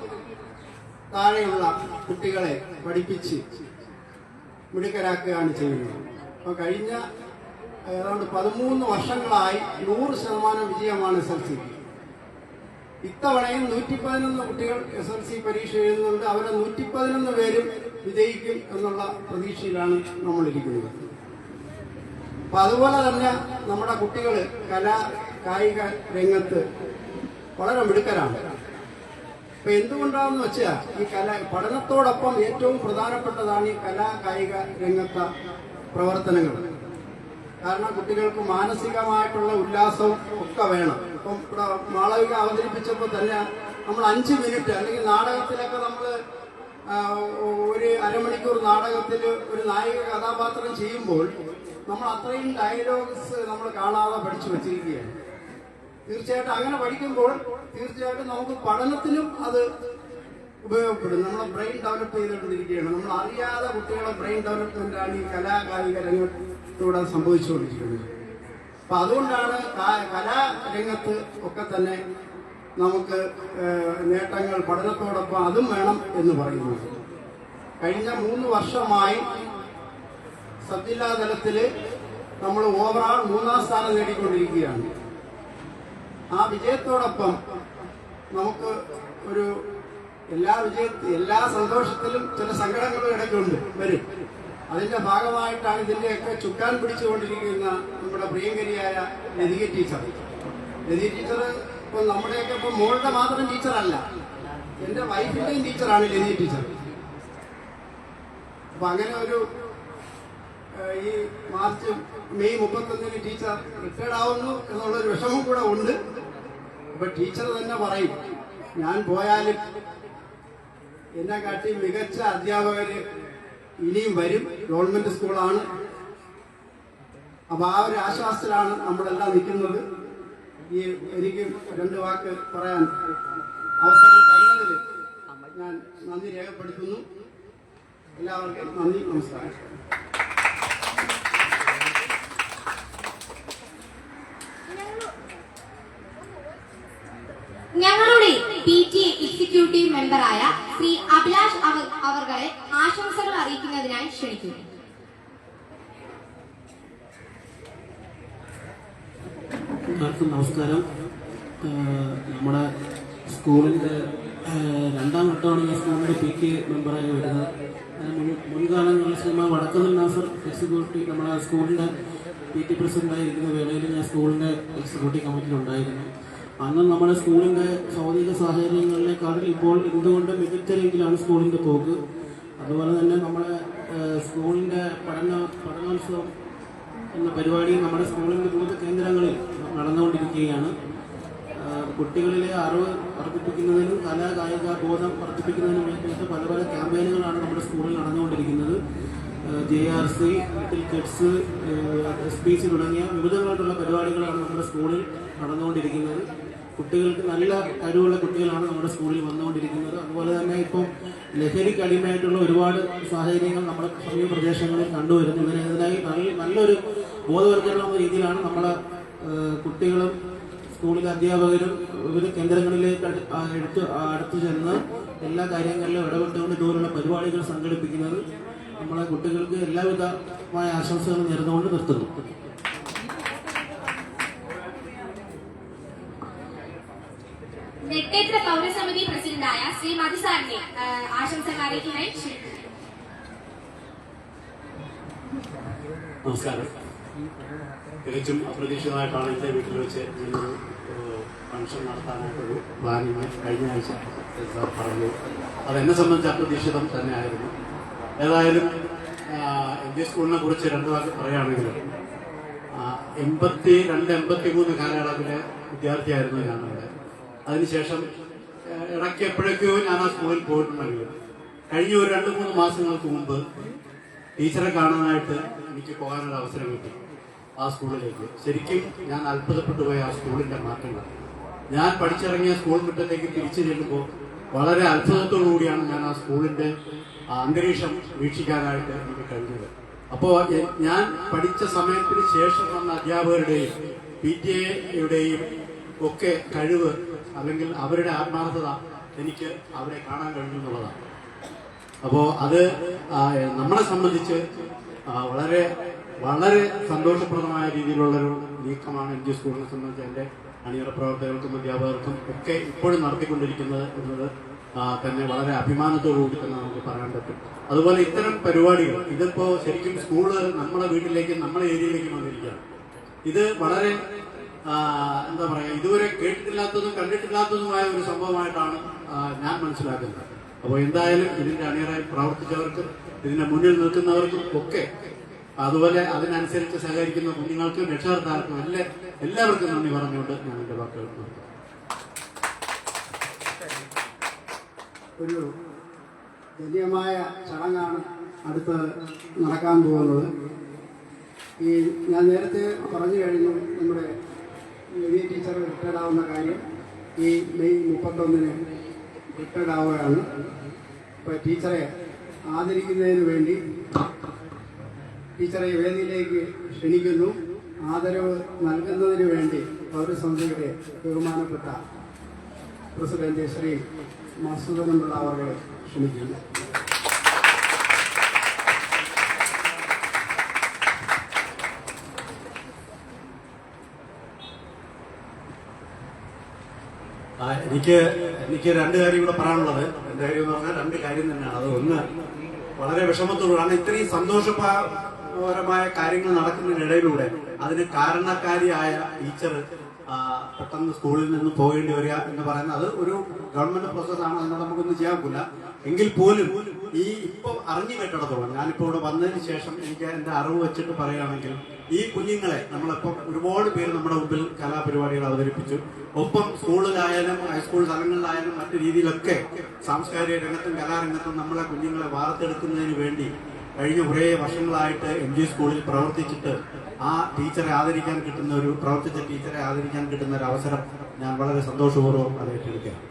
താഴെയുള്ള കുട്ടികളെ പഠിപ്പിച്ച് മിടുക്കരാക്കുകയാണ് ചെയ്യുന്നത്. അപ്പോൾ കഴിഞ്ഞ ഏതാണ്ട് 13 വർഷങ്ങളായി 100% വിജയമാണ് SLC. ഇത്തവണയും 111 കുട്ടികൾ SLC പരീക്ഷ എഴുതുന്നുണ്ട്. അവരെ 111 പേരും വിജയിക്കും എന്നുള്ള പ്രതീക്ഷയിലാണ് നമ്മളിരിക്കുന്നത്. അപ്പൊ അതുപോലെ തന്നെ നമ്മുടെ കുട്ടികൾ കലാ കായിക രംഗത്ത് വളരെ മിടുക്കരാണ്. അപ്പൊ എന്തുകൊണ്ടാണെന്ന് വെച്ചാൽ ഈ പഠനത്തോടൊപ്പം ഏറ്റവും പ്രധാനപ്പെട്ടതാണ് ഈ കലാ കായിക രംഗത്തെ പ്രവർത്തനങ്ങൾ. കാരണം കുട്ടികൾക്ക് മാനസികമായിട്ടുള്ള ഉല്ലാസവും ഒക്കെ വേണം. ഇപ്പം ഇവിടെ മാളവിക അവതരിപ്പിച്ചപ്പോൾ തന്നെ നമ്മൾ 5 മിനിറ്റ് അല്ലെങ്കിൽ നാടകത്തിലൊക്കെ നമ്മൾ ഒരു അരമണിക്കൂർ നാടകത്തിൽ ഒരു നായിക കഥാപാത്രം ചെയ്യുമ്പോൾ നമ്മൾ അത്രയും ഡയലോഗ്സ് നമ്മൾ കാണാതെ പഠിച്ചു വെച്ചിരിക്കുകയാണ്. തീർച്ചയായിട്ടും അങ്ങനെ പഠിക്കുമ്പോൾ തീർച്ചയായിട്ടും നമുക്ക് പഠനത്തിനും അത് ഉപയോഗപ്പെടും. നമ്മളെ ബ്രെയിൻ ഡെവലപ്പ് ചെയ്തുകൊണ്ടിരിക്കുകയാണ്. നമ്മൾ അറിയാതെ കുട്ടികളെ ബ്രെയിൻ ഡെവലപ്മെന്റാണ് ഈ കലാകായിക രംഗത്തൂടെ സംഭവിച്ചുകൊണ്ടിരിക്കുന്നത്. അപ്പൊ അതുകൊണ്ടാണ് കലാരംഗത്ത് ഒക്കെ തന്നെ നമുക്ക് നേട്ടങ്ങൾ പഠനത്തോടൊപ്പം അതും വേണം എന്ന് പറയുന്നത്. കഴിഞ്ഞ 3 വർഷമായി സബ് ജില്ലാ തലത്തിൽ നമ്മൾ ഓവറാൾ 3ാം സ്ഥാനം നേടിക്കൊണ്ടിരിക്കുകയാണ്. ആ വിജയത്തോടൊപ്പം നമുക്ക് ഒരു എല്ലാ സന്തോഷത്തിലും ചില സങ്കടങ്ങളും ഇടയ്ക്കുണ്ട് വരും. അതിന്റെ ഭാഗമായിട്ടാണ് ഇതിന്റെയൊക്കെ ചുക്കാൻ പിടിച്ചുകൊണ്ടിരിക്കുന്ന നമ്മുടെ പ്രിയങ്കരിയായ ലതിക ടീച്ചർ. ലതിക ടീച്ചർ ഇപ്പൊ നമ്മുടെയൊക്കെ ഇപ്പൊ മോളുടെ മാത്രം ടീച്ചറല്ല, എന്റെ വൈഫിന്റെയും ടീച്ചറാണ് ലതിക ടീച്ചർ. അപ്പൊ അങ്ങനെ ഒരു ഈ മെയ് 31 ടീച്ചർ റിട്ടയർഡ് ആവുന്നു എന്നുള്ളൊരു വിഷമം കൂടെ ഉണ്ട്. അപ്പൊ ടീച്ചർ തന്നെ പറയും, ഞാൻ പോയാലും എന്നെ കാട്ടി മികച്ച അധ്യാപകര് ഇനിയും വരും, ഗവൺമെന്റ് സ്കൂളാണ്. അപ്പൊ ആ ഒരു ആശ്വാസത്തിലാണ് നമ്മളെല്ലാം നിൽക്കുന്നത്. ഈ എനിക്ക് 2 വാക്ക് പറയാൻ അവസരം തന്നതിൽ ഞാൻ നന്ദി രേഖപ്പെടുത്തുന്നു. എല്ലാവർക്കും നന്ദി, നമസ്കാരം. ഞങ്ങളുടെ PTA എക്സിക്യൂട്ടീവ് മെമ്പറായ ശ്രീ അഭിലാഷ് അവർകളെ ആശംസകൾ അറിയിക്കുന്നതിനായി ക്ഷണിക്കുന്നു. എല്ലാവർക്കും നമസ്കാരം. നമ്മുടെ സ്കൂളിൻ്റെ 2ാം ഘട്ടമാണ് ഞാൻ സ്കൂളിൻ്റെ PTA മെമ്പറായി വരുന്നത്. മുൻകാലങ്ങളിൽ ശ്രീമാൻ വടക്കൻ നാസർ എക്സിക്യൂട്ടീവ് നമ്മുടെ സ്കൂളിൻ്റെ PT പ്രസിഡന്റായിരിക്കുന്ന വേളയിൽ ഞാൻ സ്കൂളിൻ്റെ എക്സിക്യൂട്ടീവ് കമ്മിറ്റിയിലുണ്ടായിരുന്നു. അന്ന് നമ്മുടെ സ്കൂളിൻ്റെ ഭൗതിക സാഹചര്യങ്ങളിലേക്കാളും ഇപ്പോൾ എന്തുകൊണ്ട് മികച്ച രീതിയിലാണ് സ്കൂളിൻ്റെ പോക്ക്. അതുപോലെ തന്നെ നമ്മുടെ സ്കൂളിൻ്റെ പഠനോത്സവം എന്ന പരിപാടി നമ്മുടെ സ്കൂളിൻ്റെ വിവിധ കേന്ദ്രങ്ങളിൽ നടന്നുകൊണ്ടിരിക്കുകയാണ്. കുട്ടികളിലെ അറിവ് വർദ്ധിപ്പിക്കുന്നതിനും കലാകായിക ബോധം വർദ്ധിപ്പിക്കുന്നതിനും വേണ്ടിയിട്ട് പല പല ക്യാമ്പയിനുകളാണ് നമ്മുടെ സ്കൂളിൽ നടന്നുകൊണ്ടിരിക്കുന്നത്. JRC, ലിറ്റിൽ കിഡ്സ്, SPC തുടങ്ങിയ വിവിധങ്ങളായിട്ടുള്ള പരിപാടികളാണ് നമ്മുടെ സ്കൂളിൽ നടന്നുകൊണ്ടിരിക്കുന്നത്. കുട്ടികൾക്ക് നല്ല കഴിവുള്ള കുട്ടികളാണ് നമ്മുടെ സ്കൂളിൽ വന്നുകൊണ്ടിരിക്കുന്നത്. അതുപോലെ തന്നെ ഇപ്പം ലഹരിക്ക് അടിമയായിട്ടുള്ള ഒരുപാട് സാഹചര്യങ്ങൾ നമ്മുടെ സമീപ പ്രദേശങ്ങളിൽ കണ്ടുവരുന്നു. ഇതിനായി നല്ലൊരു ബോധവൽക്കരണം എന്ന രീതിയിലാണ് നമ്മളെ കുട്ടികളും സ്കൂളിലെ അധ്യാപകരും വിവിധ കേന്ദ്രങ്ങളിലേക്ക് അടുത്തു ചെന്ന് എല്ലാ കാര്യങ്ങളിലും ഇടപെട്ടുകൊണ്ട് ഇതുപോലുള്ള പരിപാടികൾ സംഘടിപ്പിക്കുന്നത് നമ്മളെ കുട്ടികൾക്ക് എല്ലാവിധമായ ആശംസകളും നേർന്നുകൊണ്ട് നിർത്തുന്നു. നെട്ടേത്ര പൗരസമിതി പ്രസിഡന്റായ ശ്രീ മധുസാറിനെ ആശംസകൾ അറിയിക്കാനായി ക്ഷണിക്കുന്നു. നമസ്കാരം. തികച്ചും അപ്രതീക്ഷിതമായിട്ടാണ് എൻ്റെ വീട്ടിൽ വെച്ച് ഇങ്ങനൊരു ഫംഗ്ഷൻ നടത്താനായിട്ടൊരു പ്ലാനിങ് കഴിഞ്ഞ ആഴ്ച സാർ പറഞ്ഞു. അതെന്നെ സംബന്ധിച്ച് അപ്രതീക്ഷിതം തന്നെയായിരുന്നു. ഏതായാലും എം.ജി. സ്കൂളിനെ കുറിച്ച് രണ്ടു വാക്ക് പറയുകയാണെങ്കിൽ 82-83 കാലയളവിലെ വിദ്യാർത്ഥിയായിരുന്നു ഞാനവിടെ. അതിനുശേഷം ഇടയ്ക്ക് എപ്പോഴൊക്കെയോ ഞാൻ ആ സ്കൂളിൽ പോയിട്ടുണ്ടെങ്കിലും കഴിഞ്ഞ ഒരു 2-3 മാസങ്ങൾക്ക് മുമ്പ് ടീച്ചറെ കാണാനായിട്ട് എനിക്ക് പോകാനൊരു അവസരം കിട്ടി ആ സ്കൂളിലേക്ക്. ശരിക്കും ഞാൻ അത്ഭുതപ്പെട്ടു പോയ ആ സ്കൂളിന്റെ മാറ്റങ്ങൾ. ഞാൻ പഠിച്ചിറങ്ങിയ സ്കൂൾ മുറ്റത്തേക്ക് തിരിച്ചു ചെല്ലുമ്പോൾ വളരെ അത്ഭുതത്തോടു കൂടിയാണ് ഞാൻ ആ സ്കൂളിന്റെ അന്തരീക്ഷം വീക്ഷിക്കാനായിട്ട് എനിക്ക് കഴിഞ്ഞത്. അപ്പോൾ ഞാൻ പഠിച്ച സമയത്തിന് ശേഷം വന്ന അധ്യാപകരുടെയും PTA-യുടെയും ഒക്കെ കഴിവ് അല്ലെങ്കിൽ അവരുടെ ആത്മാർത്ഥത എനിക്ക് അവരെ കാണാൻ കഴിഞ്ഞു എന്നുള്ളതാണ്. അപ്പോൾ അത് നമ്മളെ സംബന്ധിച്ച് വളരെ വളരെ സന്തോഷപ്രദമായ രീതിയിലുള്ളൊരു നീക്കമാണ് എം.ജി. സ്കൂളിനെ സംബന്ധിച്ച് എൻ്റെ അണിയറ പ്രവർത്തകർക്കും അധ്യാപകർക്കും ഒക്കെ ഇപ്പോഴും നടത്തിക്കൊണ്ടിരിക്കുന്നത് എന്നത് തന്നെ വളരെ അഭിമാനത്തോടുകൂടി തന്നെ നമുക്ക് പറയാൻ പറ്റും. അതുപോലെ ഇത്തരം പരിപാടികൾ ഇതിപ്പോ ശരിക്കും സ്കൂള് നമ്മളെ വീട്ടിലേക്കും നമ്മളെ ഏരിയയിലേക്കും വന്നിരിക്കുകയാണ്. ഇത് വളരെ എന്താ പറയുക, ഇതുവരെ കേട്ടിട്ടില്ലാത്തതും കണ്ടിട്ടില്ലാത്തതുമായ ഒരു സംഭവമായിട്ടാണ് ഞാൻ മനസ്സിലാക്കുന്നത്. അപ്പോൾ എന്തായാലും ഇതിന്റെ അണിയറായി പ്രവർത്തിച്ചവർക്കും ഇതിന്റെ മുന്നിൽ നിൽക്കുന്നവർക്കും ഒക്കെ അതുപോലെ അതിനനുസരിച്ച് സഹകരിക്കുന്ന കുഞ്ഞുങ്ങൾക്കും രക്ഷകർത്താക്കൾക്കും എല്ലാവർക്കും നന്ദി പറഞ്ഞുകൊണ്ട് ഞാൻ എന്റെ വാക്കുകൾ നിർത്തുന്നു. ഒരു ധന്യമായ ചടങ്ങാണ് അടുത്ത് നടക്കാൻ പോകുന്നത്. ഞാൻ നേരത്തെ പറഞ്ഞു കഴിഞ്ഞു നമ്മുടെ ടീച്ചർ റിട്ടയർഡ് ആവുന്ന കാര്യം. ഈ മെയ് 31 റിട്ടയർഡ് ആവുകയാണ്. അപ്പോൾ ടീച്ചറെ ആദരിക്കുന്നതിന് വേണ്ടി ടീച്ചറെ വേദിയിലേക്ക് ക്ഷണിക്കുന്നു. ആദരവ് നൽകുന്നതിന് വേണ്ടി പൗരസമിതിയുടെ ബഹുമാനപ്പെട്ട പ്രസിഡന്റ് ശ്രീ മസൂദൻ പിള്ള അവരെ ക്ഷണിക്കുന്നു. എനിക്ക് രണ്ട് കാര്യം കൂടെ പറയാനുള്ളത്. എന്റെ കാര്യം എന്ന് പറഞ്ഞാൽ രണ്ട് കാര്യം തന്നെയാണ്. അത് ഒന്ന്, വളരെ വിഷമത്തോടാണ് ഇത്രയും സന്തോഷപരമായ കാര്യങ്ങൾ നടക്കുന്നതിനിടയിലൂടെ അതിന് കാരണക്കാരിയായ ടീച്ചർ പെട്ടെന്ന് സ്കൂളിൽ നിന്ന് പോകേണ്ടി വരിക എന്ന് പറയുന്നത് അത് ഒരു ഗവൺമെന്റ് പ്രോസസ്സാണ്. അതിനോട് നമുക്കൊന്നും ചെയ്യാൻ പറ്റില്ല. എങ്കിൽ പോലും ഇപ്പൊ അറിഞ്ഞു കേട്ടിടത്തോളം ഞാനിപ്പോ ഇവിടെ വന്നതിന് ശേഷം എനിക്ക് എന്റെ അറിവ് വെച്ചിട്ട് പറയുകയാണെങ്കിൽ ഈ കുഞ്ഞുങ്ങളെ നമ്മളിപ്പം ഒരുപാട് പേര് നമ്മുടെ മുമ്പിൽ കലാപരിപാടികൾ അവതരിപ്പിച്ചു. ഒപ്പം സ്കൂളിലായാലും ഹൈസ്കൂൾ തലങ്ങളിലായാലും മറ്റു രീതിയിലൊക്കെ സാംസ്കാരിക രംഗത്തും കലാരംഗത്തും നമ്മളെ കുഞ്ഞുങ്ങളെ വാർത്തെടുക്കുന്നതിന് വേണ്ടി കഴിഞ്ഞ കുറേ വർഷങ്ങളായിട്ട് എം.ജി. സ്കൂളിൽ പ്രവർത്തിച്ചിട്ട് ആ ടീച്ചറെ ആദരിക്കാൻ കിട്ടുന്ന പ്രവർത്തിച്ച ടീച്ചറെ ആദരിക്കാൻ കിട്ടുന്ന ഒരു അവസരം ഞാൻ വളരെ സന്തോഷപൂർവ്വം അത് ഏറ്റെടുക്കുകയാണ്.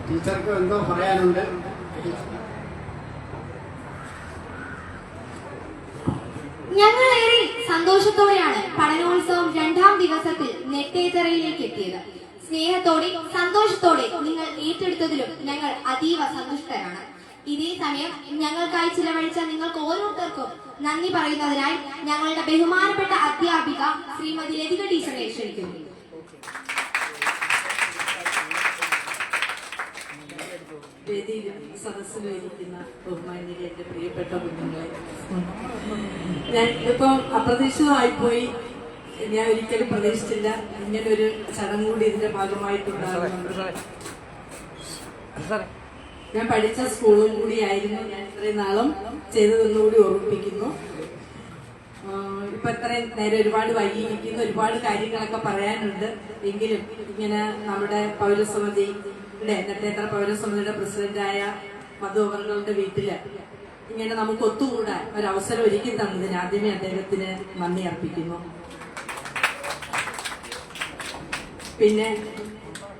ടീച്ചർക്ക് എന്തോ പറയാനുണ്ട്. ഞങ്ങളേറെ സന്തോഷത്തോടെയാണ് പഠനോത്സവം 2ാം ദിവസത്തിൽ നെട്ടേത്തറയിലേക്ക് എത്തിയത്. സ്നേഹത്തോടെ സന്തോഷത്തോടെ നിങ്ങൾ ഏറ്റെടുത്തതിലും ഞങ്ങൾ അതീവ സന്തുഷ്ടരാണ്. ഇതേ സമയം ഞങ്ങൾക്കായി ചിലവഴിച്ച നിങ്ങൾക്ക് ഓരോരുത്തർക്കും നന്ദി പറയുന്നതിനായി ഞങ്ങളുടെ ബഹുമാനപ്പെട്ട അധ്യാപിക ശ്രീമതി ലതിക ടീച്ചറെ ക്ഷണിക്കുന്നു. വേദിയിലും സദസ്സിലും ഇരിക്കുന്ന ബഹുമാന്യരെ, എന്റെ പ്രിയപ്പെട്ട കുഞ്ഞുങ്ങളെ, ഞാൻ ഇപ്പം അപ്രതീക്ഷിതമായിപ്പോയി. ഞാൻ ഒരിക്കലും പ്രതീക്ഷിച്ചില്ല ഇങ്ങനൊരു ചടങ്ങ് കൂടി ഇതിന്റെ ഭാഗമായിട്ടുണ്ടാകുന്നുണ്ട്. ഞാൻ പഠിച്ച സ്കൂളും കൂടിയായിരുന്നു ഞാൻ ഇത്രയും നാളും ചെയ്തതെന്നുകൂടി ഓർമ്മിപ്പിക്കുന്നു. ഇപ്പൊ ഇത്രയും നേരം ഒരുപാട് വൈകിയിരിക്കുന്നു, ഒരുപാട് കാര്യങ്ങളൊക്കെ പറയാനുണ്ട്. എങ്കിലും ഇങ്ങനെ നമ്മുടെ പൗരസമിതി നെട്ടേത്തറ പൗരസമിതിയുടെ പ്രസിഡന്റായ മധുവറുകളുടെ വീട്ടില് ഇങ്ങനെ നമുക്ക് ഒത്തുകൂടാൻ ഒരവസരം ഒരുക്കി തന്നതിന് ആദ്യമേ അദ്ദേഹത്തിന് നന്ദി അർപ്പിക്കുന്നു. പിന്നെ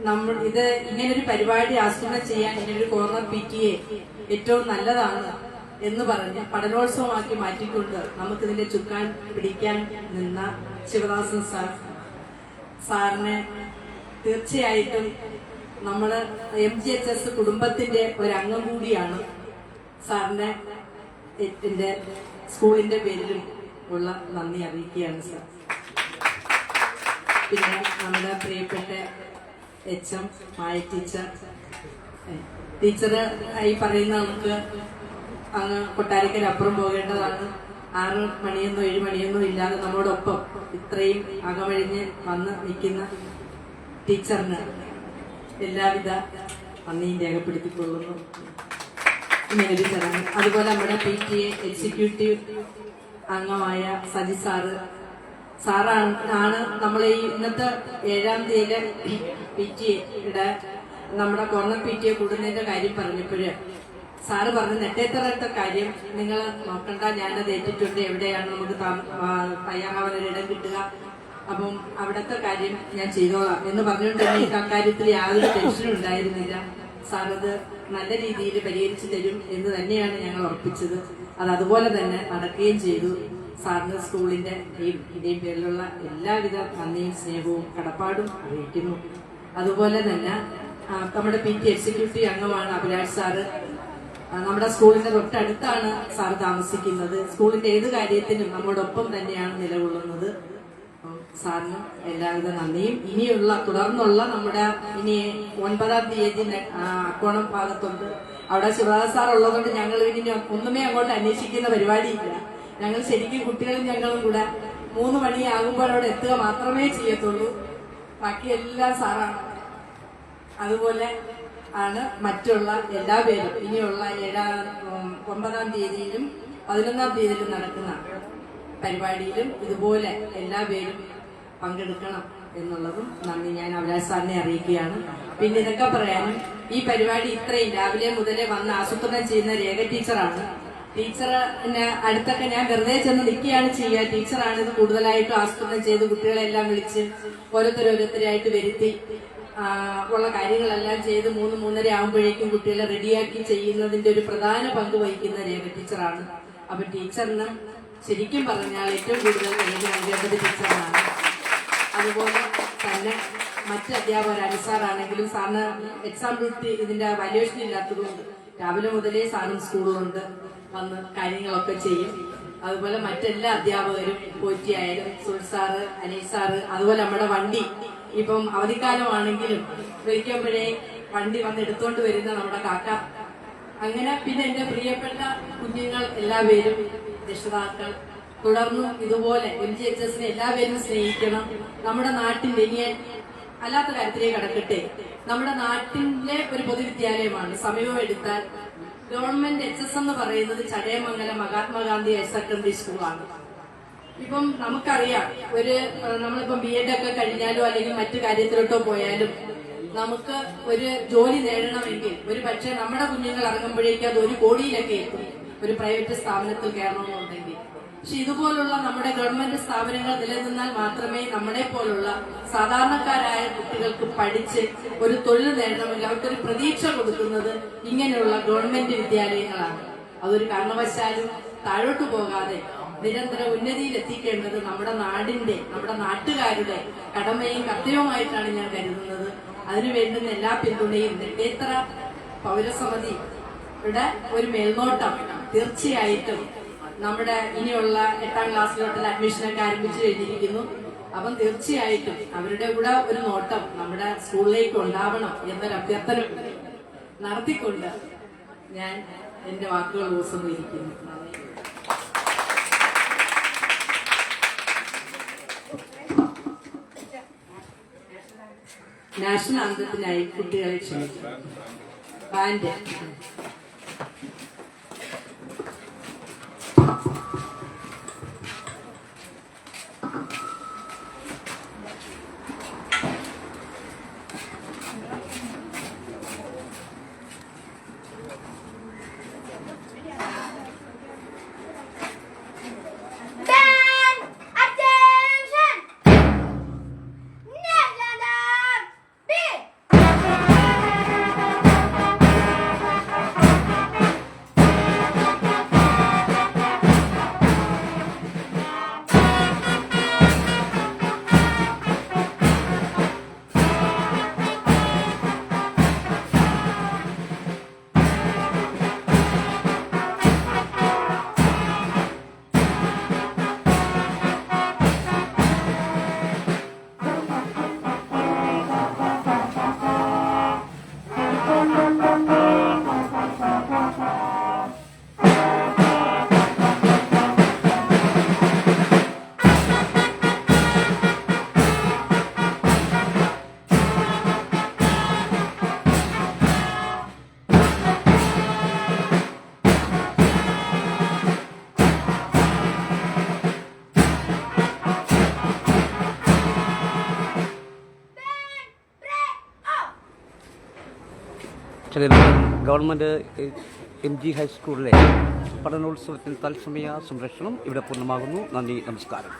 നമ്മൾ ഇത് ഇങ്ങനൊരു പരിപാടി ആസൂത്രണം ചെയ്യാൻ ഇങ്ങനൊരു കോർണർ PTA ഏറ്റവും നല്ലതാണ് എന്ന് പറഞ്ഞ് പഠനോത്സവമാക്കി മാറ്റിക്കൊണ്ട് നമുക്കിതിന്റെ ചുക്കാൻ പിടിക്കാൻ നിന്ന ശിവദാസൻ സാറിനെ തീർച്ചയായിട്ടും നമ്മള് MGHS കുടുംബത്തിന്റെ ഒരംഗം കൂടിയാണ്. സാറിനെ എന്റെ സ്കൂളിന്റെ പേരിലും ഉള്ള നന്ദി അറിയിക്കുകയാണ് സാർ. പിന്നെ നമ്മുടെ പ്രിയപ്പെട്ട HM മായ ടീച്ചർ ഈ പറയുന്ന നമുക്ക് അങ്ങ് കൊട്ടാരക്കരപ്പുറം പോകേണ്ടതാണ്. 6 മണിയെന്നോ 7 മണിയെന്നോ ഇല്ലാതെ നമ്മോടൊപ്പം ഇത്രയും അകമഴിഞ്ഞ് വന്ന് നിൽക്കുന്ന ടീച്ചറിന് എല്ലാവിധ നന്ദിയും രേഖപ്പെടുത്തിക്കൊള്ളുന്നു. ഇങ്ങനൊരു ചടങ്ങ്. അതുപോലെ നമ്മുടെ PTA എക്സിക്യൂട്ടീവ് അംഗമായ സജി സാറാണ് നമ്മളെ ഈ ഇന്നത്തെ 7-ാം തീയതി PTA നമ്മുടെ കോർണർ PTA കൂടുന്നതിന്റെ കാര്യം പറഞ്ഞപ്പോഴ് സാറ് പറഞ്ഞു നെട്ടേത്തറത്തെ കാര്യം നിങ്ങൾ നോക്കണ്ട, ഞാനത് ഏറ്റിട്ടുണ്ട്, എവിടെയാണ് നമുക്ക് തയ്യാറാവാൻ ഒരിടം കിട്ടുക, അപ്പം അവിടത്തെ കാര്യം ഞാൻ ചെയ്തോളാം എന്ന് പറഞ്ഞുകൊണ്ട് എനിക്ക് അക്കാര്യത്തിൽ യാതൊരു ടെൻഷനും ഉണ്ടായിരുന്നില്ല. സാറത് നല്ല രീതിയിൽ പരിഹരിച്ചു തരും എന്ന് തന്നെയാണ് ഞങ്ങൾ ഉറപ്പിച്ചത്. അത് അതുപോലെ തന്നെ നടക്കുകയും ചെയ്തു. സാറിന് സ്കൂളിന്റെ ഇതിന്റെയും പേരിലുള്ള എല്ലാവിധ നന്ദിയും സ്നേഹവും കടപ്പാടും അറിയിക്കുന്നു. അതുപോലെ തന്നെ നമ്മുടെ PTA എക്സിക്യൂട്ടീവ് അംഗമാണ് അഭിലാഷ് സാറ്. നമ്മുടെ സ്കൂളിന്റെ തൊട്ടടുത്താണ് സാർ താമസിക്കുന്നത്. സ്കൂളിന്റെ ഏത് കാര്യത്തിനും നമ്മോടൊപ്പം തന്നെയാണ് നിലകൊള്ളുന്നത്. സാറിനും എല്ലാവിധ നന്ദിയും. ഇനിയുള്ള തുടർന്നുള്ള നമ്മുടെ ഇനി 9-ാം തീയതി അക്കോണം ഭാഗത്തുണ്ട്. അവിടെ ശിവദാസ് സാർ ഉള്ളതുകൊണ്ട് ഞങ്ങൾ ഇനി ഒന്നുമേ അങ്ങോട്ട് അന്വേഷിക്കുന്ന പരിപാടിയില്ല. ഞങ്ങൾ ശരിക്കും കുട്ടികളും ഞങ്ങളും കൂടെ 3 മണിയാകുമ്പോൾ അവിടെ എത്തുക മാത്രമേ ചെയ്യത്തുള്ളൂ. ബാക്കി എല്ലാം സാറാണ്. അതുപോലെ ആണ് മറ്റുള്ള എല്ലാ പേരും ഇനിയുള്ള 9-ാം തീയതിയിലും 11-ാം തീയതിയിലും നടക്കുന്ന പരിപാടിയിലും ഇതുപോലെ എല്ലാ പേരും പങ്കെടുക്കണം എന്നുള്ളതും നന്ദി ഞാൻ അഭിലാഷ് സാറിനെ അറിയിക്കുകയാണ്. പിന്നെ ഇതൊക്കെ പറയാനും ഈ പരിപാടി ഇത്രയും രാവിലെ മുതലേ വന്ന് ആസൂത്രണം ചെയ്യുന്ന രേഖ ടീച്ചറാണ്. ടീച്ചറിന് അടുത്തൊക്കെ ഞാൻ വെറുതെ ചെന്ന് നിൽക്കുകയാണ് ചെയ്യുക. ടീച്ചറാണ് ഇത് കൂടുതലായിട്ടും ആസൂത്രണം ചെയ്ത് കുട്ടികളെല്ലാം വിളിച്ച് ഓരോരുത്തരായിട്ട് വരുത്തി ഉള്ള കാര്യങ്ങളെല്ലാം ചെയ്ത് 3-3:30 ആകുമ്പോഴേക്കും കുട്ടികളെ റെഡിയാക്കി ചെയ്യുന്നതിന്റെ ഒരു പ്രധാന പങ്ക് വഹിക്കുന്ന രേഖ ടീച്ചറാണ്. അപ്പൊ ടീച്ചറിന് ശരിക്കും പറഞ്ഞാൽ ഏറ്റവും കൂടുതൽ നന്ദി നൽകേണ്ടത് ടീച്ചറാണ്. അതുപോലെ തന്നെ മറ്റ് അധ്യാപകർ അനുസാറാണെങ്കിലും സാറിന് എക്സാം ഡ്യൂട്ടി ഇതിന്റെ വാല്യുവേഷൻ ഇല്ലാത്തതുകൊണ്ട് രാവിലെ മുതലേ സാറും സ്കൂളിലുണ്ട്, വന്ന് കാര്യങ്ങളൊക്കെ ചെയ്യും. അതുപോലെ മറ്റെല്ലാ അധ്യാപകരും പോറ്റിയായാലും സുൽ സാറ്, അനീസ് സാറ്, അതുപോലെ നമ്മുടെ വണ്ടി ഇപ്പം അവധിക്കാലമാണെങ്കിലും വിളിക്കുമ്പോഴേ വണ്ടി വന്ന് എടുത്തോണ്ട് വരുന്ന നമ്മുടെ കാക്ക, അങ്ങനെ പിന്നെ എന്റെ പ്രിയപ്പെട്ട കുഞ്ഞുങ്ങൾ എല്ലാവരും, രക്ഷിതാക്കൾ തുടർന്നും ഇതുപോലെ MGHSനെ എല്ലാവരും സ്നേഹിക്കണം. നമ്മുടെ നാട്ടിന്റെ ഇനി അല്ലാത്ത കാര്യത്തിലേക്ക് കടക്കട്ടെ. നമ്മുടെ നാട്ടിലെ ഒരു പൊതുവിദ്യാലയമാണ്. സമീപം എടുത്താൽ ഗവൺമെന്റ് HS എന്ന് പറയുന്നത് ചടയമംഗലം മഹാത്മാഗാന്ധി ഹയർ സെക്കൻഡറി സ്കൂളാണ്. ഇപ്പം നമുക്കറിയാം, നമ്മളിപ്പം BEd ഒക്കെ കഴിഞ്ഞാലോ അല്ലെങ്കിൽ മറ്റു കാര്യത്തിലോട്ടോ പോയാലും നമുക്ക് ഒരു ജോലി നേടണമെങ്കിൽ ഒരു പക്ഷേ നമ്മുടെ കുഞ്ഞുങ്ങൾ ഇറങ്ങുമ്പോഴേക്കും അത് 1 കോടിയിലൊക്കെ എത്തും ഒരു പ്രൈവറ്റ് സ്ഥാപനത്തിൽ കയറണമെന്നുണ്ടെങ്കിൽ. പക്ഷെ ഇതുപോലുള്ള നമ്മുടെ ഗവൺമെന്റ് സ്ഥാപനങ്ങൾ നിലനിന്നാൽ മാത്രമേ നമ്മളെ പോലുള്ള സാധാരണക്കാരായ കുട്ടികൾക്ക് പഠിച്ച് ഒരു തൊഴിൽ നേടണമെങ്കിൽ അവർക്കൊരു പ്രതീക്ഷ കൊടുക്കുന്നത് ഇങ്ങനെയുള്ള ഗവൺമെന്റ് വിദ്യാലയങ്ങളാണ്. അതൊരു കാരണവശാലും താഴോട്ട് പോകാതെ നിരന്തരം ഉന്നതിയിൽ എത്തിക്കേണ്ടത് നമ്മുടെ നാടിന്റെ, നമ്മുടെ നാട്ടുകാരുടെ കടമയും കർത്തവ്യവുമായിട്ടാണ് ഞാൻ കരുതുന്നത്. അതിനു വേണ്ടുന്ന എല്ലാ പിന്തുണയും നെട്ടേത്തറ പൗരസമിതിയുടെ ഒരു മേൽനോട്ടം തീർച്ചയായിട്ടും നമ്മുടെ ഇനിയുള്ള 8ാം ക്ലാസ്സിലോട്ടുള്ള അഡ്മിഷനൊക്കെ ആരംഭിച്ചു കഴിഞ്ഞിരിക്കുന്നു. അപ്പം തീർച്ചയായിട്ടും അവരുടെ കൂടെ ഒരു നോട്ടം നമ്മുടെ സ്കൂളിലേക്ക് ഉണ്ടാവണം എന്നൊരു അഭ്യർത്ഥന നടത്തിക്കൊണ്ട് ഞാൻ എന്റെ വാക്കുകൾ ഉപസംഹരിക്കുന്നു. നാഷണൽ അന്തത്തിനായി കുട്ടികളെ ക്ഷണിക്കുന്നു. ബാൻഡ് ഗവൺമെൻറ് MG ഹൈസ്കൂളിലെ പഠനോത്സവത്തിൻ്റെ തത്സമയ സംരക്ഷണം ഇവിടെ പൂർണ്ണമാകുന്നു. നന്ദി, നമസ്കാരം.